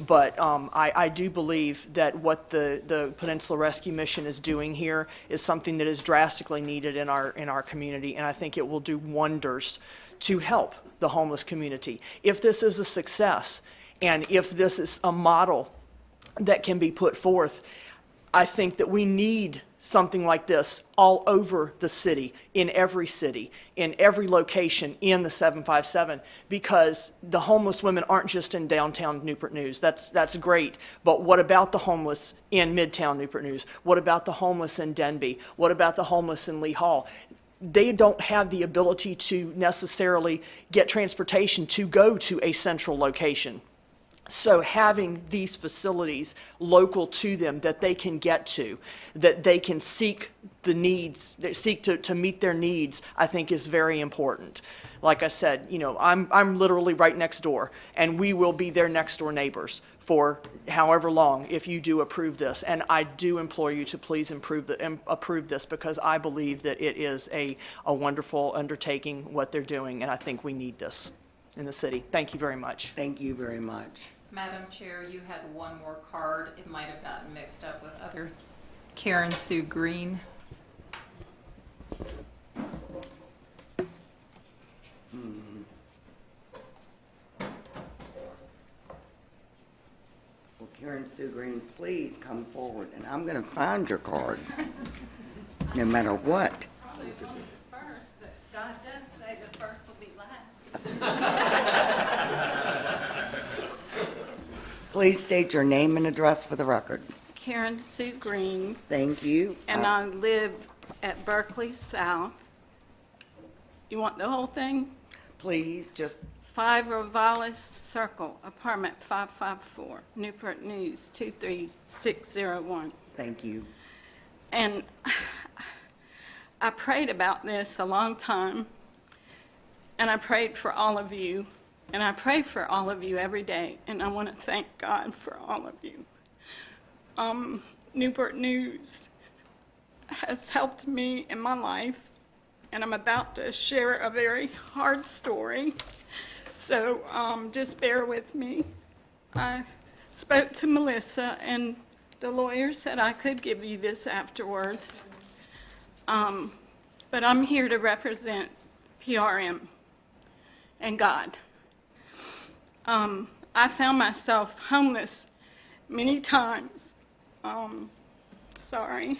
But I do believe that what the Peninsula Rescue Mission is doing here is something that is drastically needed in our community, and I think it will do wonders to help the homeless community. If this is a success, and if this is a model that can be put forth, I think that we need something like this all over the city, in every location in the 757, because the homeless women aren't just in downtown Newport News. That's great, but what about the homeless in Midtown Newport News? What about the homeless in Denby? What about the homeless in Lee Hall? They don't have the ability to necessarily get transportation to go to a central location. So having these facilities local to them that they can get to, that they can seek to meet their needs, I think is very important. Like I said, you know, I'm literally right next door, and we will be their next door neighbors for however long if you do approve this. And I do implore you to please approve this, because I believe that it is a wonderful undertaking what they're doing, and I think we need this in the city. Thank you very much. Thank you very much. Madam Chair, you had one more card. It might have gotten mixed up with other. Karen Sue Green. Well, Karen Sue Green, please come forward, and I'm going to find your card, no matter what. Probably will be the first, but God does say the first will be last. Please state your name and address for the record. Karen Sue Green. Thank you. And I live at Berkeley South. You want the whole thing? Please, just 5 Rovalis Circle, apartment 554, Newport News 23601. Thank you. And I prayed about this a long time, and I prayed for all of you. And I pray for all of you every day, and I want to thank God for all of you. Newport News has helped me in my life, and I'm about to share a very hard story, so just bear with me. I spoke to Melissa, and the lawyer said I could give you this afterwards, but I'm here to represent PRM and God. I found myself homeless many times. Sorry.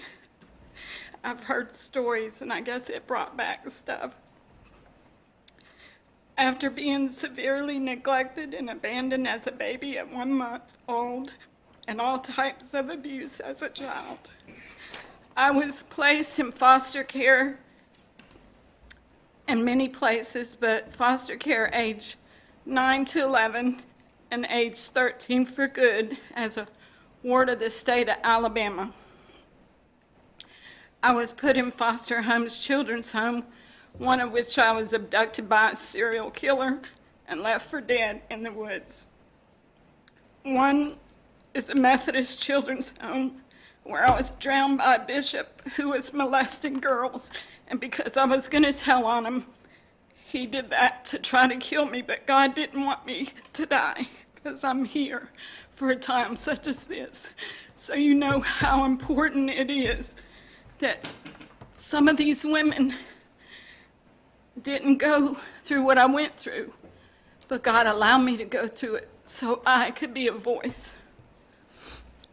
I've heard stories, and I guess it brought back stuff. After being severely neglected and abandoned as a baby at 1 month old, and all types of abuse as a child, I was placed in foster care in many places, but foster care age 9 to 11 and age 13 for good as a ward of the state of Alabama. I was put in foster homes, children's home, one of which I was abducted by a serial killer and left for dead in the woods. One is a Methodist children's home where I was drowned by a bishop who was molesting girls, and because I was going to tell on him, he did that to try to kill me, but God didn't want me to die, because I'm here for a time such as this. So you know how important it is that some of these women didn't go through what I went through, but God allowed me to go through it so I could be a voice,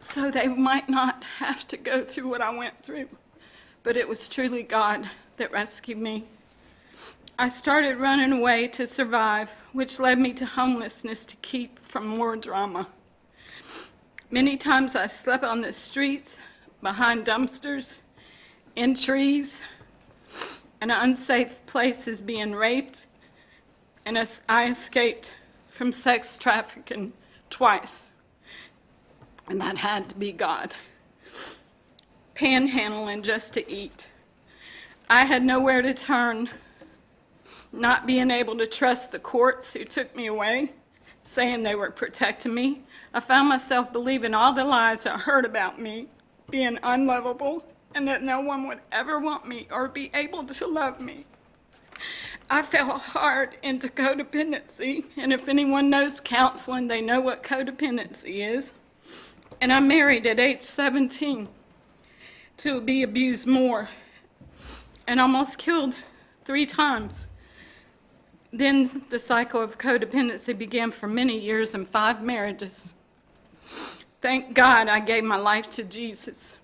so they might not have to go through what I went through. But it was truly God that rescued me. I started running away to survive, which led me to homelessness to keep from more drama. Many times I slept on the streets, behind dumpsters, in trees. an unsafe place is being raped, and I escaped from sex trafficking twice. And that had to be God. Panhandling just to eat. I had nowhere to turn, not being able to trust the courts who took me away, saying they were protecting me. I found myself believing all the lies I heard about me, being unlovable, and that no one would ever want me or be able to love me. I fell hard into codependency, and if anyone knows counseling, they know what codependency is. And I married at age 17 to be abused more and almost killed 3 times. Then the cycle of codependency began for many years and 5 marriages. Thank God I gave my life to Jesus.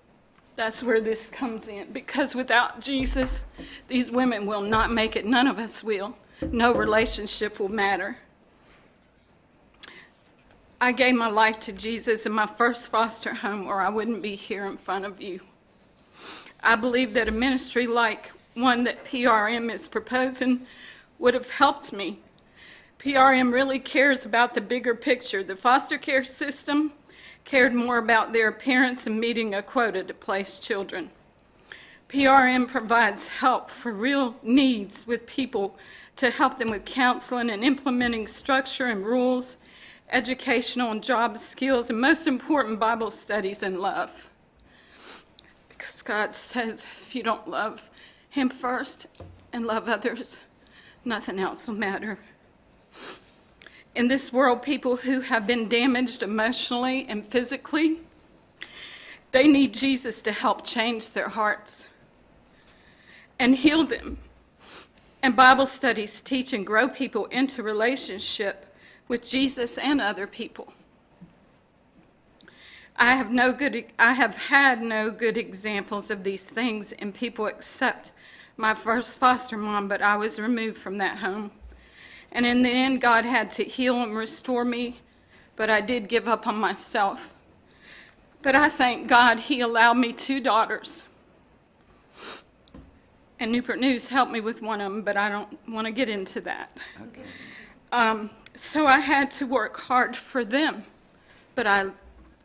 That's where this comes in, because without Jesus, these women will not make it. None of us will. No relationship will matter. I gave my life to Jesus in my first foster home, or I wouldn't be here in front of you. I believe that a ministry like one that PRM is proposing would have helped me. PRM really cares about the bigger picture. The foster care system cared more about their appearance and meeting a quota to place children. PRM provides help for real needs with people to help them with counseling and implementing structure and rules, educational and job skills, and most important, Bible studies and love. Because God says if you don't love Him first and love others, nothing else will matter. In this world, people who have been damaged emotionally and physically, they need Jesus to help change their hearts and heal them. And Bible studies teach and grow people into relationship with Jesus and other people. I have had no good examples of these things in people except my first foster mom, but I was removed from that home. And in the end, God had to heal and restore me, but I did give up on myself. But I thank God He allowed me 2 daughters. And Newport News helped me with one of them, but I don't want to get into that. Okay. So I had to work hard for them, but I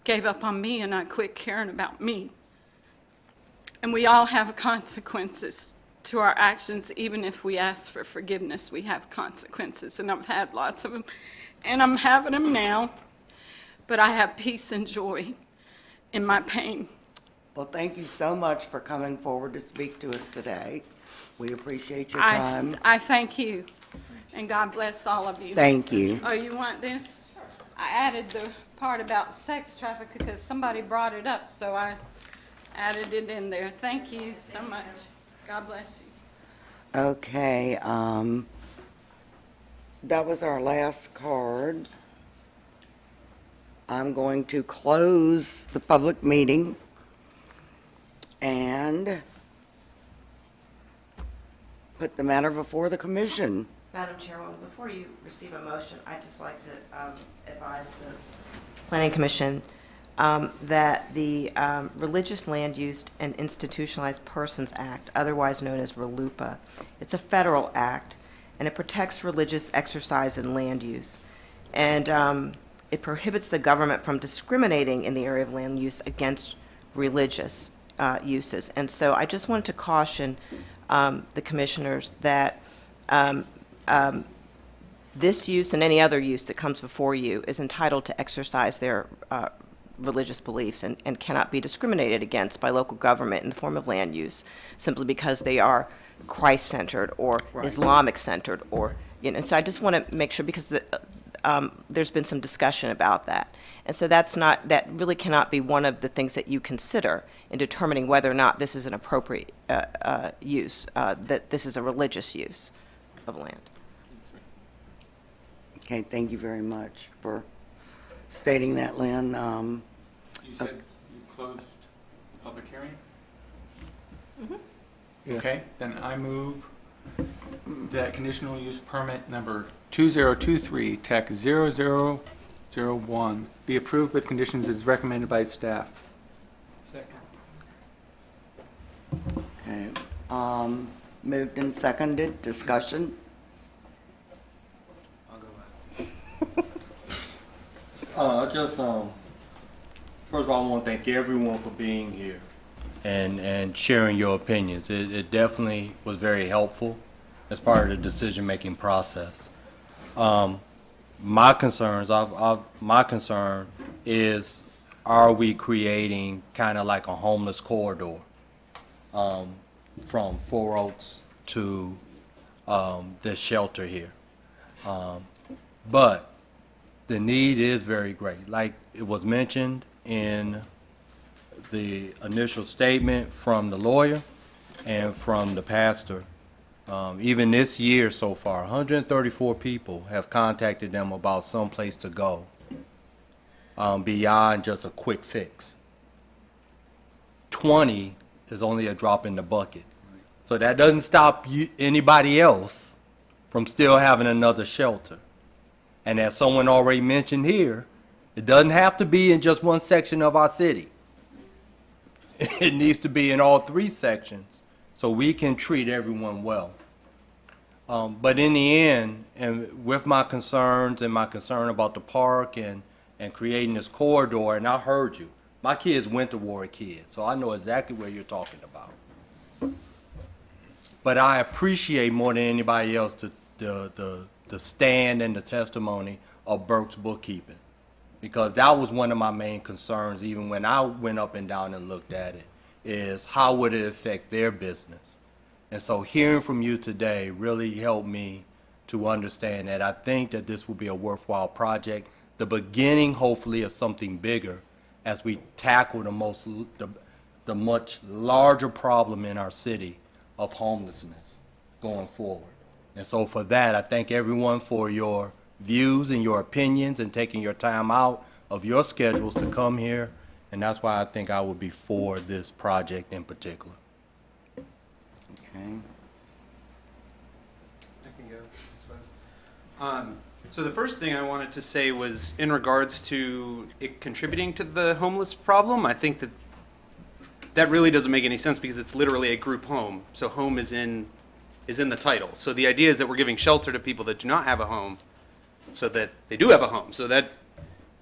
gave up on me and I quit caring about me. And we all have consequences to our actions. Even if we ask for forgiveness, we have consequences, and I've had lots of them, and I'm having them now, but I have peace and joy in my pain. Well, thank you so much for coming forward to speak to us today. We appreciate your time. I thank you, and God bless all of you. Thank you. Oh, you want this? I added the part about sex trafficking because somebody brought it up, so I added it in there. Thank you so much. God bless you. Okay, that was our last card. I'm going to close the public meeting and put the matter before the commission. Madam Chairwoman, before you receive a motion, I'd just like to advise the Planning Commission that the Religious Land Use and Institutionalized Persons Act, otherwise known as RLUIPA, it's a federal act, and it protects religious exercise and land use. And it prohibits the government from discriminating in the area of land use against religious uses. And so I just wanted to caution the commissioners that this use and any other use that comes before you is entitled to exercise their religious beliefs and cannot be discriminated against by local government in the form of land use simply because they are Christ-centered or Islamic-centered, or, you know. So I just want to make sure, because there's been some discussion about that, and so that really cannot be one of the things that you consider in determining whether or not this is an appropriate use, that this is a religious use of land. Okay, thank you very much for stating that, Lynn. You said you closed the public hearing? Mm-hmm. Yeah. Okay, then I move that conditional use permit number 2023 TEC 0001 be approved with conditions as recommended by staff. Okay. Moved and seconded, discussion? First of all, I want to thank everyone for being here and sharing your opinions. It definitely was very helpful as part of the decision-making process. My concern is, are we creating kind of like a homeless corridor from Four Oaks to this shelter here? But the need is very great. Like it was mentioned in the initial statement from the lawyer and from the pastor. Even this year so far, 134 people have contacted them about some place to go beyond just a quick fix. 20 is only a drop in the bucket. So that doesn't stop anybody else from still having another shelter. And as someone already mentioned here, it doesn't have to be in just one section of our city. It needs to be in all three sections so we can treat everyone well. But in the end, and with my concerns and my concern about the park and creating this corridor, and I heard you. My kids went to Warwick Kids, so I know exactly what you're talking about. But I appreciate more than anybody else the stand and the testimony of Burke's bookkeeping, because that was one of my main concerns even when I went up and down and looked at it, is how would it affect their business? And so hearing from you today really helped me to understand that I think that this will be a worthwhile project, the beginning hopefully of something bigger as we tackle the much larger problem in our city of homelessness going forward. And so for that, I thank everyone for your views and your opinions and taking your time out of your schedules to come here. And that's why I think I would be for this project in particular. Okay. I can go. So the first thing I wanted to say was in regards to it contributing to the homeless problem. I think that really doesn't make any sense because it's literally a group home. So home is in the title. So the idea is that we're giving shelter to people that do not have a home so that they do have a home. So that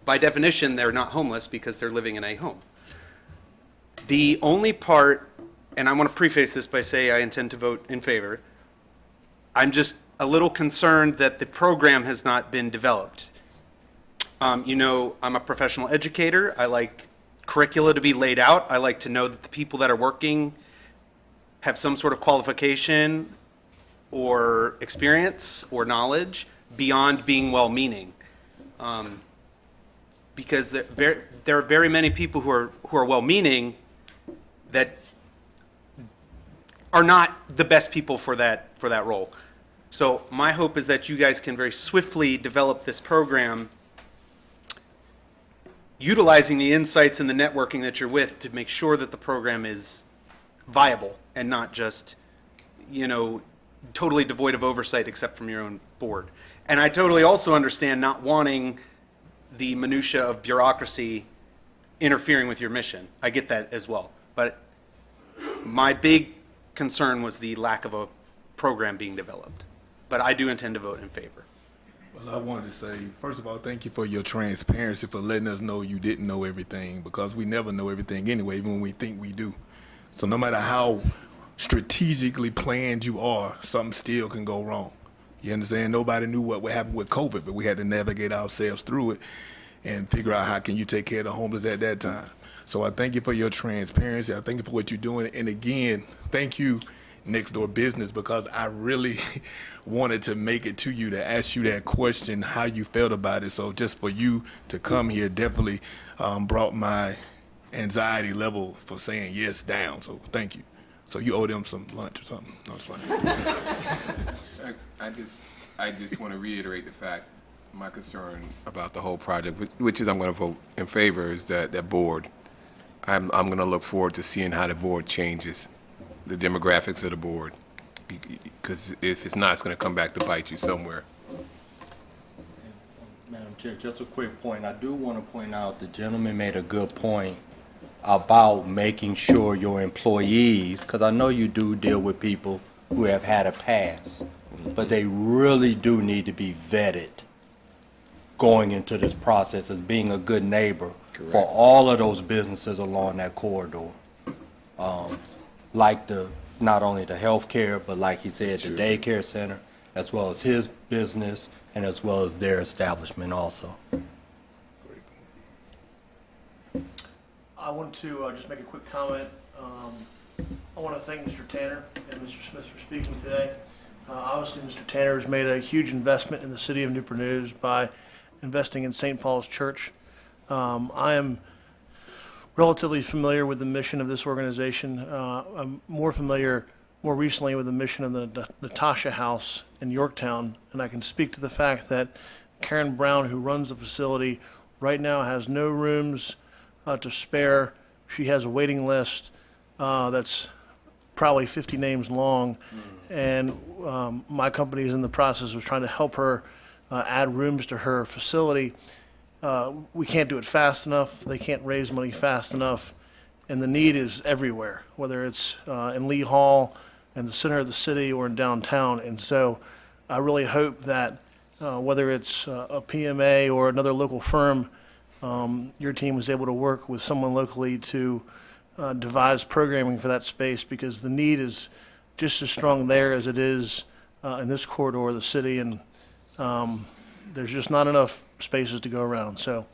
by definition, they're not homeless because they're living in a home. The only part, and I want to preface this by saying I intend to vote in favor, I'm just a little concerned that the program has not been developed. You know, I'm a professional educator. I like curricula to be laid out. I like to know that the people that are working have some sort of qualification or experience or knowledge beyond being well-meaning. Because there are very many people who are well-meaning that are not the best people for that role. So my hope is that you guys can very swiftly develop this program utilizing the insights and the networking that you're with to make sure that the program is viable and not just, you know, totally devoid of oversight except from your own board. And I totally also understand not wanting the minutia of bureaucracy interfering with your mission. I get that as well. But my big concern was the lack of a program being developed. But I do intend to vote in favor. Well, I wanted to say, first of all, thank you for your transparency, for letting us know you didn't know everything, because we never know everything anyway, even when we think we do. So no matter how strategically planned you are, something still can go wrong. You understand? Nobody knew what would happen with COVID, but we had to navigate ourselves through it and figure out how can you take care of the homeless at that time. So I thank you for your transparency. I thank you for what you're doing. And again, thank you, Next Door Business, because I really wanted to make it to you to ask you that question, how you felt about it. So just for you to come here definitely brought my anxiety level for saying yes down. So thank you. So you owe them some lunch or something. No, it's fine. I just want to reiterate the fact, my concern about the whole project, which is I'm going to vote in favor, is that board. I'm going to look forward to seeing how the board changes, the demographics of the board, because if it's not, it's going to come back to bite you somewhere. Madam Chair, just a quick point. I do want to point out the gentleman made a good point about making sure your employees, because I know you do deal with people who have had a pass, but they really do need to be vetted going into this process as being a good neighbor for all of those businesses along that corridor. Like not only the healthcare, but like he said, the daycare center, as well as his business, and as well as their establishment also. I want to just make a quick comment. I want to thank Mr. Tanner and Mr. Smith for speaking today. Obviously, Mr. Tanner has made a huge investment in the city of Newport News by investing in St. Paul's Church. I am relatively familiar with the mission of this organization. I'm more familiar more recently with the mission of the Natasha House in Yorktown, and I can speak to the fact that Karen Brown, who runs the facility, right now has no rooms to spare. She has a waiting list that's probably 50 names long, and my company is in the process of trying to help her add rooms to her facility. We can't do it fast enough. They can't raise money fast enough, and the need is everywhere, whether it's in Lee Hall, in the center of the city, or in downtown. And so I really hope that whether it's a PMA or another local firm, your team was able to work with someone locally to devise programming for that space, because the need is just as strong there as it is in this corridor of the city, and there's just not enough spaces to go around. So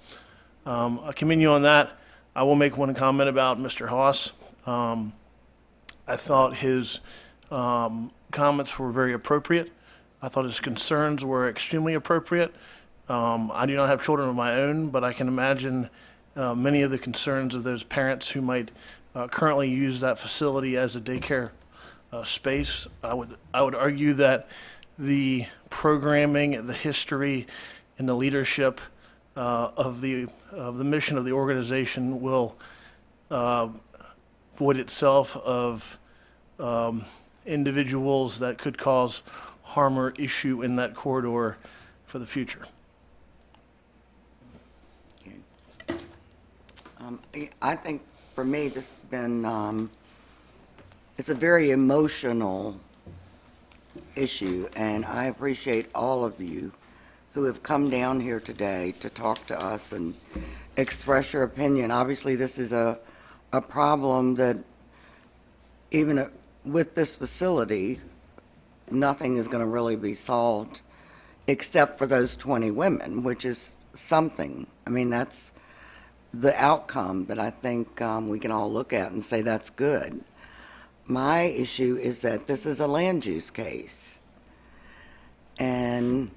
I commend you on that. I will make one comment about Mr. Haas. I thought his comments were very appropriate. I thought his concerns were extremely appropriate. I do not have children of my own, but I can imagine many of the concerns of those parents who might currently use that facility as a daycare space. I would argue that the programming, the history, and the leadership of the mission of the organization will void itself of individuals that could cause harm or issue in that corridor for the future. I think for me this has been, it's a very emotional issue, and I appreciate all of you who have come down here today to talk to us and express your opinion. Obviously, this is a problem that even with this facility, nothing is going to really be solved except for those 20 women, which is something. I mean, that's the outcome that I think we can all look at and say that's good. My issue is that this is a land use case. And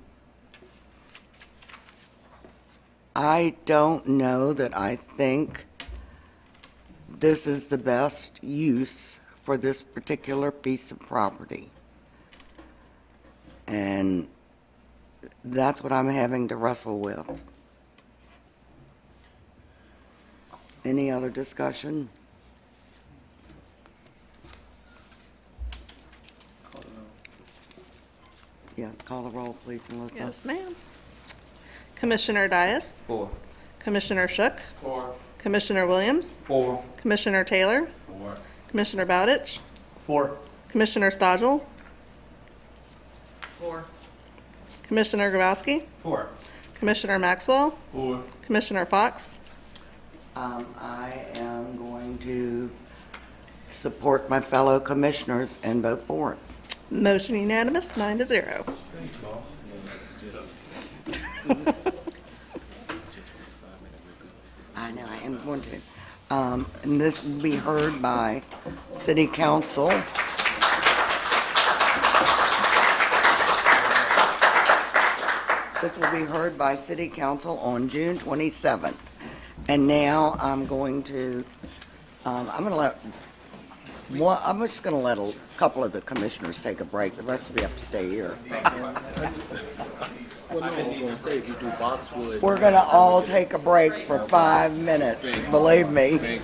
I don't know that I think this is the best use for this particular piece of property. And that's what I'm having to wrestle with. Any other discussion? Yes, call the roll, please, Melissa. Yes, ma'am. Commissioner Dias? 4. Commissioner Shook? 4. Commissioner Williams? 4. Commissioner Taylor? 4. Commissioner Bowditch? 4. Commissioner Stodgel? 4. Commissioner Grabowski? 4. Commissioner Maxwell? 4. Commissioner Fox? I am going to support my fellow commissioners and vote for it. Motion unanimous, 9-0. I know, I am going to. And this will be heard by City Council. This will be heard by City Council on June 27th. And now I'm going to, I'm just going to let a couple of the commissioners take a break. The rest of you have to stay here. We're going to all take a break for 5 minutes, believe me.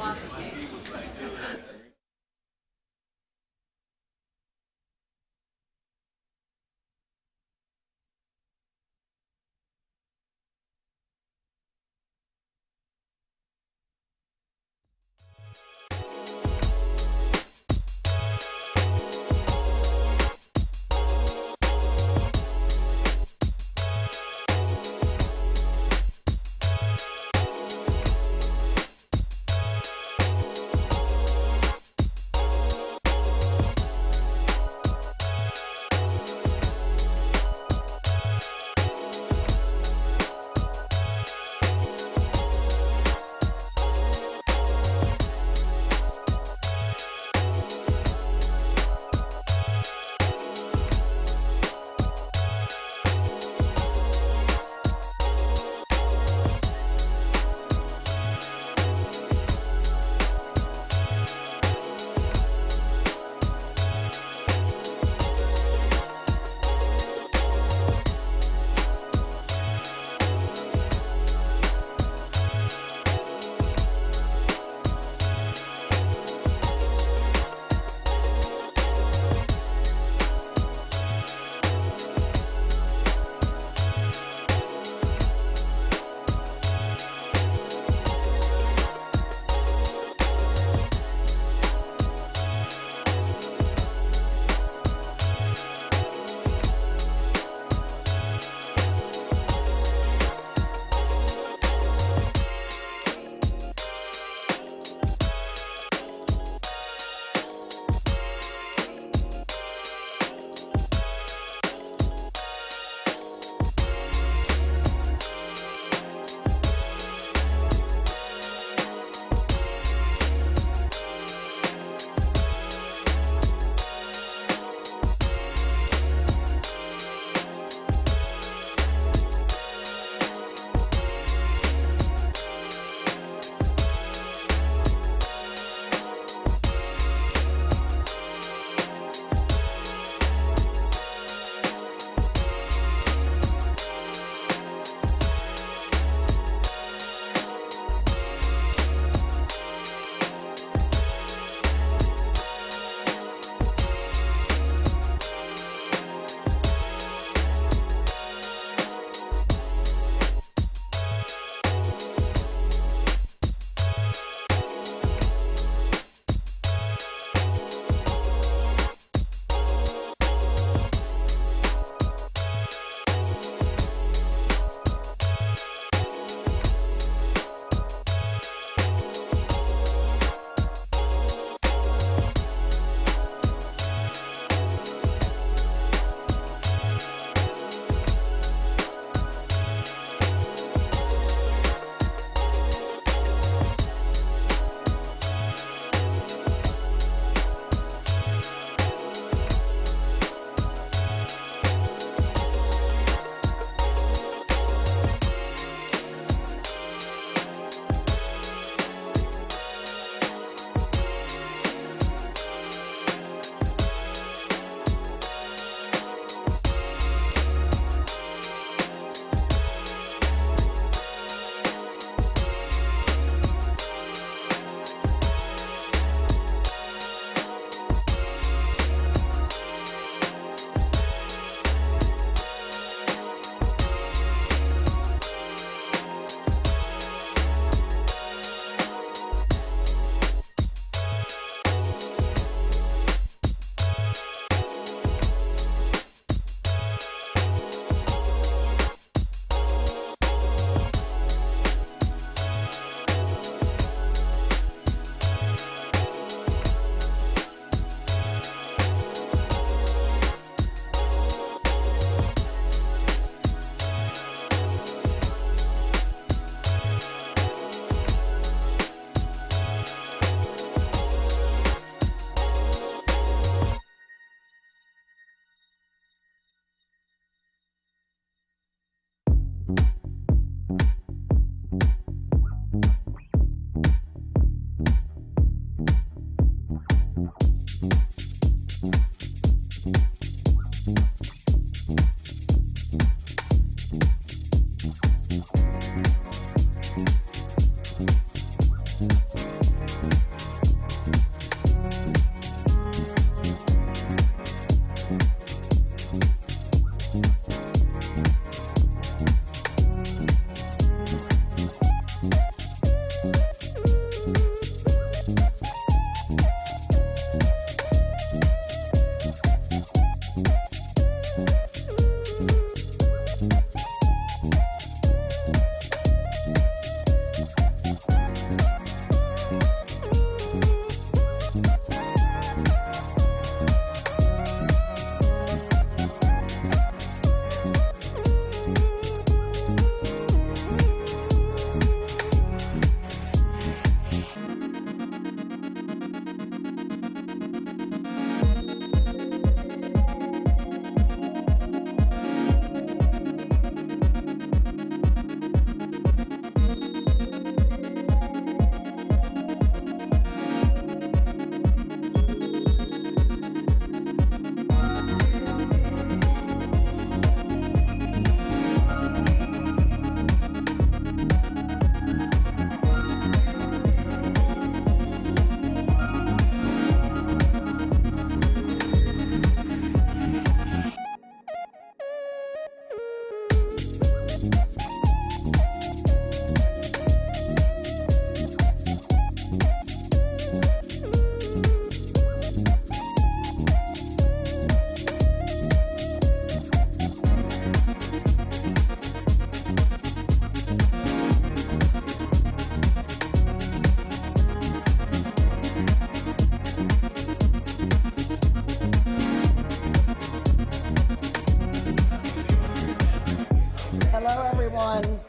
everyone.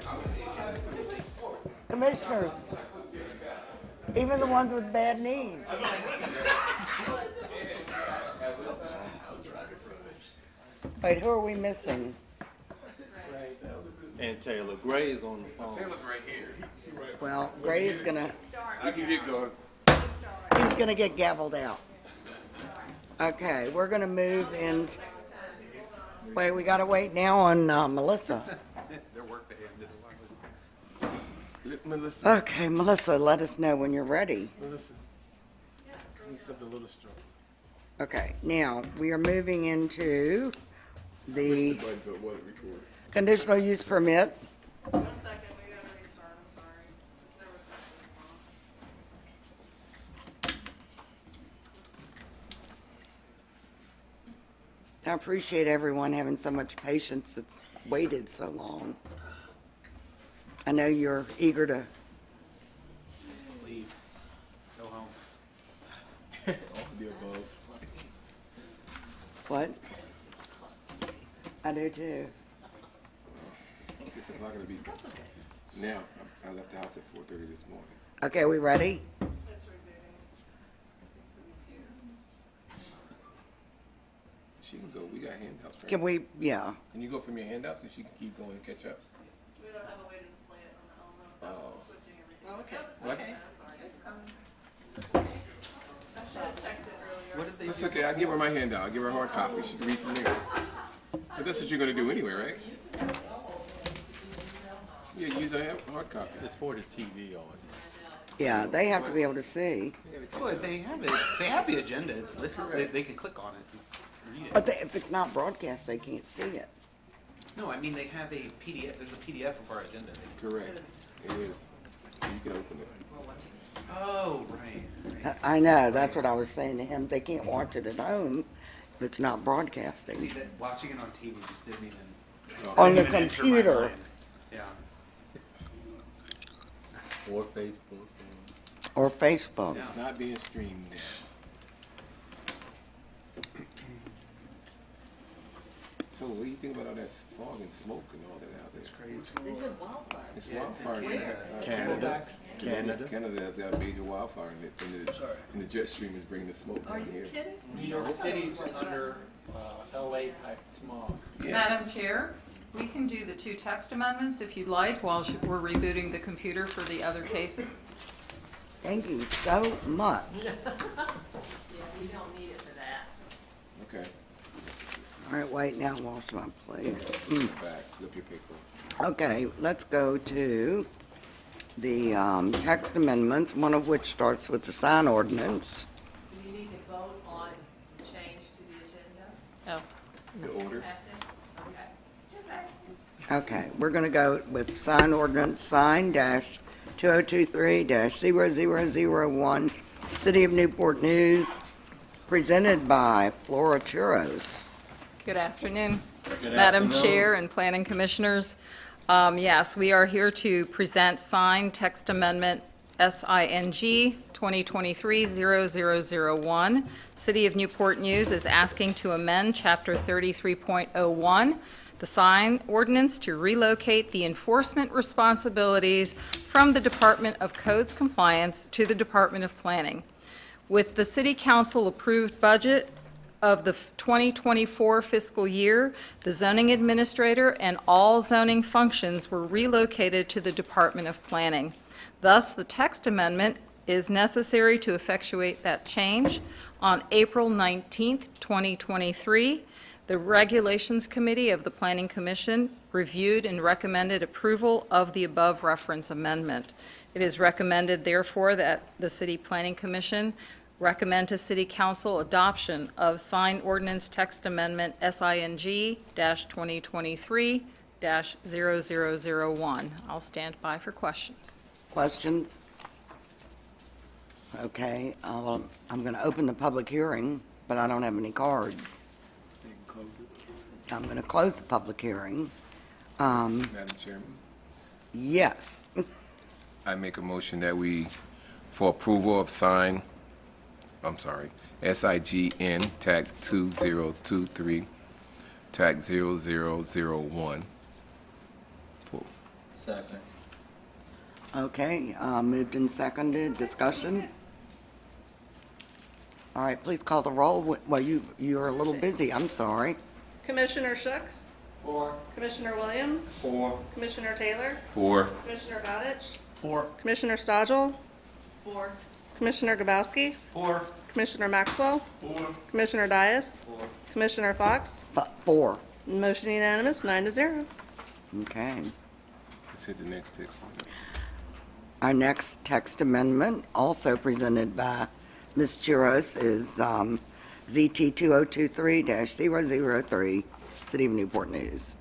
Commissioners, even the ones with bad knees. Wait, who are we missing? And Taylor Gray is on the phone. Taylor's right here. Well, Gray is gonna, I can get going. he's gonna get gavelled out. Okay, we're gonna move in. Wait, we gotta wait now on Melissa. Their work they have to do. Melissa. Okay, Melissa, let us know when you're ready. Melissa, I need something a little strong. Okay, now, we are moving into the Buttons on what it record. conditional use permit. I appreciate everyone having so much patience that's waited so long. I know you're eager to, Leave. Go home. All of the above. what? I do too. 6 o'clock it'll be. That's okay. Now, I left the house at 4:30 this morning. Okay, we ready? She can go. We got handouts. Right? Can we, yeah. Can you go from your handouts so she can keep going and catch up? We don't have a way to display it on the, Oh. switching everything. Well, okay, What? okay. I should have checked it earlier. What did they That's do? okay. I'll give her my handout. I'll give her a hard copy. She can read from there. But that's what you're going to do anyway, right? Yeah, use a hard copy. It's for the TV on. Yeah, they have to be able to see. Well, they have it. They have the agenda. It's listed. They can click on it and read it. But if it's not broadcast, they can't see it. No, I mean they have a PDF. There's a PDF of our agenda. Correct. It is. So you can open it. Oh, right. I know, that's what I was saying to him. They can't watch it at home if it's not broadcasting. See that watching it on TV just didn't even. On the didn't even enter my computer. mind. Yeah. Or Facebook. Or Facebook. It's not being streamed now. So what do you think about all that fog and smoke and all that out there? It's crazy. They said wildfire. It's Yeah, it's in wildfire. Canada. Canada. Canada has got a major wildfire in it, and the jet stream is bringing the smoke Are down you here. kidding? New York City's under LA type smog. Yeah. Madam Chair, we can do the two text amendments if you'd like while we're rebooting the computer for the other cases. Thank you so much. Yeah, we don't need it for that. Okay. All right, wait now, lost my place. Back, flip your paper. Okay, let's go to the text amendments, one of which starts with the sign ordinance. Do you need to vote on change to the agenda? Oh. The order. Okay. Just asking. Okay, we're gonna go with sign ordinance, sign dash 2023-0001, City of Newport News, presented by Flora Churros. Good afternoon, Madam Chair and Planning Commissioners. Yes, we are here to present signed text amendment SING 2023-0001. City of Newport News is asking to amend Chapter 33.01, the sign ordinance, to relocate the enforcement responsibilities from the Department of Codes Compliance to the Department of Planning. With the City Council approved budget of the 2024 fiscal year, the zoning administrator and all zoning functions were relocated to the Department of Planning. Thus, the text amendment is necessary to effectuate that change. On April 19th, 2023, the Regulations Committee of the Planning Commission reviewed and recommended approval of the above reference amendment. It is recommended, therefore, that the City Planning Commission recommend to City Council adoption of sign ordinance text amendment SING-2023-0001. I'll stand by for questions. Questions? Okay, I'm going to open the public hearing, but I don't have any cards. You can close it. I'm going to close the public hearing. Madam Chairman, Yes. I make a motion that we, for approval of SIGN, TAC 2023, TAC 0001, Second. Okay, moved and seconded, discussion? All right, please call the roll. Well, you're a little busy, I'm sorry. Commissioner Shook, 4. Commissioner Williams, 4. Commissioner Taylor, 4. Commissioner Bowditch, 4. Commissioner Stodgel, 4. Commissioner Grabowski, 4. Commissioner Maxwell, 4. Commissioner Dias, Commissioner Fox. 4. Motion unanimous, 9-0. Okay. Let's hit the next text. Our next text amendment, also presented by Ms. Chiros, is ZT 2023-003, City of Newport News.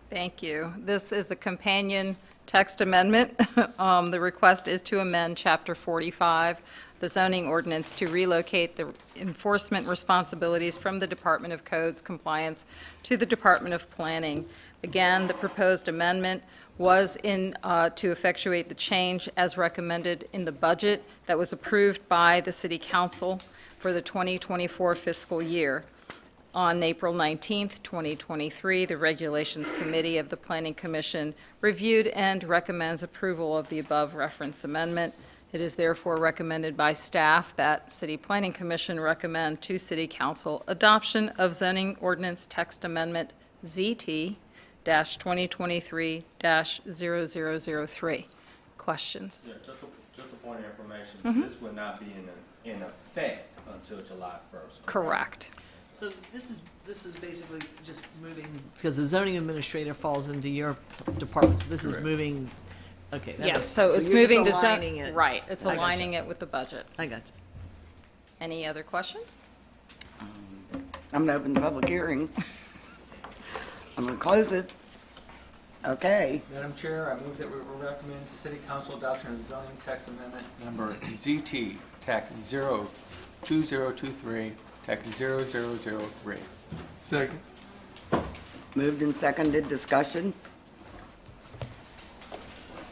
Thank you. This is a companion text amendment. The request is to amend Chapter 45, the zoning ordinance, to relocate the enforcement responsibilities from the Department of Codes Compliance to the Department of Planning. Again, the proposed amendment was to effectuate the change as recommended in the budget that was approved by the City Council for the 2024 fiscal year. On April 19th, 2023, the Regulations Committee of the Planning Commission reviewed and recommends approval of the above reference amendment. It is therefore recommended by staff that City Planning Commission recommend to City Council adoption of zoning ordinance text amendment ZT-2023-0003. Questions? Yeah, just a point of information. Mhm. This will not be in effect until July 1st. Correct. So this is basically just moving, because the zoning administrator falls into your department, so this is Correct. moving, okay. that Yes, makes so sense. it's you're just moving the aligning zone, it. right, it's I gotcha. aligning it with the budget. I got you. Any other questions? I'm going to open the public hearing. I'm going to close it. Okay. Madam Chair, I move that we will recommend to City Council adoption of zoning text amendment number ZT TAC 02023 TAC 0003. Second. Moved and seconded, discussion?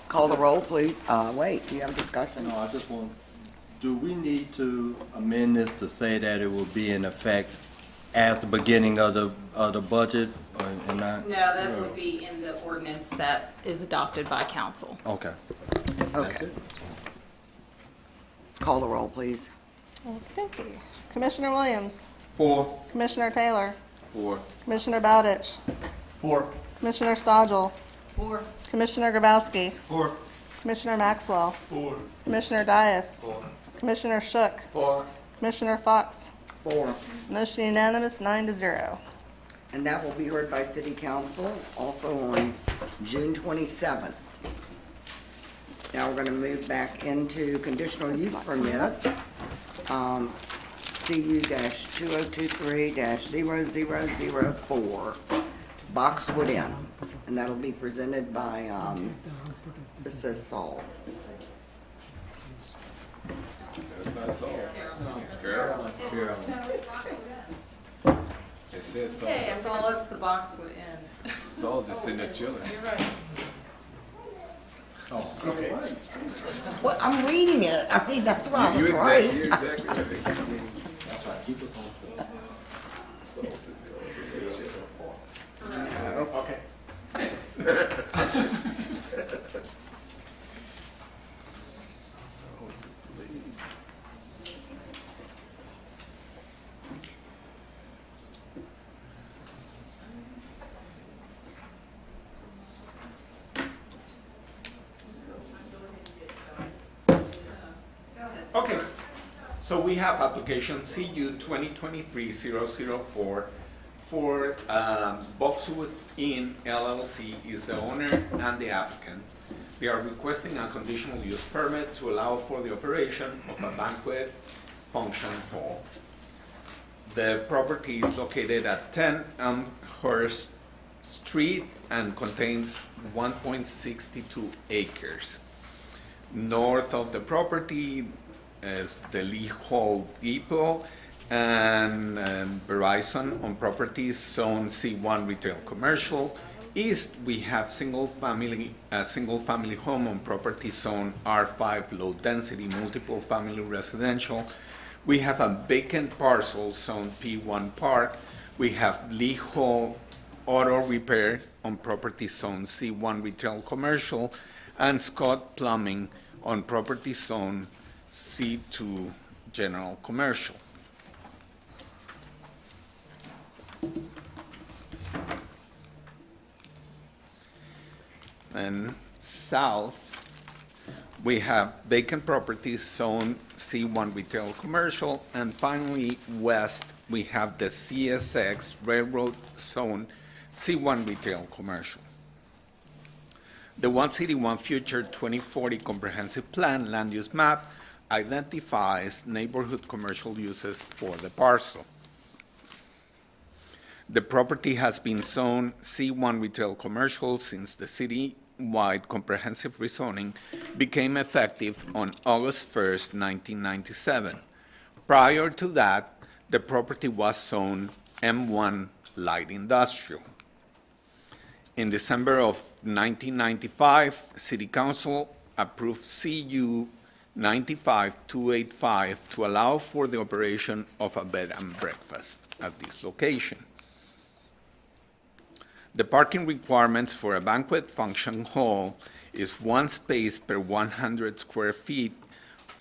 Call the roll, please. Wait, do you have discussion? No, I just want, do we need to amend this to say that it will be in effect as the beginning of the budget or not? No, that would be in the ordinance that is adopted by council. Okay. Okay. Call the roll, please. Okay. Commissioner Williams, 4. Commissioner Taylor, 4. Commissioner Bowditch, 4. Commissioner Stodgel, 4. Commissioner Grabowski, 4. Commissioner Maxwell, 4. Commissioner Dias, 4. Commissioner Shook, 4. Commissioner Fox. 4. Motion unanimous, 9-0. And that will be heard by City Council also on June 27th. Now we're going to move back into conditional use permit, CU-2023-0004, Boxwood Inn. And that'll be presented by, this is Saul. That's not Saul. It's Carol. It says Saul. Okay, so let's the Boxwood Inn. Saul's just sitting there chilling. You're right. Well, I'm reading it. I mean, that's why I was You're right. exactly right. I mean, That's right. Keep us on. Saul's sitting there. Okay. Okay, so we have application CU 2023-004 for Boxwood Inn LLC is the owner and the applicant. They are requesting a conditional use permit to allow for the operation of a banquet function hall. The property is located at 10 Elmhurst Street and contains 1.62 acres. North of the property is the Lee Hall Depot and Verizon on properties zone C1 retail commercial. East, we have a single family home on property zone R5 low density multiple family residential. We have a vacant parcel zone P1 park. We have Lee Hall Auto Repair on Property Zone C1 Retail Commercial, and Scott Plumbing on Property Zone C2 General Commercial. And south, we have vacant properties zone C1 Retail Commercial, and finally west, we have the CSX Railroad Zone C1 Retail Commercial. The One City, One Future 2040 Comprehensive Plan land use map identifies neighborhood commercial uses for the parcel. The property has been zoned C1 Retail Commercial since the city-wide comprehensive rezoning became effective on August 1st, 1997. Prior to that, the property was zoned M1 Light Industrial. In December of 1995, City Council approved CU 95285 to allow for the operation of a bed and breakfast at this location. The parking requirements for a banquet function hall is 1 space per 100 square feet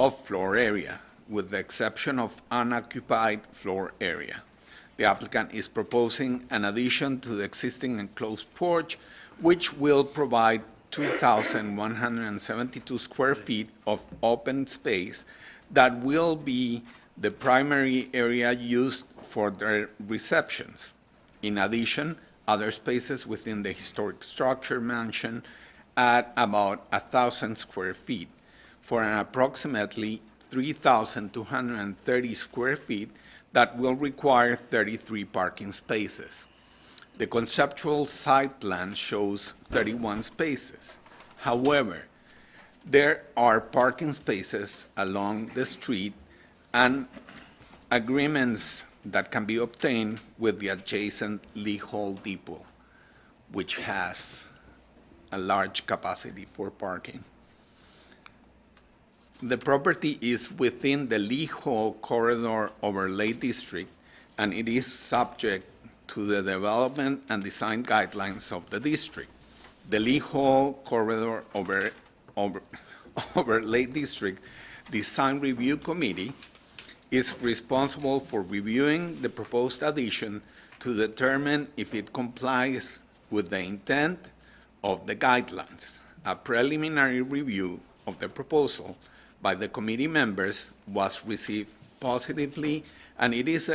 of floor area, with the exception of unoccupied floor area. The applicant is proposing an addition to the existing enclosed porch, which will provide 2,172 square feet of open space that will be the primary area used for their receptions. In addition, other spaces within the historic structure mansion at about 1,000 square feet for an approximately 3,230 square feet that will require 33 parking spaces. The conceptual site plan shows 31 spaces. However, there are parking spaces along the street and agreements that can be obtained with the adjacent Lee Hall Depot, which has a large capacity for parking. The property is within the Lee Hall Corridor Overlay District, and it is subject to the development and design guidelines of the district. The Lee Hall Corridor Overlay District Design Review Committee is responsible for reviewing the proposed addition to determine if it complies with the intent of the guidelines. A preliminary review of the proposal by the committee members was received positively, and it is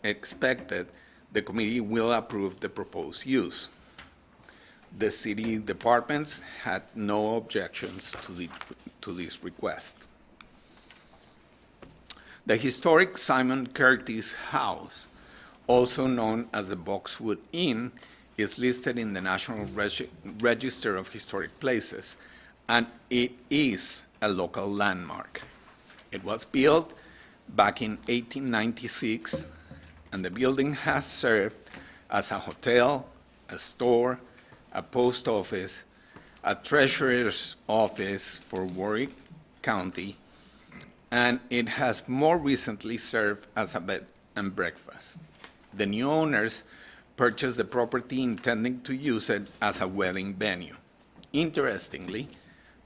expected the committee will approve the proposed use. The city departments had no objections to this request. The historic Simon Curtis House, also known as the Boxwood Inn, is listed in the National Register of Historic Places, and it is a local landmark. It was built back in 1896, and the building has served as a hotel, a store, a post office, a treasurer's office for Warwick County, and it has more recently served as a bed and breakfast. The new owners purchased the property intending to use it as a wedding venue. Interestingly,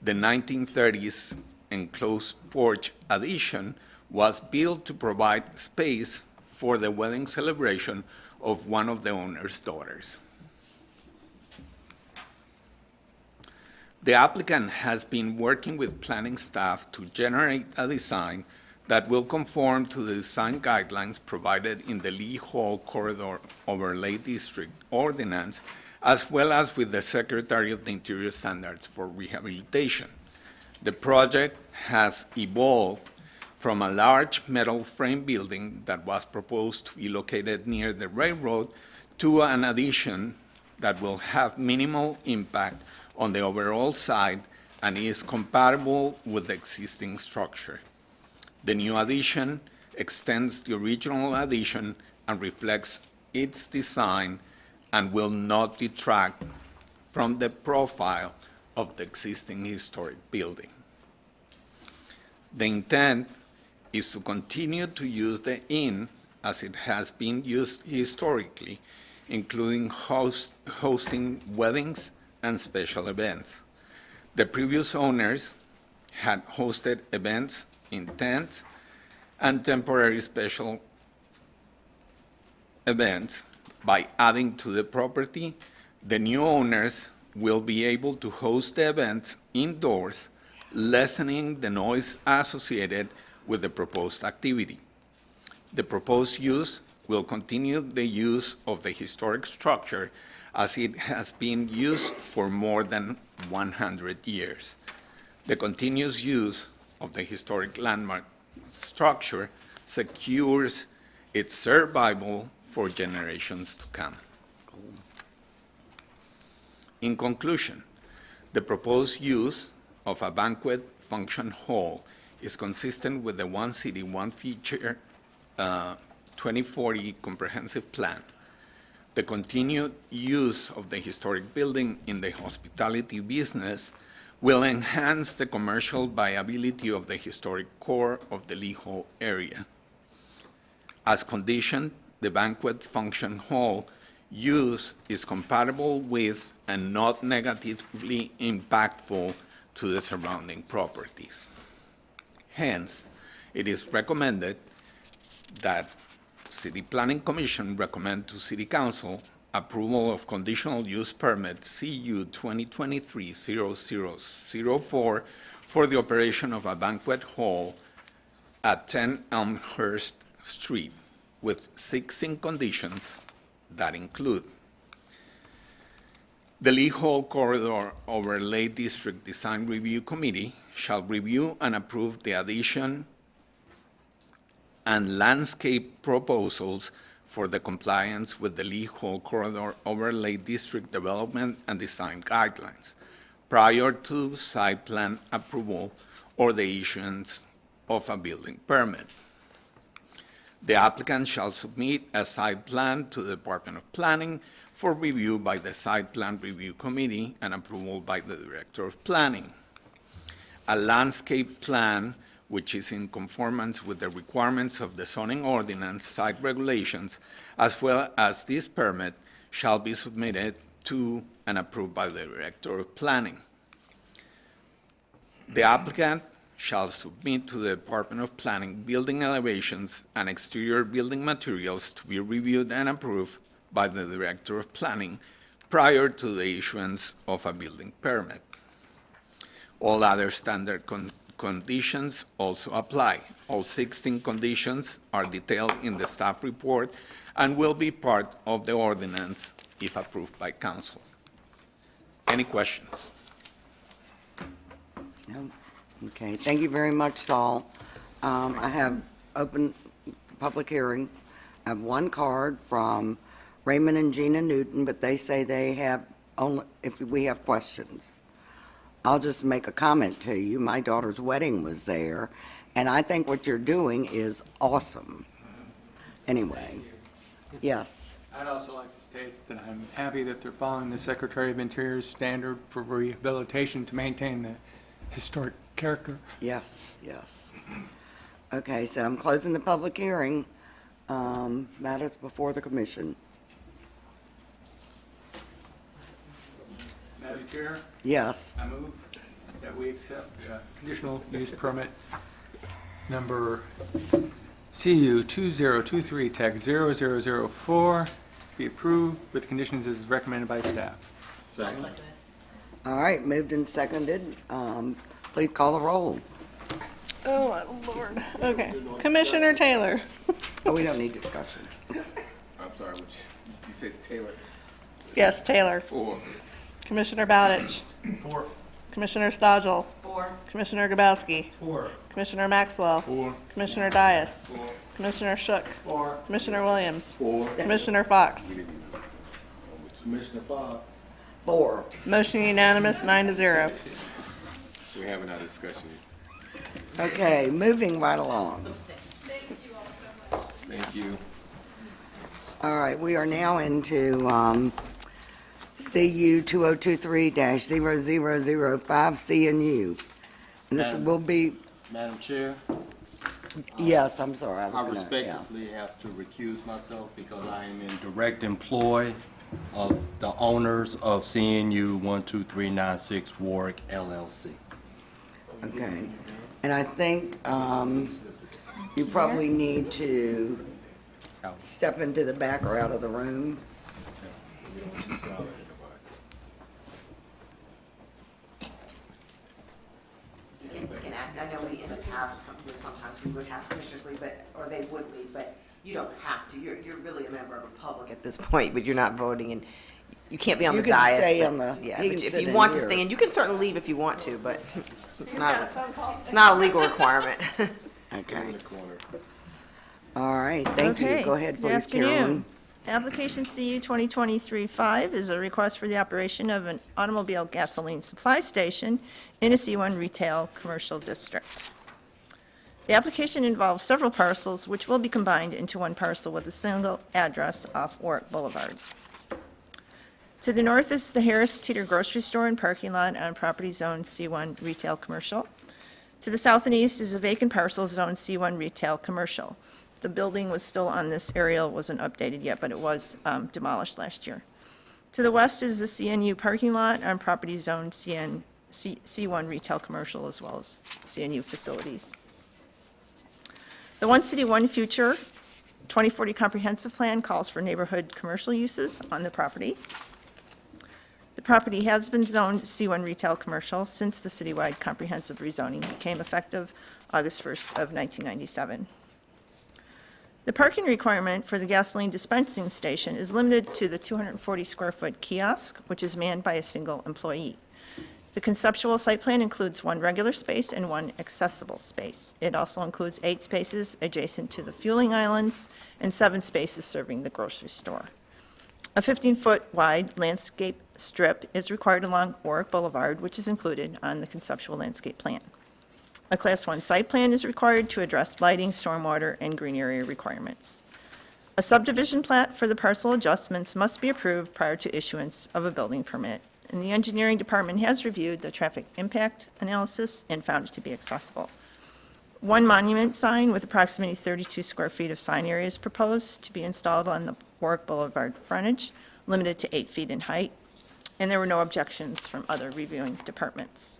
the 1930s enclosed porch addition was built to provide space for the wedding celebration of one of the owner's daughters. The applicant has been working with planning staff to generate a design that will conform to the design guidelines provided in the Lee Hall Corridor Overlay District Ordinance, as well as with the Secretary of the Interior standards for rehabilitation. The project has evolved from a large metal frame building that was proposed to be located near the railroad to an addition that will have minimal impact on the overall site and is compatible with the existing structure. The new addition extends the original addition and reflects its design and will not detract from the profile of the existing historic building. The intent is to continue to use the inn as it has been used historically, including hosting weddings and special events. The previous owners had hosted events in tents and temporary special events. By adding to the property, the new owners will be able to host the events indoors, lessening the noise associated with the proposed activity. The proposed use will continue the use of the historic structure as it has been used for more than 100 years. The continuous use of the historic landmark structure secures its survival for generations to come. In conclusion, the proposed use of a banquet function hall is consistent with the One City, One Feature 2040 Comprehensive Plan. The continued use of the historic building in the hospitality business will enhance the commercial viability of the historic core of the Lee Hall area. As conditioned, the banquet function hall use is compatible with and not negatively impactful to the surrounding properties. Hence, it is recommended that City Planning Commission recommend to City Council approval of conditional use permit CU 2023-0004 for the operation of a banquet hall at 10 Elmhurst Street with 16 conditions that include: the Lee Hall Corridor Overlay District Design Review Committee shall review and approve the addition and landscape proposals for the compliance with the Lee Hall Corridor Overlay District Development and Design Guidelines prior to site plan approval or the issuance of a building permit. The applicant shall submit a site plan to the Department of Planning for review by the Site Plan Review Committee and approval by the Director of Planning. A landscape plan which is in conformance with the requirements of the zoning ordinance, site regulations, as well as this permit, shall be submitted to and approved by the Director of Planning. The applicant shall submit to the Department of Planning building elevations and exterior building materials to be reviewed and approved by the Director of Planning prior to the issuance of a building permit. All other standard conditions also apply. All 16 conditions are detailed in the staff report and will be part of the ordinance if approved by council. Any questions? No. Okay, thank you very much, Saul. I have opened the public hearing. I have one card from Raymond and Gina Newton, but they say they have only if we have questions. I'll just make a comment to you. My daughter's wedding was there, and I think what you're doing is awesome. Anyway, yes. I'd also like to state that I'm happy that they're following the Secretary of Interior's standard for rehabilitation to maintain the historic character. Yes, yes. Okay, so I'm closing the public hearing. Matters before the commission. Madam Chair? Yes. I move that we accept conditional use permit number CU 2023 TAC 0004 be approved with conditions as recommended by staff. Second. All right, moved and seconded. Please call the roll. Oh, my Lord. Okay. Commissioner Taylor. Oh, we don't need discussion. I'm sorry, which, you say it's Taylor? Yes, Taylor. 4. Commissioner Bowditch. 4. Commissioner Stodgel. 4. Commissioner Gabowski. 4. Commissioner Maxwell. 4. Commissioner Dias. 4. Commissioner Shook. 4. Commissioner Williams. 4. Commissioner Fox. Commissioner Fox. 4. Motion unanimous, 9-0. We're having our discussion. Okay, moving right along. Thank you. All right, we are now into CU 2023-0005 C&U. And this will be, Madam Chair, Yes, I'm sorry, I was I gonna, yeah. respectfully have to recuse myself because I am in direct employ of the owners of CNU 12396 Warwick LLC. Okay, and I think you probably need to step into the back or out of the room. I know in the past, sometimes we would have commissioners leave, or they would leave, but you don't have to. You're really a member of the public at this point, but you're not voting, and you can't be on You the can dais. stay but- on the- Yeah, you but can if sit you in want to here. stand, you can certainly leave if you want to, but it's not a legal requirement. Okay. All right, thank you. Okay. Go ahead, Good please, afternoon. Carolyn. Application CU 2023-5 is a request for the operation of an automobile gasoline supply station in a C1 retail commercial district. The application involves several parcels which will be combined into one parcel with a single address off Warwick Boulevard. To the north is the Harris Teeter grocery store and parking lot on property zone C1 retail commercial. To the south and east is a vacant parcel zone C1 retail commercial. The building was still on this aerial, wasn't updated yet, but it was demolished last year. To the west is the CNU parking lot on property zone C1 retail commercial, as well as CNU facilities. The One City, One Future 2040 Comprehensive Plan calls for neighborhood commercial uses on the property. The property has been zoned C1 retail commercial since the citywide comprehensive rezoning became effective August 1st of 1997. The parking requirement for the gasoline dispensing station is limited to the 240-square-foot kiosk, which is manned by a single employee. The conceptual site plan includes one regular space and one accessible space. It also includes 8 spaces adjacent to the fueling islands and 7 spaces serving the grocery store. A 15-foot wide landscape strip is required along Warwick Boulevard, which is included on the conceptual landscape plan. A Class 1 site plan is required to address lighting, stormwater, and green area requirements. A subdivision plat for the parcel adjustments must be approved prior to issuance of a building permit, and the engineering department has reviewed the traffic impact analysis and found it to be accessible. One monument sign with approximately 32 square feet of sign area is proposed to be installed on the Warwick Boulevard frontage, limited to 8 feet in height, and there were no objections from other reviewing departments.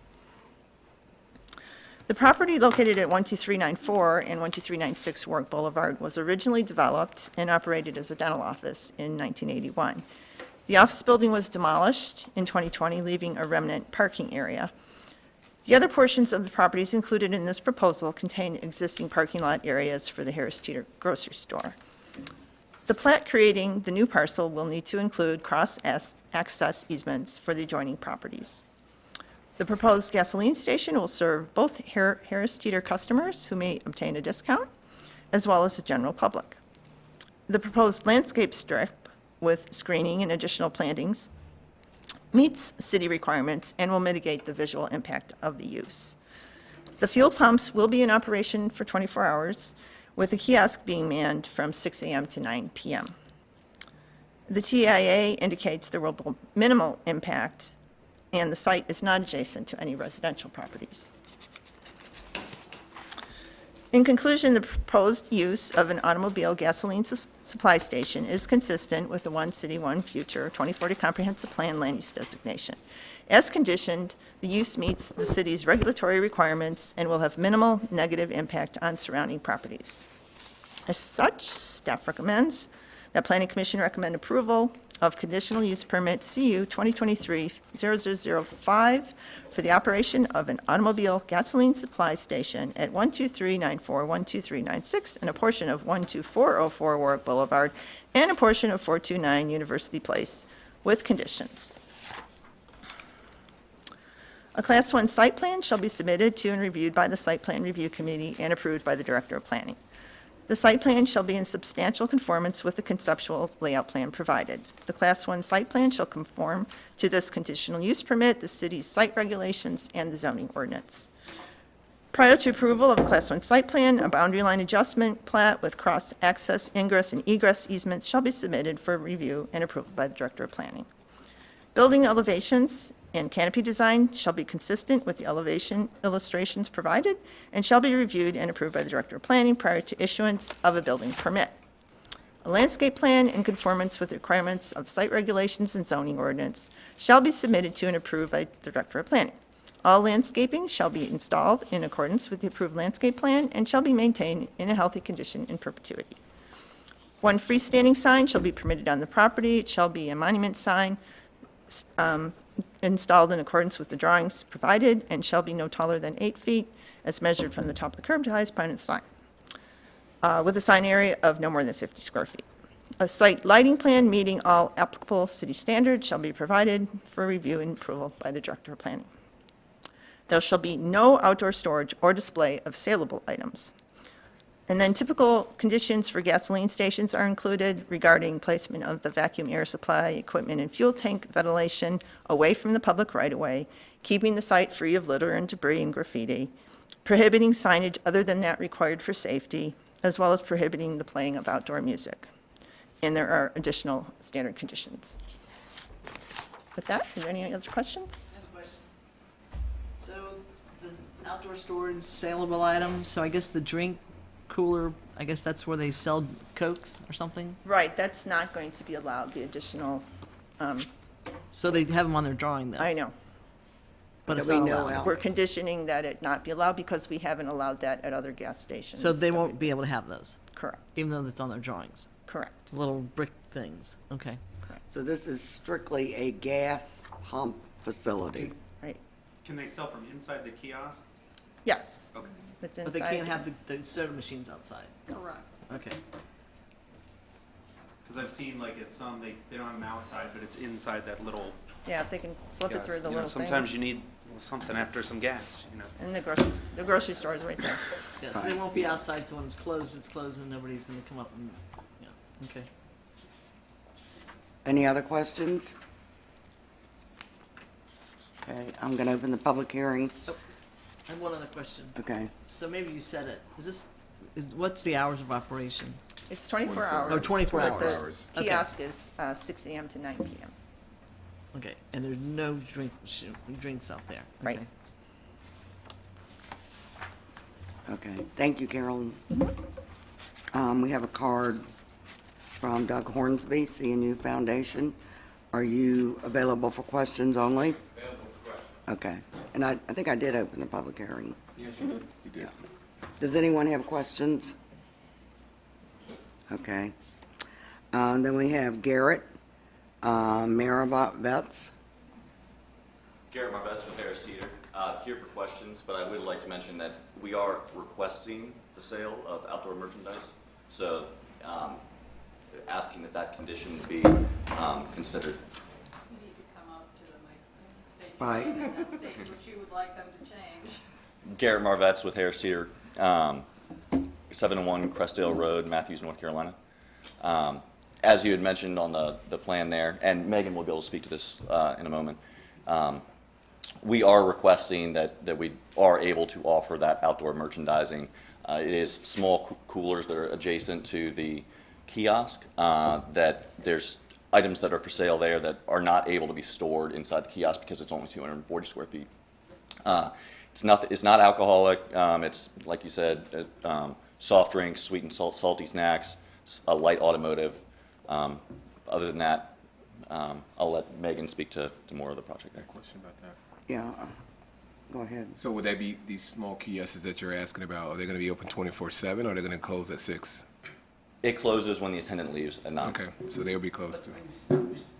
The property located at 12394 and 12396 Warwick Boulevard was originally developed and operated as a dental office in 1981. The office building was demolished in 2020, leaving a remnant parking area. The other portions of the properties included in this proposal contain existing parking lot areas for the Harris Teeter grocery store. The plat creating the new parcel will need to include cross-access easements for the adjoining properties. The proposed gasoline station will serve both Harris Teeter customers who may obtain a discount, as well as the general public. The proposed landscape strip with screening and additional plantings meets city requirements and will mitigate the visual impact of the use. The fuel pumps will be in operation for 24 hours, with the kiosk being manned from 6 a.m. to 9 p.m. The TIA indicates there will be minimal impact, and the site is not adjacent to any residential properties. In conclusion, the proposed use of an automobile gasoline supply station is consistent with the One City, One Future 2040 Comprehensive Plan land use designation. As conditioned, the use meets the city's regulatory requirements and will have minimal negative impact on surrounding properties. As such, staff recommends that Planning Commission recommend approval of conditional use permit CU 2023-0005 for the operation of an automobile gasoline supply station at 12394, 12396, and a portion of 12404 Warwick Boulevard, and a portion of 429 University Place, with conditions. A Class 1 site plan shall be submitted to and reviewed by the Site Plan Review Committee and approved by the Director of Planning. The site plan shall be in substantial conformance with the conceptual layout plan provided. The Class 1 site plan shall conform to this conditional use permit, the city's site regulations, and the zoning ordinance. Prior to approval of a Class 1 site plan, a boundary line adjustment plat with cross-access, ingress, and egress easements shall be submitted for review and approval by the Director of Planning. Building elevations and canopy design shall be consistent with the elevation illustrations provided and shall be reviewed and approved by the Director of Planning prior to issuance of a building permit. A landscape plan in conformance with the requirements of site regulations and zoning ordinance shall be submitted to and approved by the Director of Planning. All landscaping shall be installed in accordance with the approved landscape plan and shall be maintained in a healthy condition in perpetuity. One freestanding sign shall be permitted on the property. It shall be a monument sign installed in accordance with the drawings provided and shall be no taller than 8 feet as measured from the top of the curb to the highest point of the sign, with a sign area of no more than 50 square feet. A site lighting plan meeting all applicable city standards shall be provided for review and approval by the Director of Planning. There shall be no outdoor storage or display of saleable items. And then typical conditions for gasoline stations are included regarding placement of the vacuum air supply, equipment, and fuel tank ventilation away from the public right-of-way, keeping the site free of litter and debris and graffiti, prohibiting signage other than that required for safety, as well as prohibiting the playing of outdoor music. And there are additional standard conditions. With that, are there any other questions? I have a question. So the outdoor storage saleable items, so I guess the drink cooler, I guess that's where they sell Cokes or something? Right, that's not going to be allowed, the additional, So they have them on their drawing though? I know. But it's That we not know allowed. of. We're conditioning that it not be allowed because we haven't allowed that at other gas stations. So they won't be able to have those, Correct, even though it's on their drawings? correct. Little brick things, okay. So this is strictly a gas pump facility. Right, Can they sell from inside the kiosk? yes. Okay. If it's But they inside. can't have the soda machines outside? Correct. Okay. Because I've seen like at some, they don't have them outside, but it's inside that little Yeah, if they can slip it kiosk. through the You know, little thing. sometimes you need something after some gas, you know. And the grocery store is right there. Yeah, so they won't be outside, so when it's closed and nobody's gonna come up and, yeah, okay. Any other questions? Okay, I'm going to open the public hearing. I have one other question. Okay. So maybe you said it. What's the hours of operation? It's 24 hours. Oh, 24 but hours. the Okay. kiosk is 6 AM to 9 PM. Okay, and there's no drinks out there? Right. Okay. Okay, thank you, Carolyn. We have a card from Doug Hornsby, CNU Foundation. Are you available for questions only? Available for questions. Okay, and I think I did open the public hearing. Yes, you did. You did. Does anyone have questions? Okay. Then we have Garrett Marabot-Betts. Garrett Marvetts with Harris Teeter, here for questions, but I would like to mention that we are requesting the sale of outdoor merchandise, so asking that condition be considered. You need to come up to the microphone, state Right. that state what you would like them to change. Garrett Marvetts with Harris Teeter, 701 Crestdale Road, Matthews, North Carolina. As you had mentioned on the plan there, and Megan will be able to speak to this in a moment, we are requesting that we are able to offer that outdoor merchandising. It is small coolers that are adjacent to the kiosk, that there's items that are for sale there that are not able to be stored inside the kiosk because it's only 240 square feet. It's not alcoholic. It's, like you said, soft drinks, sweet and salty snacks, a light automotive. Other than that, I'll let Megan speak to more of the project there. Question about that. Yeah, go ahead. So would that be these small kiosks that you're asking about? Are they going to be open 24/7 or are they going to close at 6? It closes when the attendant leaves at 9. Okay, so they'll be closed to.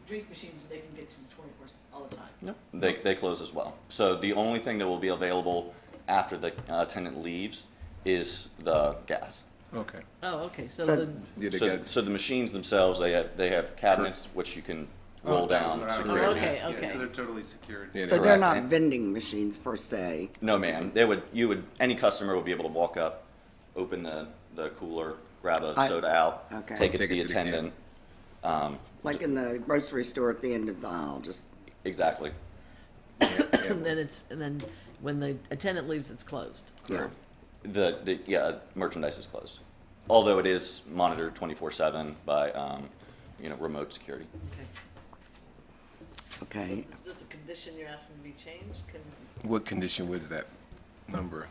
Drink machines, they can get to 24 all the time? No. They close as well. So the only thing that will be available after the attendant leaves is the gas. Okay. Oh, okay, so So- the, Yeah, they So, got- so the machines themselves, they have cabinets which you can roll down. Oh, securely. okay, Yeah, okay. so they're totally secured. Yeah, So they're they're Correct. not And- vending machines per se? No, ma'am. Any customer would be able to walk up, open the cooler, grab a soda out, Okay. take it to Take it the to the can. attendant. Like in the grocery store at the end of the aisle, just, Exactly. and then when the attendant leaves, it's closed? yeah. The merchandise is closed. Although it is monitored 24/7 by remote security. Okay. Okay. That's a condition you're asking to be changed? What condition was that number?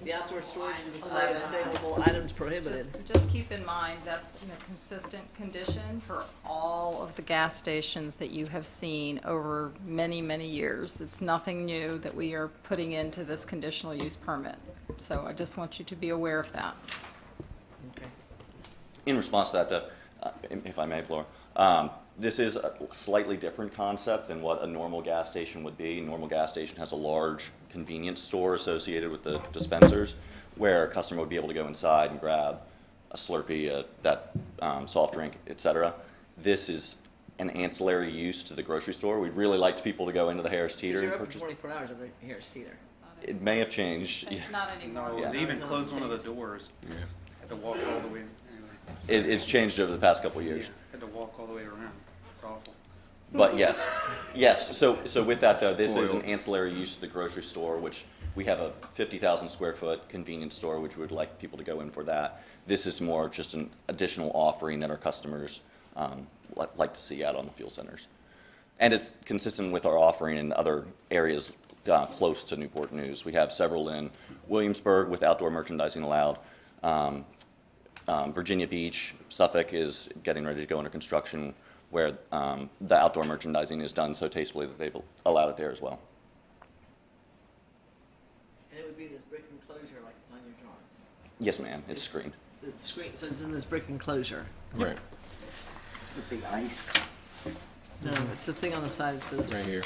The outdoor storage and display of saleable items prohibited. Just keep in mind, that's been a consistent condition for all of the gas stations that you have seen over many, many years. It's nothing new that we are putting into this conditional use permit. So I just want you to be aware of that. In response to that, though, if I may, Flora, this is a slightly different concept than what a normal gas station would be. A normal gas station has a large convenience store associated with the dispensers where a customer would be able to go inside and grab a Slurpee, that soft drink, etc. This is an ancillary use to the grocery store. We'd really like people to go into the Harris Teeter Because and you're open purchase. 24 hours at the Harris Teeter. It may have changed. Not anymore. Yeah. They even closed one of the doors. Yeah. Had to walk all the way. It's changed over the past couple of years. Had to walk all the way around. It's awful. But yes. So with that though, this is an Spoiled. ancillary use to the grocery store, which we have a 50,000 square foot convenience store, which we would like people to go in for that. This is more just an additional offering that our customers like to see out on the fuel centers. And it's consistent with our offering in other areas close to Newport News. We have several in Williamsburg with outdoor merchandising allowed. Virginia Beach, Suffolk is getting ready to go under construction where the outdoor merchandising is done so tastefully that they've allowed it there as well. And it would be this brick enclosure like it's on your drawings. Yes, ma'am, it's screened. It's screen, so it's in this brick enclosure. Right. With the ice. No, it's the thing on the side that says. Right here.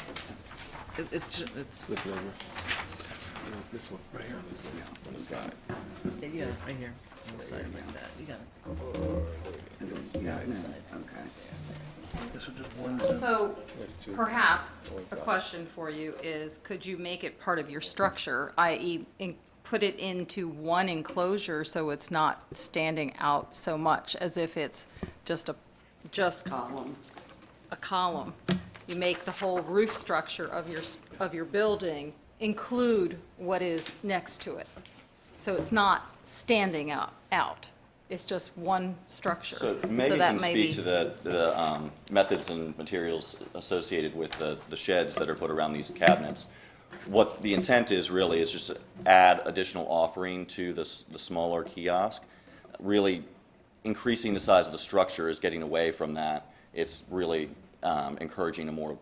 It's. Flip it over. This one. Right here. This one. On the side. Yeah, you got it right here on the side like that. You got it. Yeah, Side. okay. This will just blend in. So That's two. perhaps a question for you is, could you make it part of your structure, i.e. put it into one enclosure so it's not standing out so much as if it's just Column. a column? You make the whole roof structure of your building include what is next to it. So it's not standing out. It's just one structure. So Megan that can may speak be- to the methods and materials associated with the sheds that are put around these cabinets. What the intent is really is just to add additional offering to the smaller kiosk. Really increasing the size of the structure is getting away from that. It's really encouraging a more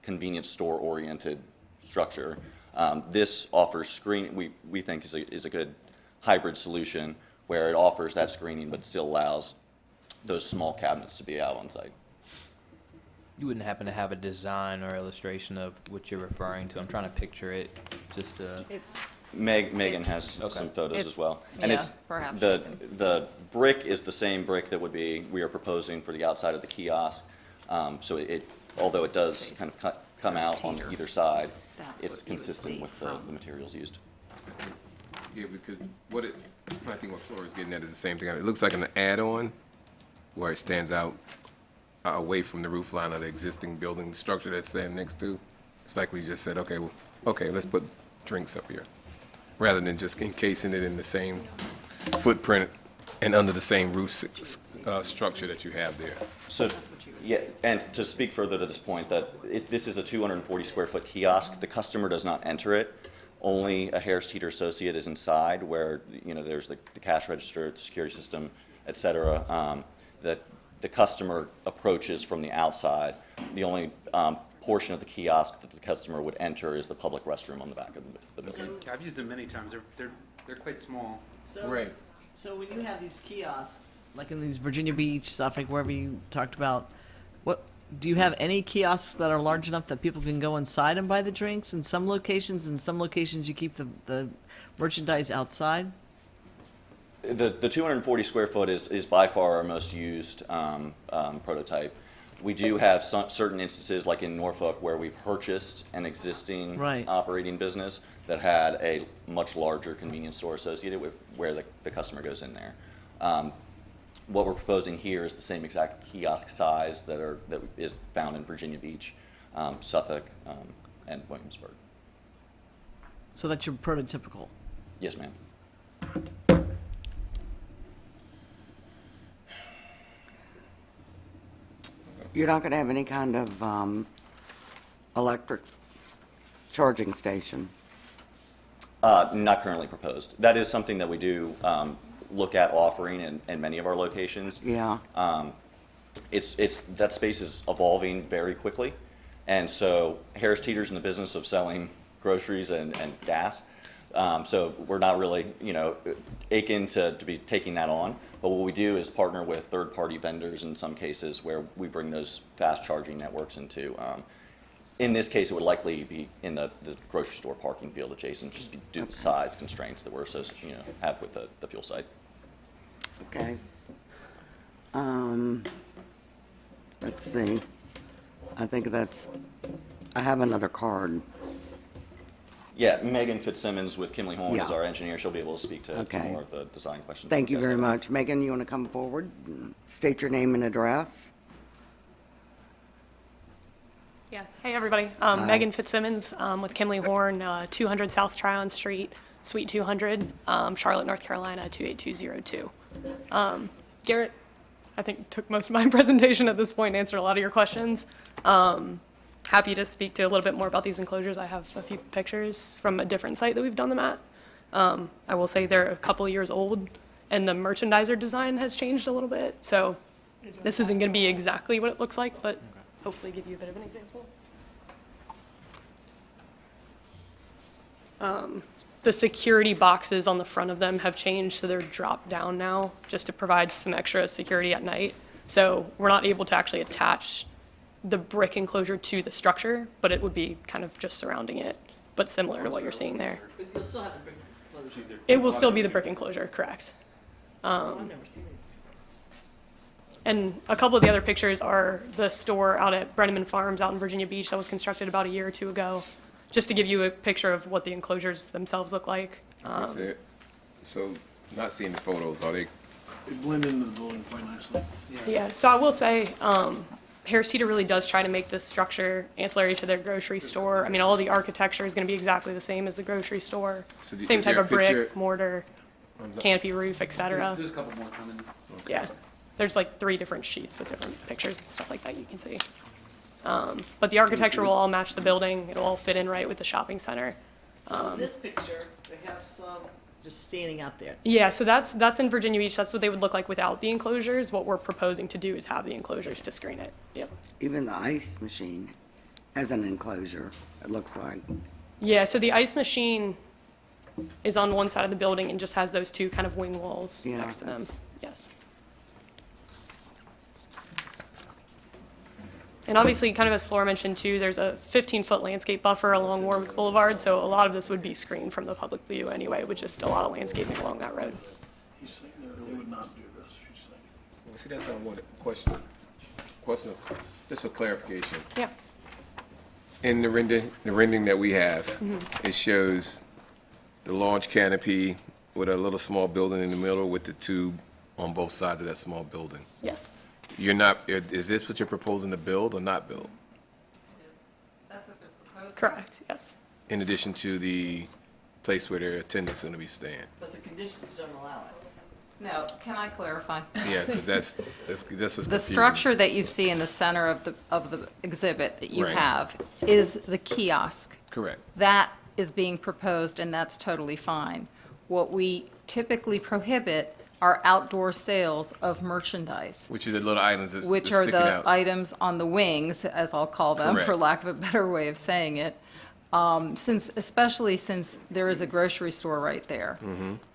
convenience store oriented structure. This offers screen. We think is a good hybrid solution where it offers that screening but still allows those small cabinets to be out on site. You wouldn't happen to have a design or illustration of what you're referring to? I'm trying to picture it, just It's, Megan It's- has some photos it's- as well. And yeah, it's, perhaps the brick is the same brick that we are proposing for the outside of the kiosk. So although it does kind of come out on either side, That's it's what you would consistent see with the materials used. Yeah, because I think what Flora's getting at is the same thing. It looks like an add-on where it stands out away from the roof line of the existing building structure that's standing next to. It's like we just said, okay, let's put drinks up here, rather than just encasing it in the same footprint and under the same roof structure that you have there. So, yeah, and to speak further to this point, this is a 240 square foot kiosk. The customer does not enter it. Only a Harris Teeter associate is inside where, there's the cash register, the security system, et cetera, that the customer approaches from the outside. The only portion of the kiosk that the customer would enter is the public restroom on the back of the building. I've used them many times. They're quite small. So, Right. So when you have these kiosks, like in these Virginia Beach, Suffolk, wherever you talked about, what do you have any kiosks that are large enough that people can go inside and buy the drinks? In some locations, you keep the merchandise outside. The 240 square foot is by far our most used prototype. We do have certain instances, like in Norfolk, where we purchased an existing operating business that had a much larger convenience store associated with where the customer goes in there. What we're proposing here is the same exact kiosk size that is found in Virginia Beach, Suffolk, and Williamsburg. So that's your prototypical. Yes, ma'am. You're not going to have any kind of electric charging station? Not currently proposed. That is something that we do look at offering in many of our locations. Yeah. That space is evolving very quickly, and so Harris Teeter's in the business of selling groceries and gas. So we're not really, aching to be taking that on. But what we do is partner with third-party vendors in some cases where we bring those fast charging networks into. In this case, it would likely be in the grocery store parking field adjacent, just due to the size constraints that we're have with the fuel site. Okay. Let's see. I think I have another card. Yeah, Megan Fitzsimmons with Kimley Horn is Yeah. our engineer. She'll be able to speak to Okay. more of the design questions. Thank you guys very have. much. Megan, you want to come forward? State your name and address. Yeah. Hey, everybody. Megan Fitzsimmons with Kimley Horn, 200 South Tryon Street, Suite 200, Charlotte, North Carolina, 28202. Garrett, I think, took most of my presentation at this point and answered a lot of your questions. Happy to speak to a little bit more about these enclosures. I have a few pictures from a different site that we've done them at. I will say they're a couple of years old, and the merchandiser design has changed a little bit. So this isn't going to be exactly what it looks like, but hopefully give you a bit of an example. The security boxes on the front of them have changed, so they're dropped down now, just to provide some extra security at night. So we're not able to actually attach the brick enclosure to the structure, but it would be kind of just surrounding it, but similar to what you're seeing there. But you'll still have the brick enclosure. It will still be the brick enclosure, correct. I've never seen it. And a couple of the other pictures are the store out at Brenneman Farms out in Virginia Beach that was constructed about a year or two ago, just to give you a picture of what the enclosures themselves look like. So, not seeing the photos, are they? They blend into the building quite nicely. Yeah, so I will say, Harris Teeter really does try to make this structure ancillary to their grocery store. I mean, all the architecture is going to be exactly the same as the grocery store. So Same is type there a of brick, picture- mortar, canopy roof, et cetera. There's a couple more coming. Yeah, there's like 3 different sheets with different pictures and stuff like that you can see. But the architecture will all match the building. It'll all fit in right with the shopping center. So in this picture, they have some just standing out there. Yeah, so that's in Virginia Beach. That's what they would look like without the enclosures. What we're proposing to do is have the enclosures to screen it. Yep. Even the ice machine has an enclosure, it looks like. Yeah, so the ice machine is on one side of the building and just has those 2 kind of wing walls Yeah, next to them. that's- Yes. And obviously, kind of as Flora mentioned too, there's a 15-foot landscape buffer along Warwick Boulevard, so a lot of this would be screened from the public view anyway, with just a lot of landscaping along that road. He's saying they would not do this, she's saying. Well, see, that's not what question, just for clarification. Yeah. In the rendering that we have, it shows the launch canopy with a little small building in the middle with the tube on both sides of that small building. Yes. You're not, is this what you're proposing to build or not build? That's what they're proposing. Correct. Yes. In addition to the place where their attendants are going to be staying? But the conditions don't allow it. No, can I clarify? Yeah, because that's what's confusing. The structure that you see in the center of the exhibit that you Right. have is the kiosk. Correct. That is being proposed, and that's totally fine. What we typically prohibit are outdoor sales of merchandise, Which is the little items that's which that's are sticking the out. items on the wings, as I'll call them, for Correct. lack of a better way of saying it, especially since there is a grocery store right there.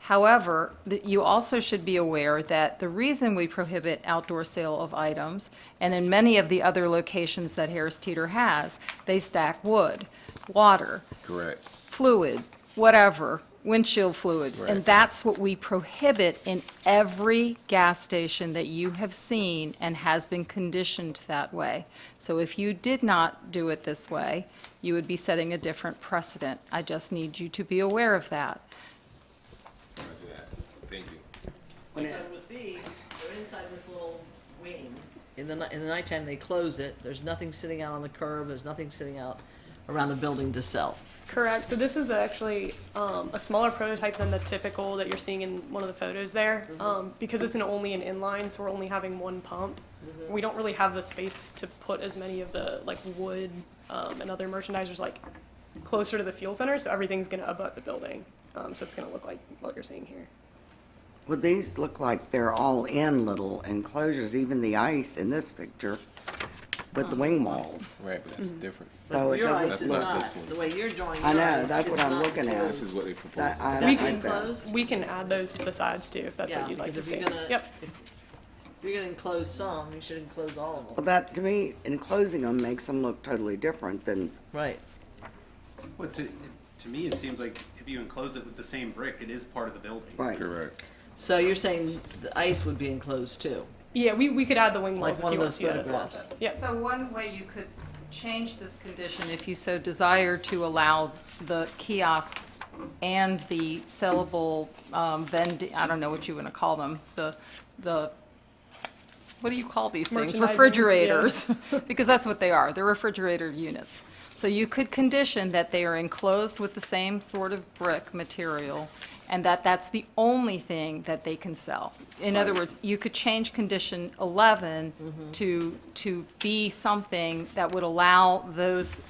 However, you also should be aware that the reason we prohibit outdoor sale of items, and in many of the other locations that Harris Teeter has, they stack wood, water, Correct. fluid, whatever, windshield fluid. Right. And that's what we prohibit in every gas station that you have seen and has been conditioned that way. So if you did not do it this way, you would be setting a different precedent. I just need you to be aware of that. Thank you. So with these, they're inside this little wing. In the nighttime, they close it. There's nothing sitting out on the curb. There's nothing sitting out around the building to sell. Correct. So this is actually a smaller prototype than the typical that you're seeing in one of the photos there. Because it's only an inline, so we're only having one pump. We don't really have the space to put as many of the like wood and other merchandisers like closer to the fuel center. So everything's going to abut the building. So it's going to look like what you're seeing here. Well, these look like they're all in little enclosures, even the ice in this picture with the wing walls. Right, but that's different. So it Your doesn't ice is look- not, the way you're drawing I your know, ice, that's what it's I'm not looking at. This is what they propose. That- I We like can that. We can add those to the sides too, if that's Yeah, what you'd like to because see. if you're gonna, Yep. if you're gonna enclose some, you should enclose all of Well, them. that, to me, enclosing them makes them look totally different than, Right. Well, to me, it seems like if you enclose it with the same brick, it is part of the building. right. Correct. So you're saying the ice would be enclosed too? Yeah, we could add the wing Like walls one if of you want those to see that as well. photographs. Yep. So one way you could change this condition, if you so desire, to allow the kiosks and the sellable vending, I don't know what you want to call them, the what do you call these things? Merchandising, Refrigerators, because that's what they are. They're refrigerator units. So you could condition that they are enclosed with the same sort of brick material, and that's the only thing that they can sell. In other words, you could change condition 11 to be something that would allow those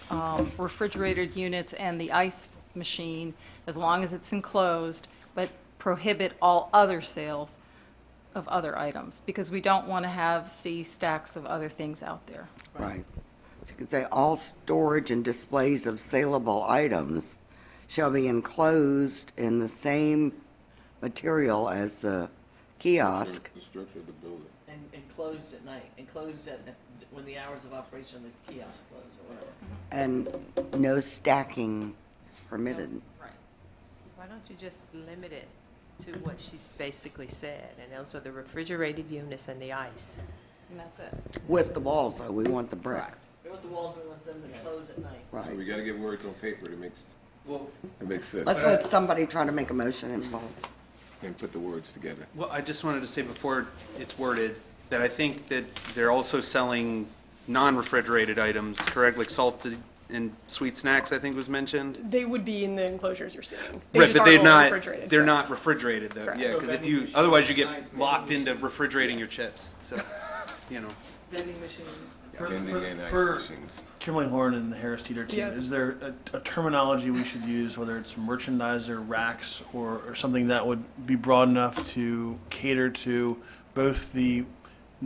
refrigerated units and the ice machine, as long as it's enclosed, but prohibit all other sales of other items, because we don't want to see stacks of other things out there. Right. You could say all storage and displays of saleable items shall be enclosed in the same material as the kiosk. The structure of the building. And enclosed at night, enclosed at, when the hours of operation of the kiosk close or whatever. And no stacking is permitted. Right. Why don't you just limit it to what she's basically said, and those are the refrigerated units and the ice? And that's it. With the walls, though, we want the brick. We want the walls, we want them to close at night. So Right. we gotta get words on paper that makes, Well, that makes sense. Let's let somebody try to make a motion involved. And put the words together. well, I just wanted to say before it's worded, that I think that they're also selling non-refrigerated items, correct? Like salted and sweet snacks, I think was mentioned. They would be in the enclosures you're seeing. Right, just but they're aren't all not, refrigerated, they're correct. not refrigerated though, Correct. yeah, because if you, otherwise you get locked into refrigerating your chips, so, you know. Vending machines. Vending and ice For machines. Kimberly Horn and the Harris Teeter team, Yeah. is there a terminology we should use, whether it's merchandiser, racks, or something that would be broad enough to cater to both the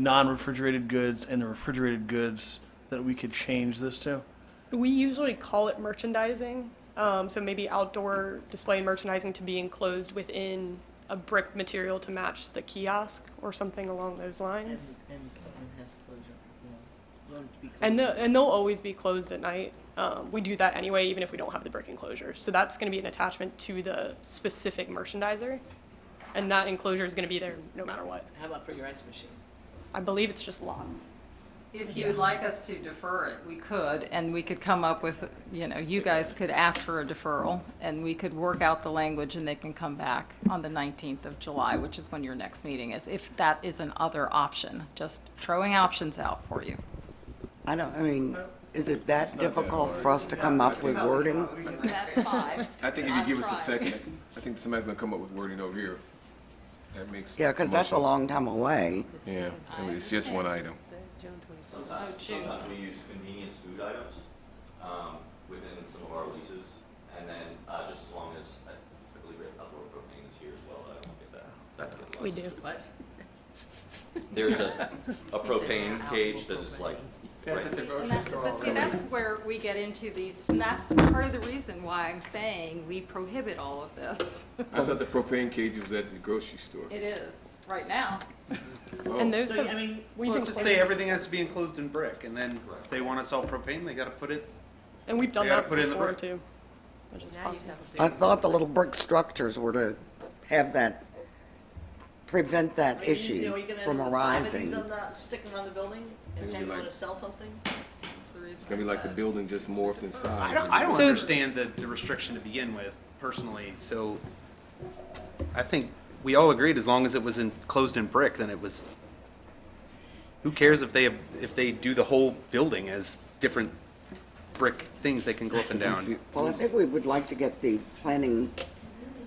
non-refrigerated goods and the refrigerated goods that we could change this to? We usually call it merchandising, so maybe outdoor display and merchandising to be enclosed within a brick material to match the kiosk or something along those lines. And has closure, you know, want it to be And closed. they'll always be closed at night. We do that anyway, even if we don't have the brick enclosure. So that's going to be an attachment to the specific merchandiser, and that enclosure is going to be there no matter what. How about for your ice machine? I believe it's just locked. If you'd like us to defer it, we could, and we could come up with, you guys could ask for a deferral, and we could work out the language, and they can come back on the 19th of July, which is when your next meeting is, if that is an other option. Just throwing options out for you. Is it that difficult for us to come up with wording? That's fine. I think if you give us a second, I think somebody's gonna come up with wording over here. That makes. Yeah, because that's a motion. long time away. Yeah, I mean, it's just one item. Sometimes we use convenience food items within some of our leases, and then just as long as, I believe outdoor propane is here as well, I don't get that. We do. What? There's a propane cage that is like right there. But see, that's where we get into these, and that's part of the reason why I'm saying we prohibit all of this. I thought the propane cage was at the grocery store. It is, right now. And those So, have, I mean, we've Well, been just clear- say everything has to be enclosed in brick, and then if they want to sell propane, they gotta put it, and we've done they gotta that put it in the before brick. too. Which is possible. I thought the little brick structures were to have that, prevent that I mean, issue are you gonna from have 5 of these arising. on the, sticking on the building? It'll Every be time you like- want to sell something? That's the reason It's gonna be I like the said. building just morphed inside. I don't So- understand the restriction to begin with, personally, so I think we all agreed as long as it was enclosed in brick, then it was, who cares if they do the whole building as different brick things that can go up and down. Well, I think we would like to get the planning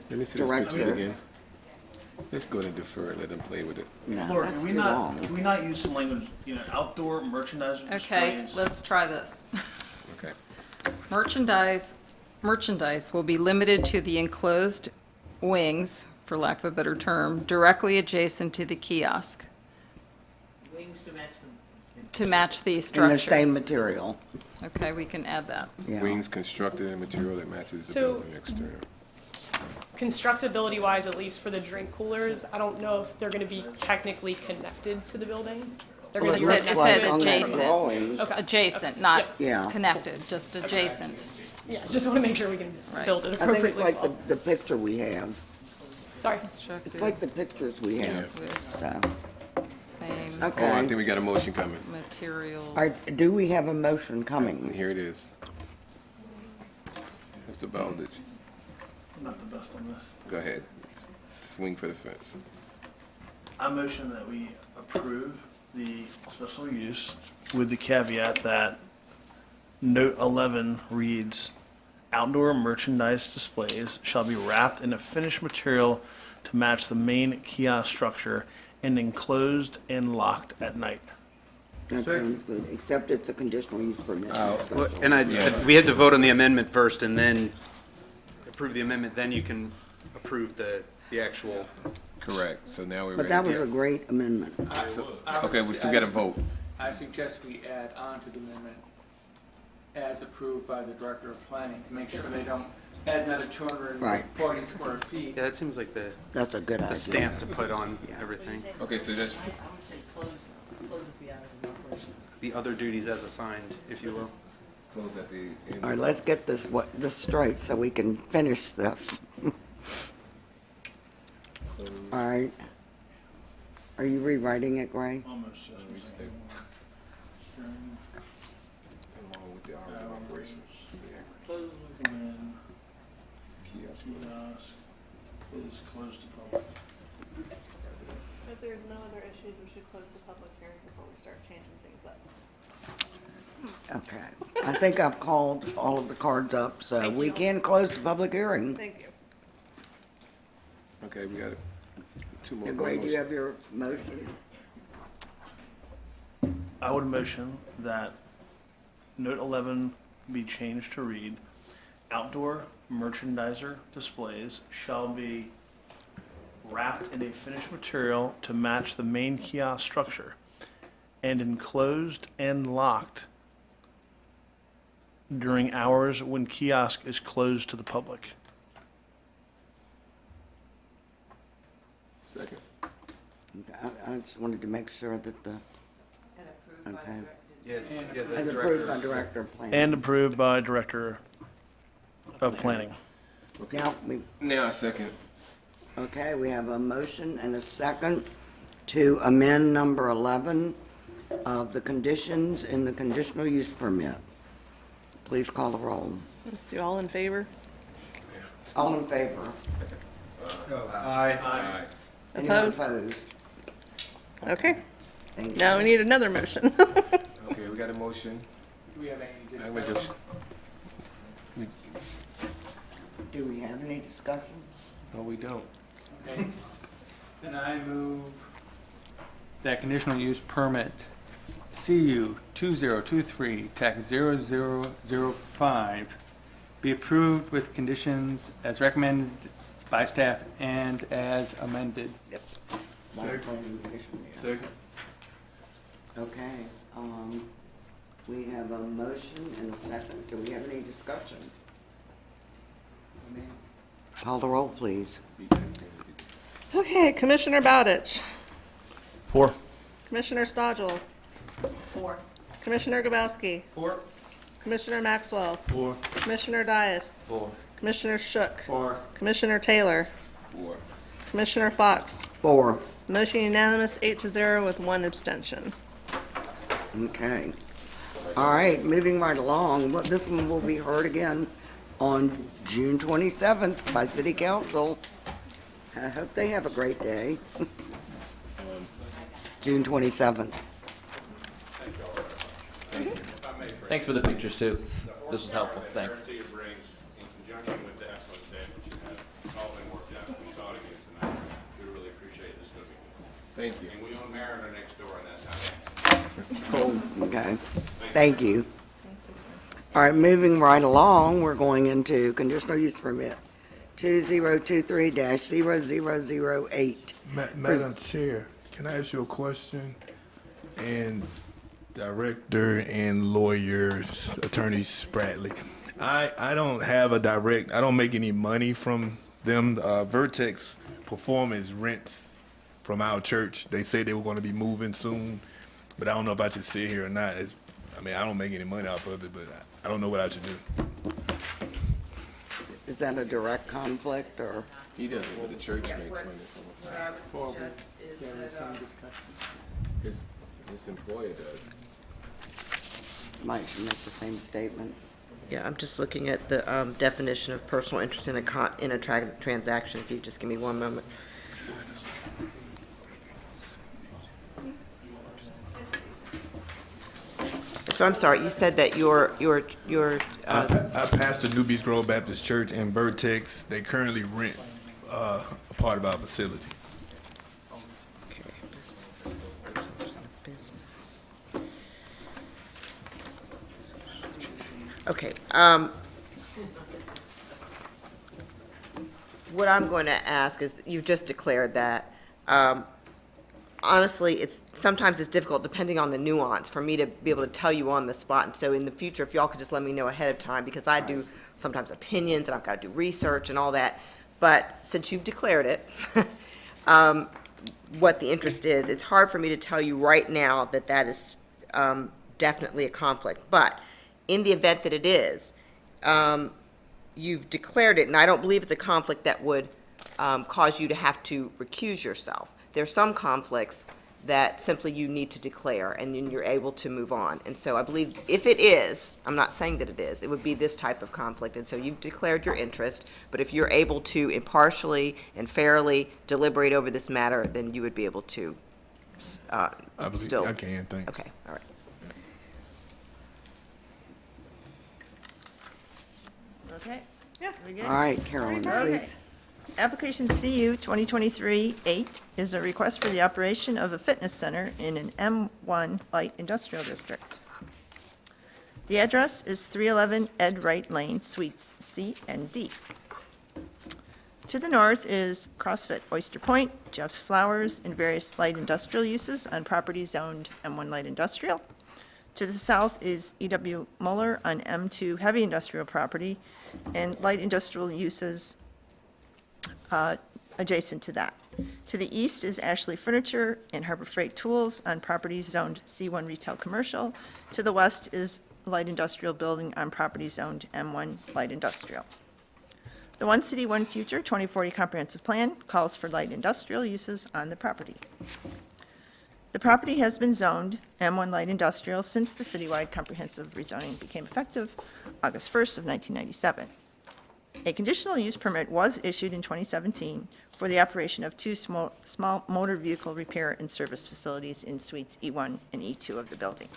Let me see this picture director. again. Let's go to defer it, let them play with it. No, Laura, that's can we too not, long. can we not use some language, outdoor merchandise Okay, displays? let's try this. Okay. Merchandise will be limited to the enclosed wings, for lack of a better term, directly adjacent to the kiosk Wings to match them. to match the In structure. the same material. Okay, we can add that. Yeah. Wings constructed in a material that matches the So- building exterior. Constructability wise, at least for the drink coolers, I don't know if they're gonna be technically connected to the building. They're Well, gonna it be looks right like next to on it. that adjacent. drawing. Okay. Adjacent, not Yeah. connected, just adjacent. Yeah, just wanna make sure we can Right. build it I think appropriately. it's like as well. the picture we have. Sorry. It's like the pictures we have, so. Same Oh, I Okay. think we got a motion coming. materials. All right, do we have a motion coming? Here it is. Mr. Baldridge, I'm not the best on this. go ahead. Swing for the fence. I motion that we approve the special use with the caveat that note 11 reads, outdoor merchandise displays shall be wrapped in a finished material to match the main kiosk structure and enclosed and locked at night. That sounds good, except it's a conditional use permit. not Well, special. And we had to vote on the amendment first and then approve the amendment, then you can approve the actual. Correct, so now we're But ready. that was a great amendment. Okay, we still got a vote. I suggest we add on to the amendment as approved by the Director of Planning to make sure they don't add another 240 square feet. Yeah, that seems like That's a good the idea. stamp to put on everything. Okay, so that's, I would say close at the hours of operation. The other duties as assigned, if you will. close at the end. All right, let's get this straight so we can finish this. All right. Are you rewriting it, Gray? Almost, yes. Along with the hours of operations. Close. When Kiosk. kiosk is closed to public. If there's no other issues, we should close the public hearing before we start changing things up. Okay. I think I've called all of the cards up, so we can close the public hearing. Thank you. Okay, we got two more. Gray, do you have your motion? I would motion that note 11 be changed to read, outdoor merchandiser displays shall be wrapped in a finished material to match the main kiosk structure and enclosed and locked during hours when kiosk is closed to the public. Second. I just wanted to make sure that the, okay. Yeah, And approved by Director of Planning. And approved by Director of Planning. Now, a second. Okay, we have a motion and a second to amend number 11 of the conditions in the conditional use permit. Please call the roll. Let's do all in favor. All in favor? Aye. Anyone Opposed? opposed? Okay. Thank you. Now we need another motion. Okay, we got a motion. Do we have any I'm gonna discussion? Do we have any discussion? No, we don't. Okay. Then I move that conditional use permit CU 2023 TAC 0005 be approved with conditions as recommended by staff and as amended. Yep. Second. Okay, we have a motion and a second. Do we have any discussion? Call the roll, please. Okay, Commissioner Bowditch. 4. Commissioner Stodgel. 4. Commissioner Gabowski. 4. Commissioner Maxwell. 4. Commissioner Dias. 4. Commissioner Shook. 4. Commissioner Taylor. 4. Commissioner Fox. 4. Motion unanimous, 8-0 with 1 abstention. Okay. All right, moving right along. Well, this one will be heard again on June 27th by City Council. I hope they have a great day. June 27th. Thanks for the pictures, too. This was helpful. Thanks. Clarity it brings in conjunction with the excellent day that you had. It's all been worked out. We saw it again tonight. We really appreciate it. It's going to be good. Thank you. And we own Mariner next door, and that's how. Okay, thank you. All right, moving right along, we're going into conditional use permit 2023-0008. Madam Chair, can I ask you a question? And Director and lawyers, Attorney Spratley, I don't have a direct, I don't make any money from them. Vertex Performance rents from our church. They say they were going to be moving soon, but I don't know if I should sit here or not. I mean, I don't make any money off of it, but I don't know what I should do. Is that a direct conflict, or? He doesn't, but the church makes money from it. His employer does. Mike should make the same statement. Yeah, I'm just looking at the definition of personal interest in a transaction. If you just give me one moment. So I'm sorry, you said that your I pastor New Beach Grove Baptist Church and Vertex. They currently rent a part of our facility. Okay. What I'm going to ask is, you've just declared that. Honestly, sometimes it's difficult, depending on the nuance, for me to be able to tell you on the spot. And so in the future, if y'all could just let me know ahead of time, because I do sometimes opinions and I've got to do research and all that. But since you've declared it, what the interest is, it's hard for me to tell you right now that that is definitely a conflict. But in the event that it is, you've declared it, and I don't believe it's a conflict that would cause you to have to recuse yourself. There are some conflicts that simply you need to declare, and then you're able to move on. And so I believe if it is, I'm not saying that it is, it would be this type of conflict. And so you've declared your interest, but if you're able to impartially and fairly deliberate over this matter, then you would be able to I believe still. I can, thanks. Okay, all right. Okay? Yeah. We good? All right, Carolyn, please. Application CU 2023-8 is a request for the operation of a fitness center in an M1 light industrial district. The address is 311 Ed Wright Lane, Suites C and D. To the north is CrossFit Oyster Point, Jeff's Flowers, and various light industrial uses on property zoned M1 light industrial. To the south is E.W. Muller on M2 heavy industrial property, and light industrial uses adjacent to that. To the east is Ashley Furniture and Harbor Freight Tools on properties zoned C1 retail commercial. To the west is light industrial building on property zoned M1 light industrial. The One City, One Future 2040 comprehensive plan calls for light industrial uses on the property. The property has been zoned M1 light industrial since the citywide comprehensive rezoning became effective August 1st of 1997. A conditional use permit was issued in 2017 for the operation of two small motor vehicle repair and service facilities in suites E1 and E2 of the building.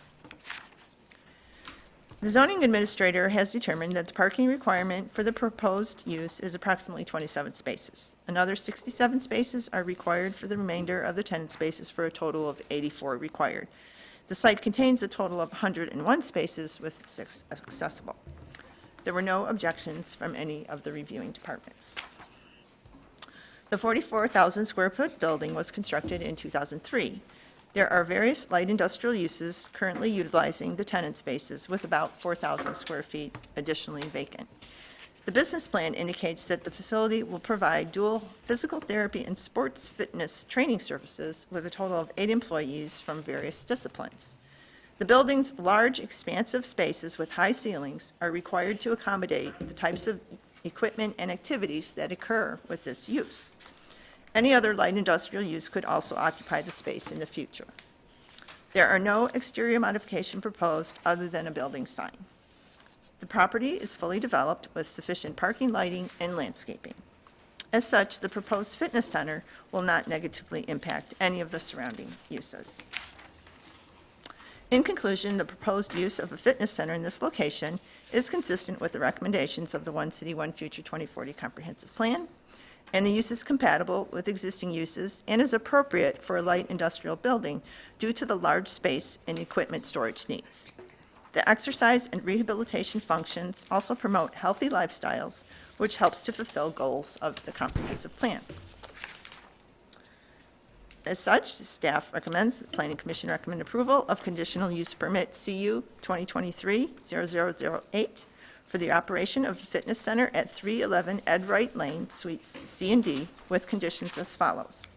The zoning administrator has determined that the parking requirement for the proposed use is approximately 27 spaces. Another 67 spaces are required for the remainder of the tenant spaces, for a total of 84 required. The site contains a total of 101 spaces with 6 accessible. There were no objections from any of the reviewing departments. The 44,000 square foot building was constructed in 2003. There are various light industrial uses currently utilizing the tenant spaces, with about 4,000 square feet additionally vacant. The business plan indicates that the facility will provide dual physical therapy and sports fitness training services with a total of 8 employees from various disciplines. The building's large, expansive spaces with high ceilings are required to accommodate the types of equipment and activities that occur with this use. Any other light industrial use could also occupy the space in the future. There are no exterior modification proposed other than a building sign. The property is fully developed with sufficient parking, lighting, and landscaping. As such, the proposed fitness center will not negatively impact any of the surrounding uses. In conclusion, the proposed use of a fitness center in this location is consistent with the recommendations of the One City, One Future 2040 Comprehensive Plan, and the use is compatible with existing uses and is appropriate for a light industrial building due to the large space and equipment storage needs. The exercise and rehabilitation functions also promote healthy lifestyles, which helps to fulfill goals of the comprehensive plan. As such, staff recommends, the Planning Commission recommend approval of conditional use permit CU 2023-0008 for the operation of a fitness center at 311 Ed Wright Lane, Suites C and D, with conditions as follows.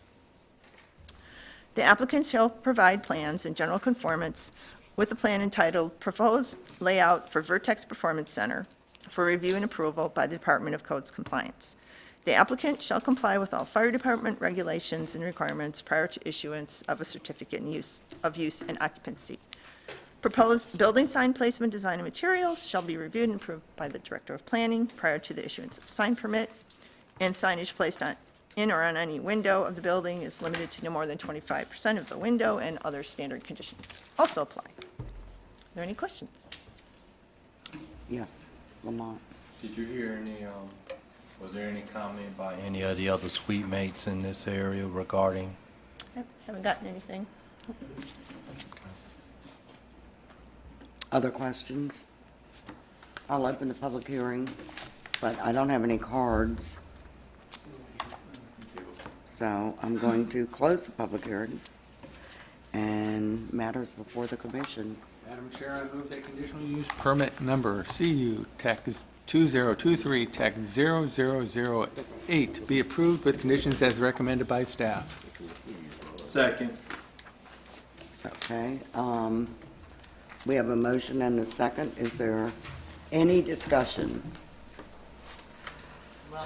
The applicant shall provide plans in general conformance with the plan entitled Proposed Layout for Vertex Performance Center for review and approval by the Department of Codes Compliance. The applicant shall comply with all fire department regulations and requirements prior to issuance of a certificate of use and occupancy. Proposed building sign placement, design, and materials shall be reviewed and approved by the Director of Planning prior to the issuance of sign permit, and signage placed in or on any window of the building is limited to no more than 25% of the window, and other standard conditions also apply. Are there any questions? Yes, Lamont. Did you hear any, was there any comment by any of the other suite mates in this area regarding? I haven't gotten anything. Other questions? I'll open the public hearing, but I don't have any cards. So I'm going to close the public hearing and matters before the commission. Madam Chair, I move that conditional use permit number CU Tex 2023 Tex 0008 be approved with conditions as recommended by staff. Second. Okay, we have a motion and a second. Is there any discussion? Well,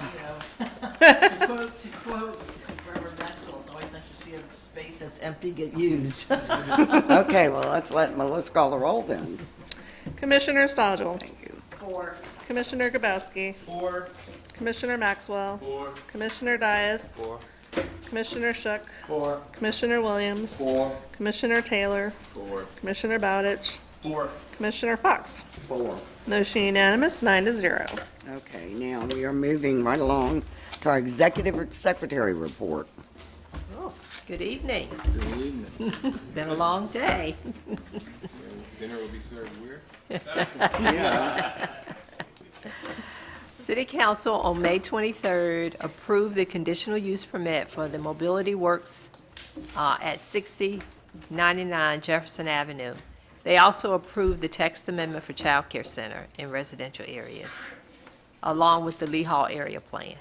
to quote Reverend Maxwell, it's always nice to see a space that's empty get used. Okay, well, let's call the roll then. Commissioner Stodgel. Thank you. 4. Commissioner Grabowski. 4. Commissioner Maxwell. 4. Commissioner Dias. 4. Commissioner Shook. 4. Commissioner Williams. 4. Commissioner Taylor. 4. Commissioner Bowditch. 4. Commissioner Fox. 4. Motion unanimous, 9-0. Okay, now we are moving right along to our executive secretary report. Oh, good evening. Good evening. It's been a long day. Dinner will be served where? City Council on May 23rd approved the conditional use permit for the Mobility Works at 6099 Jefferson Avenue. They also approved the text amendment for Child Care Center in residential areas, along with the Lee Hall area plan.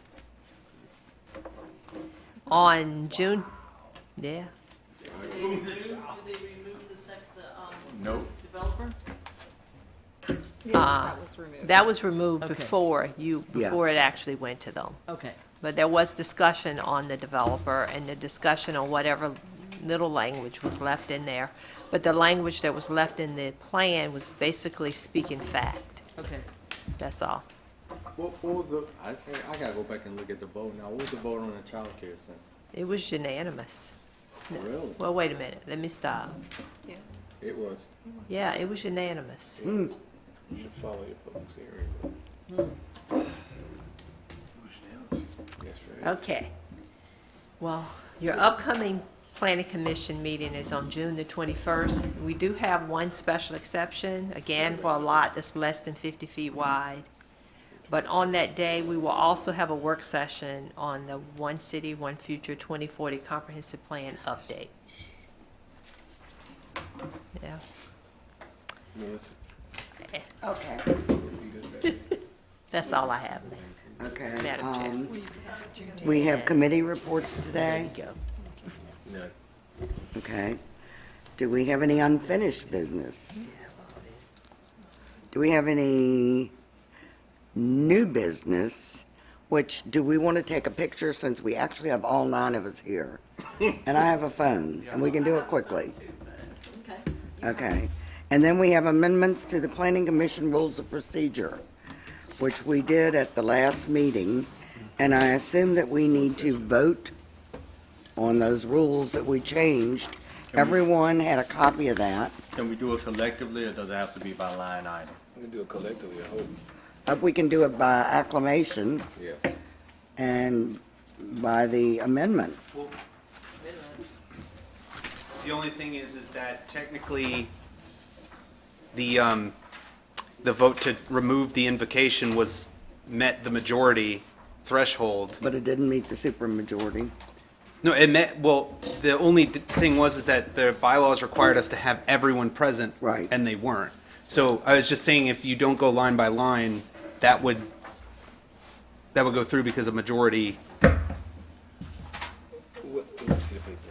On June, yeah. Did they remove the Nope. developer? Yes, that was removed. That was removed Okay. before Yes. it actually went to them. Okay. But there was discussion on the developer and the discussion on whatever little language was left in there. But the language that was left in the plan was basically speaking fact. Okay. That's all. What was the, I gotta go back and look at the vote now. What was the vote on the child care center? It was unanimous. Really? Well, wait a minute. Let me stop. It was. Yeah, it was unanimous. You should follow your public hearing. That's right. Okay. Well, your upcoming Planning Commission meeting is on June the 21st. We do have one special exception, again, for a lot that's less than 50 feet wide. But on that day, we will also have a work session on the One City, One Future 2040 Comprehensive Plan update. Yeah. Okay. That's all I have, Okay. Madam Chair. We have committee reports today. There you go. Okay. Do we have any unfinished business? Do we have any new business? Which, do we want to take a picture since we actually have all 9 of us here? And I have a phone, and we can do it quickly. Okay. Okay. And then we have amendments to the Planning Commission Rules of Procedure, which we did at the last meeting. And I assume that we need to vote on those rules that we changed Everyone had a copy of that. Can we do it collectively, or does it have to be by line item? We can do it collectively, I hope. We can do it by acclamation Yes. and by the amendment. The only thing is that technically, the vote to remove the invocation was met the majority threshold. But it didn't meet the supermajority. No, it met, well, the only thing was is that the bylaws required us to have everyone present. Right. And they weren't. So I was just saying, if you don't go line by line, that would go through because of majority.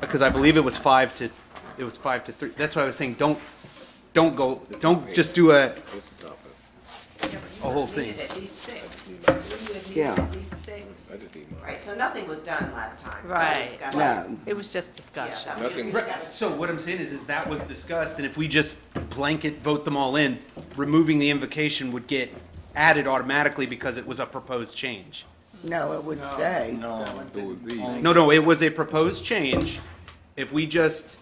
Because I believe it was 5-3. That's why I was saying, don't just do a whole thing. Yeah. Right, so nothing was done last time. So Right. discussion. No. It was just discussion. Yeah, that was just discussion. So what I'm saying is that was discussed, and if we just blanket vote them all in, removing the invocation would get added automatically because it was a proposed change. No, it would stay. No. No, it was a proposed change. If we just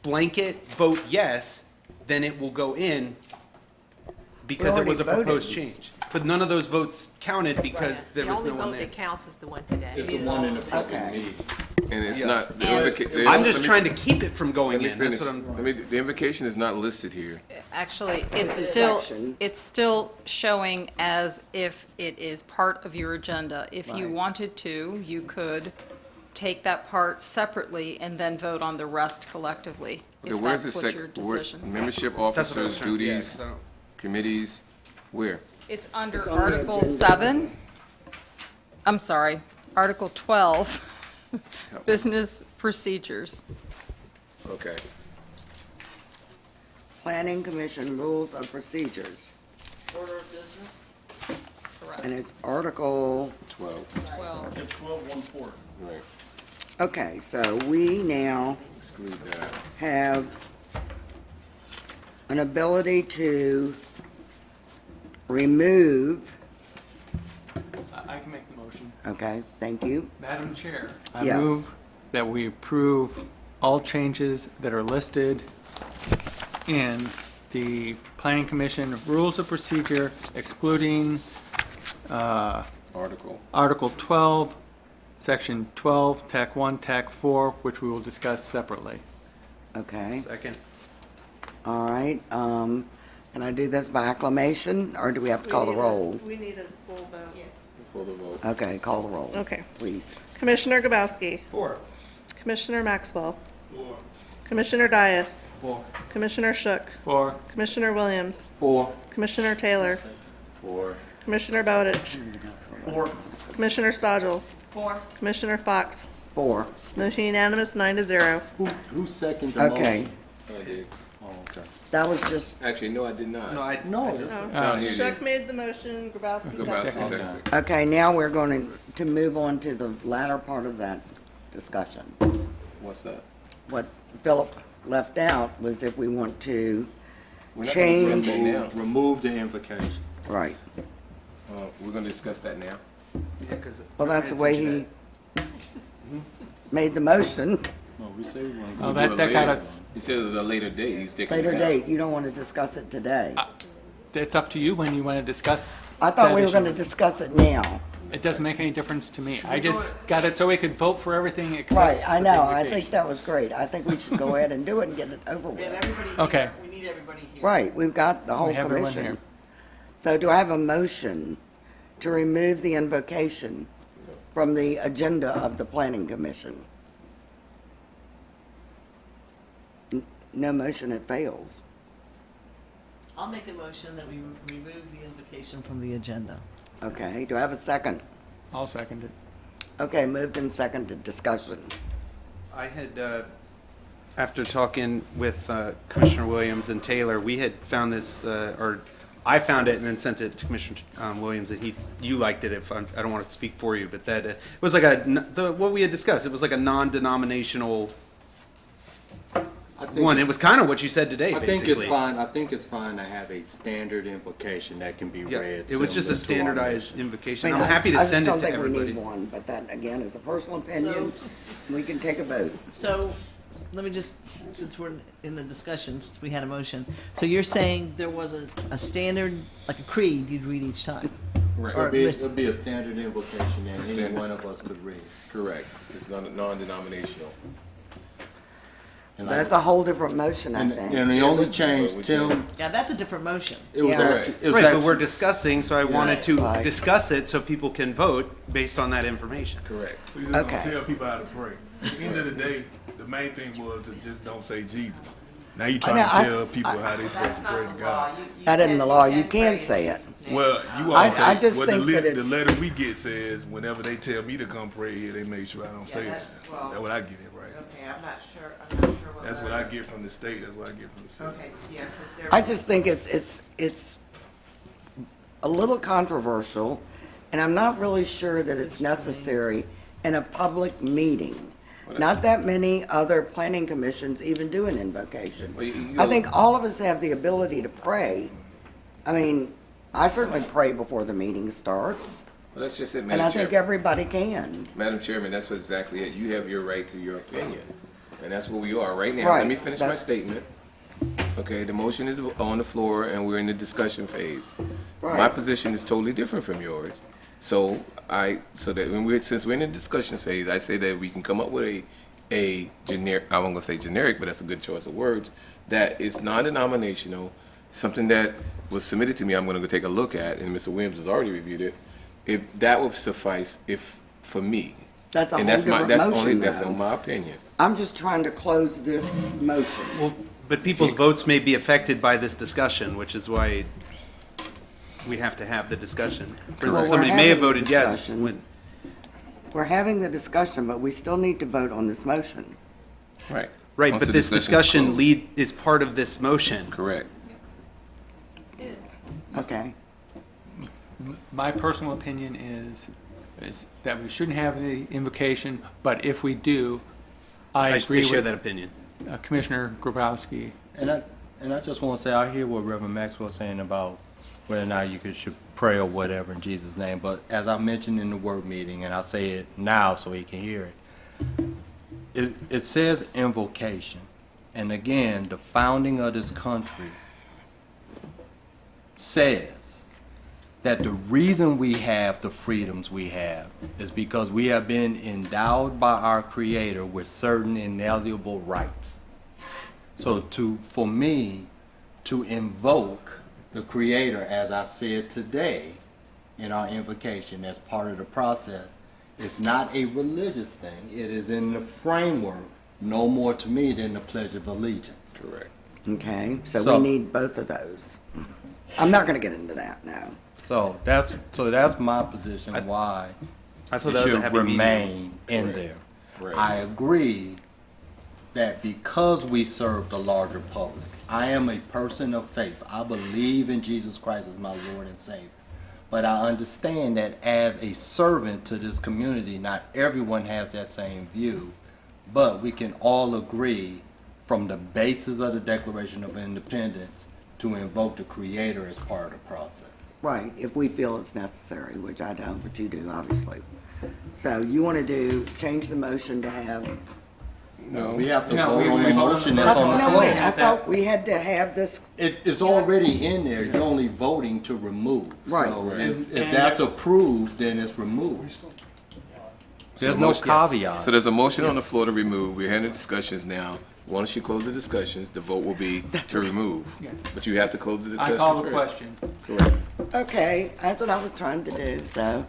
blanket vote yes, then it will go in because it was a already proposed voted. change. But none of those votes counted because there was no one The only vote there. that counts is the one today. It's the one in the public Okay. meeting. And it's Yeah. not, I'm just trying to keep it from let going me in. finish. That's what I'm. The invocation is not listed here. Actually, It's a section. it's still showing as if it is part of your agenda. If you Right. wanted to, you could take that part separately and then vote on the rest collectively, Okay, if where's the that's what your decision. membership That's what I was officers, trying- yeah, duties, 'cause I don't- committees, where? It's under It's on the Article agenda. 7. I'm sorry, Article 12, Business Procedures. Okay. Planning Commission Rules of Procedures. Order of business? And it's Article, 12, 12. 12-1-4. right. okay, so we now Exclude that. have an ability to remove, I can make the motion. okay, thank you. Madam Chair, I Yes. move that we approve all changes that are listed in the Planning Commission Rules of Procedure excluding Article 12, Section 12, Tac 1, Tac 4, which we will discuss separately. Okay, Second. all right, can I do this by acclamation, or do we have to call the roll? We need a full vote. For the vote. Okay, call the roll. Okay. Please. Commissioner Gabowski. 4. Commissioner Maxwell. Commissioner Dias. 4. Commissioner Shook. 4. Commissioner Williams. 4. Commissioner Taylor. 4. Commissioner Bowditch. 4. Commissioner Stodgel. 4. Commissioner Fox. 4. Motion unanimous, 9-0. Who seconded the motion? Okay, I did. Oh, okay. that was just, Actually, no, I did not. No. Down here, Shook made the motion, Grabowski Gabowski seconded. seconded. okay, now we're going to move on to the latter part of that discussion. What's that? What Philip left out was if we want to We're not gonna discuss change, that now. Remove the invocation. right. We're gonna discuss that now. Well, that's the way he made the motion. No, we say we want Oh, We'll do that it got later. us, He said at a later date, he's taking it Later down. date, you don't want to discuss it today. it's up to you when you want to discuss. I thought that we were issue. going to discuss it now. It doesn't make any difference to me. I just got it so we could vote for everything except. Right, I for the know, I invocation. think that was great. I think we should go ahead and do it and get it over We have with. everybody here. Okay. We need everybody here. Right, we've got the whole We have everyone commission. here. So do I have a motion to remove the invocation from the agenda of the planning commission? No motion, it fails. I'll make a motion that we remove the invocation from the agenda. Okay, do I have a second? I'll second it. Okay, moved and seconded, discussion. I had, after talking with Commissioner Williams and Taylor, we had found this, or I found it and then sent it to Commissioner Williams, and you liked it. If I don't want to speak for you, but that it was like what we had discussed. It was like a non-denominational one. It was kind of what you said today. I basically. think it's fine. I think it's fine to have a standard invocation that can be Yeah, read. it was just a similar to our standardized nation. invocation. I'm happy to send it to I just don't everybody. think we need one, but that, again, is a personal opinion. We can take a vote. So let me just, since we're in the discussion, since we had a motion, so you're saying there was a standard, like a creed you'd read each time? Right. Or It'll be a standard invocation that any Standard. one of us could read. Correct. It's non-denominational. And That's a whole different motion, I think. And the only change, Tim, Yeah, that's a different motion. it was Yeah. actually, it was Right, but actually- we're discussing, so I wanted to Right. discuss it so people can vote based on that information. Correct. So you're just Okay. gonna tell people how to pray. At the end of the day, the main thing was to just don't say Jesus. Now you trying to tell people how they supposed to pray to God. That isn't the law. You can say it. Well, you all I say, just well, think that the it's- letter we get says, whenever they tell me to come pray here, they make sure I don't say that. that's- well- That's what I get it right. Okay, I'm not sure what. That's what I get from the state. That's what I get from the state. Okay, yeah, because there. I just think it's a little controversial, and I'm not really sure that it's necessary in a public meeting. Not that many other planning commissions even do an invocation. Well, you I go- think all of us have the ability to pray. I mean, I certainly pray before the meeting starts, Well, that's just it, and I Madam think Chair. everybody can. Madam Chairman, that's what exactly it. You have your right to your opinion. And that's where we are right now. Right. Let me finish my That- statement. Okay, the motion is on the floor and we're in the discussion phase. Right. My position is totally different from yours. So that since we're in the discussion phase, I say that we can come up with a generic, I won't gonna say generic, but that's a good choice of words, that is non-denominational, something that was submitted to me, I'm gonna go take a look at, and Mr. Williams has already reviewed it. If that would suffice for me. That's a And whole that's different motion, that's though. my opinion. I'm just trying to close this motion. Well, but people's votes may be affected by this discussion, which is why we have to have the discussion. For Well, instance, we're somebody may have having the voted yes discussion. when, We're having the discussion, but we still need to vote on this motion. Right. right, Once but the this discussion's discussion closed. is part of this motion. Correct. Okay. My personal opinion is that we shouldn't have the invocation, but if we do, I agree share with that opinion. Commissioner Grabowski. and I just want to say, I hear what Reverend Maxwell saying about whether or not you should pray or whatever in Jesus' name, but as I mentioned in the work meeting, and I say it now so he can hear it, it says invocation. And again, the founding of this country says that the reason we have the freedoms we have is because we have been endowed by our Creator with certain inalienable rights. So for me, to invoke the Creator, as I said today in our invocation as part of the process, it's not a religious thing. It is in the framework, no more to me than the Pledge of Allegiance. Correct. Okay, so So- we need both of those. I'm not gonna get into that now. So that's my position why I thought it that was a should heavy meeting. remain in Correct. there. Right. I agree that because we serve the larger public, I am a person of faith. I believe in Jesus Christ as my Lord and Savior. But I understand that as a servant to this community, not everyone has that same view, but we can all agree from the basis of the Declaration of Independence to invoke the Creator as part of the process. Right, if we feel it's necessary, which I don't, but you do, obviously. So you wanna change the motion to have. No. We have to No, vote we on the vote on motion the that's on the No, floor. wait, I thought we had to have this, It's already in there, you're only voting to remove. Right. So Right. if that's approved, then it's removed. There's the no motion- caveat. So there's a motion on the floor to remove. We're having discussions now. Once you close the discussions, the vote will be to remove. Yes. But you have to close the I discussion call the first. question. Correct. okay, that's what I was trying to do, so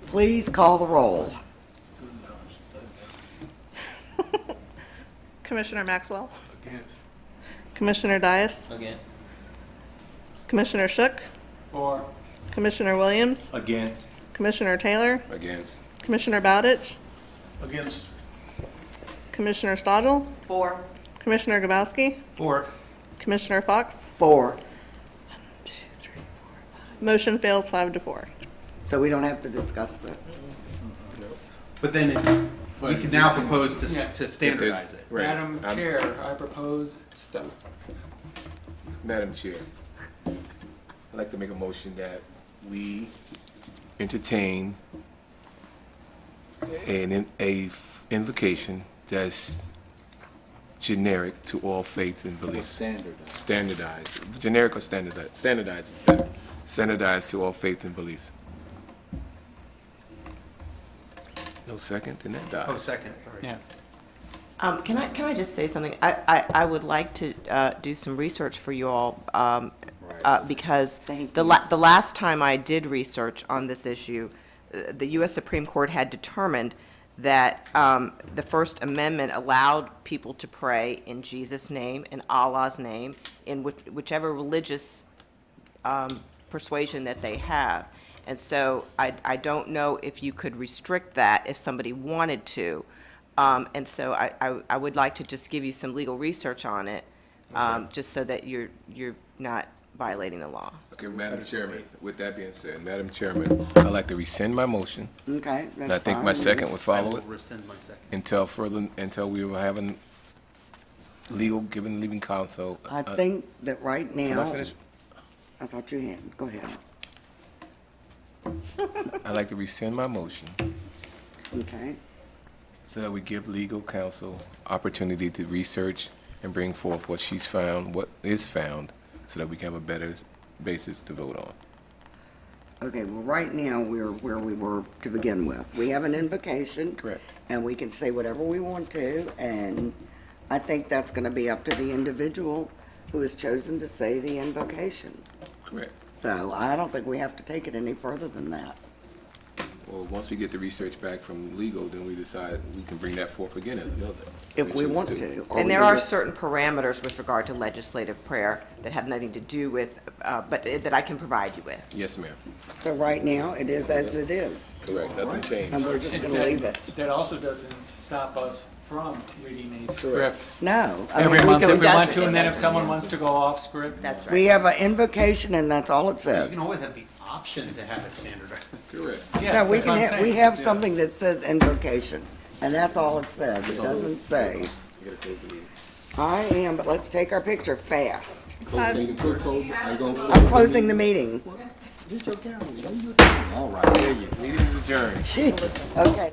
please call the roll. Commissioner Maxwell, Against. Commissioner Dias, Again. Commissioner Shook, For. Commissioner Williams, Against. Commissioner Taylor, Against. Commissioner Bowditch, Against. Commissioner Stodgel, For. Commissioner Gabowski, Or, Commissioner Fox. 4, Motion fails 5-4. so we don't have to discuss that. but then we can now propose Yeah. to standardize it. Right. Madam Chair, I propose. Madam Chair, I'd like to make a motion that we entertain a invocation that's generic to all faiths and beliefs. Standardized. Standardized. Generic or standardized? Standardized is better. Standardized to all faiths and beliefs. No second, then that dies. Oh, second, sorry. Yeah. Can I just say something? I would like to do some research for you all, because the last time I did research on this issue, the U.S. Supreme Court had determined that the First Amendment allowed people to pray in Jesus' name, in Allah's name, in whichever religious persuasion that they have. And so I don't know if you could restrict that if somebody wanted to. And so I would like to just give you some legal research on it, just so that you're not violating the law. Okay, Madam Chairman, with that being said, Madam Chairman, I'd like to rescind my motion. Okay, And I that's think fine. my second would I follow will it rescind my second. until we were having leaving counsel. I think that right Can now. I finish? I thought you had. Go ahead. I'd like to rescind my motion Okay. so that we give legal counsel opportunity to research and bring forth what she's found, what is found, so that we can have a better basis to vote on. Okay, well, right now, we're where we were to begin with. We have an invocation. Correct. And we can say whatever we want to, and I think that's gonna be up to the individual who has chosen to say the invocation. Correct. So I don't think we have to take it any further than that. Well, once we get the research back from legal, then we decide we can bring that forth again as another. If we choose want to. Or And we there can are just- certain parameters with regard to legislative prayer that have nothing to do with, but that I can provide you with. Yes, ma'am. So right now, it is as it is, Correct. Nothing changed. and we're just gonna leave it. That also doesn't stop us from reading a Correct. script No. I every mean, month can- if we want does- to, and then if someone wants to go off script. That's We right. have an invocation, and that's all it You says. can always have the option to have it standardized. Correct. Yes, No, we that's what I'm can, we saying. have something that says invocation, and that's all it says. It doesn't say. You gotta close the meeting. I am, but let's take our picture fast. Close the meeting. Are you gonna I'm closing the meeting. Get your camera. Don't you- All right, there you go. Meeting is adjourned. Jeez, okay.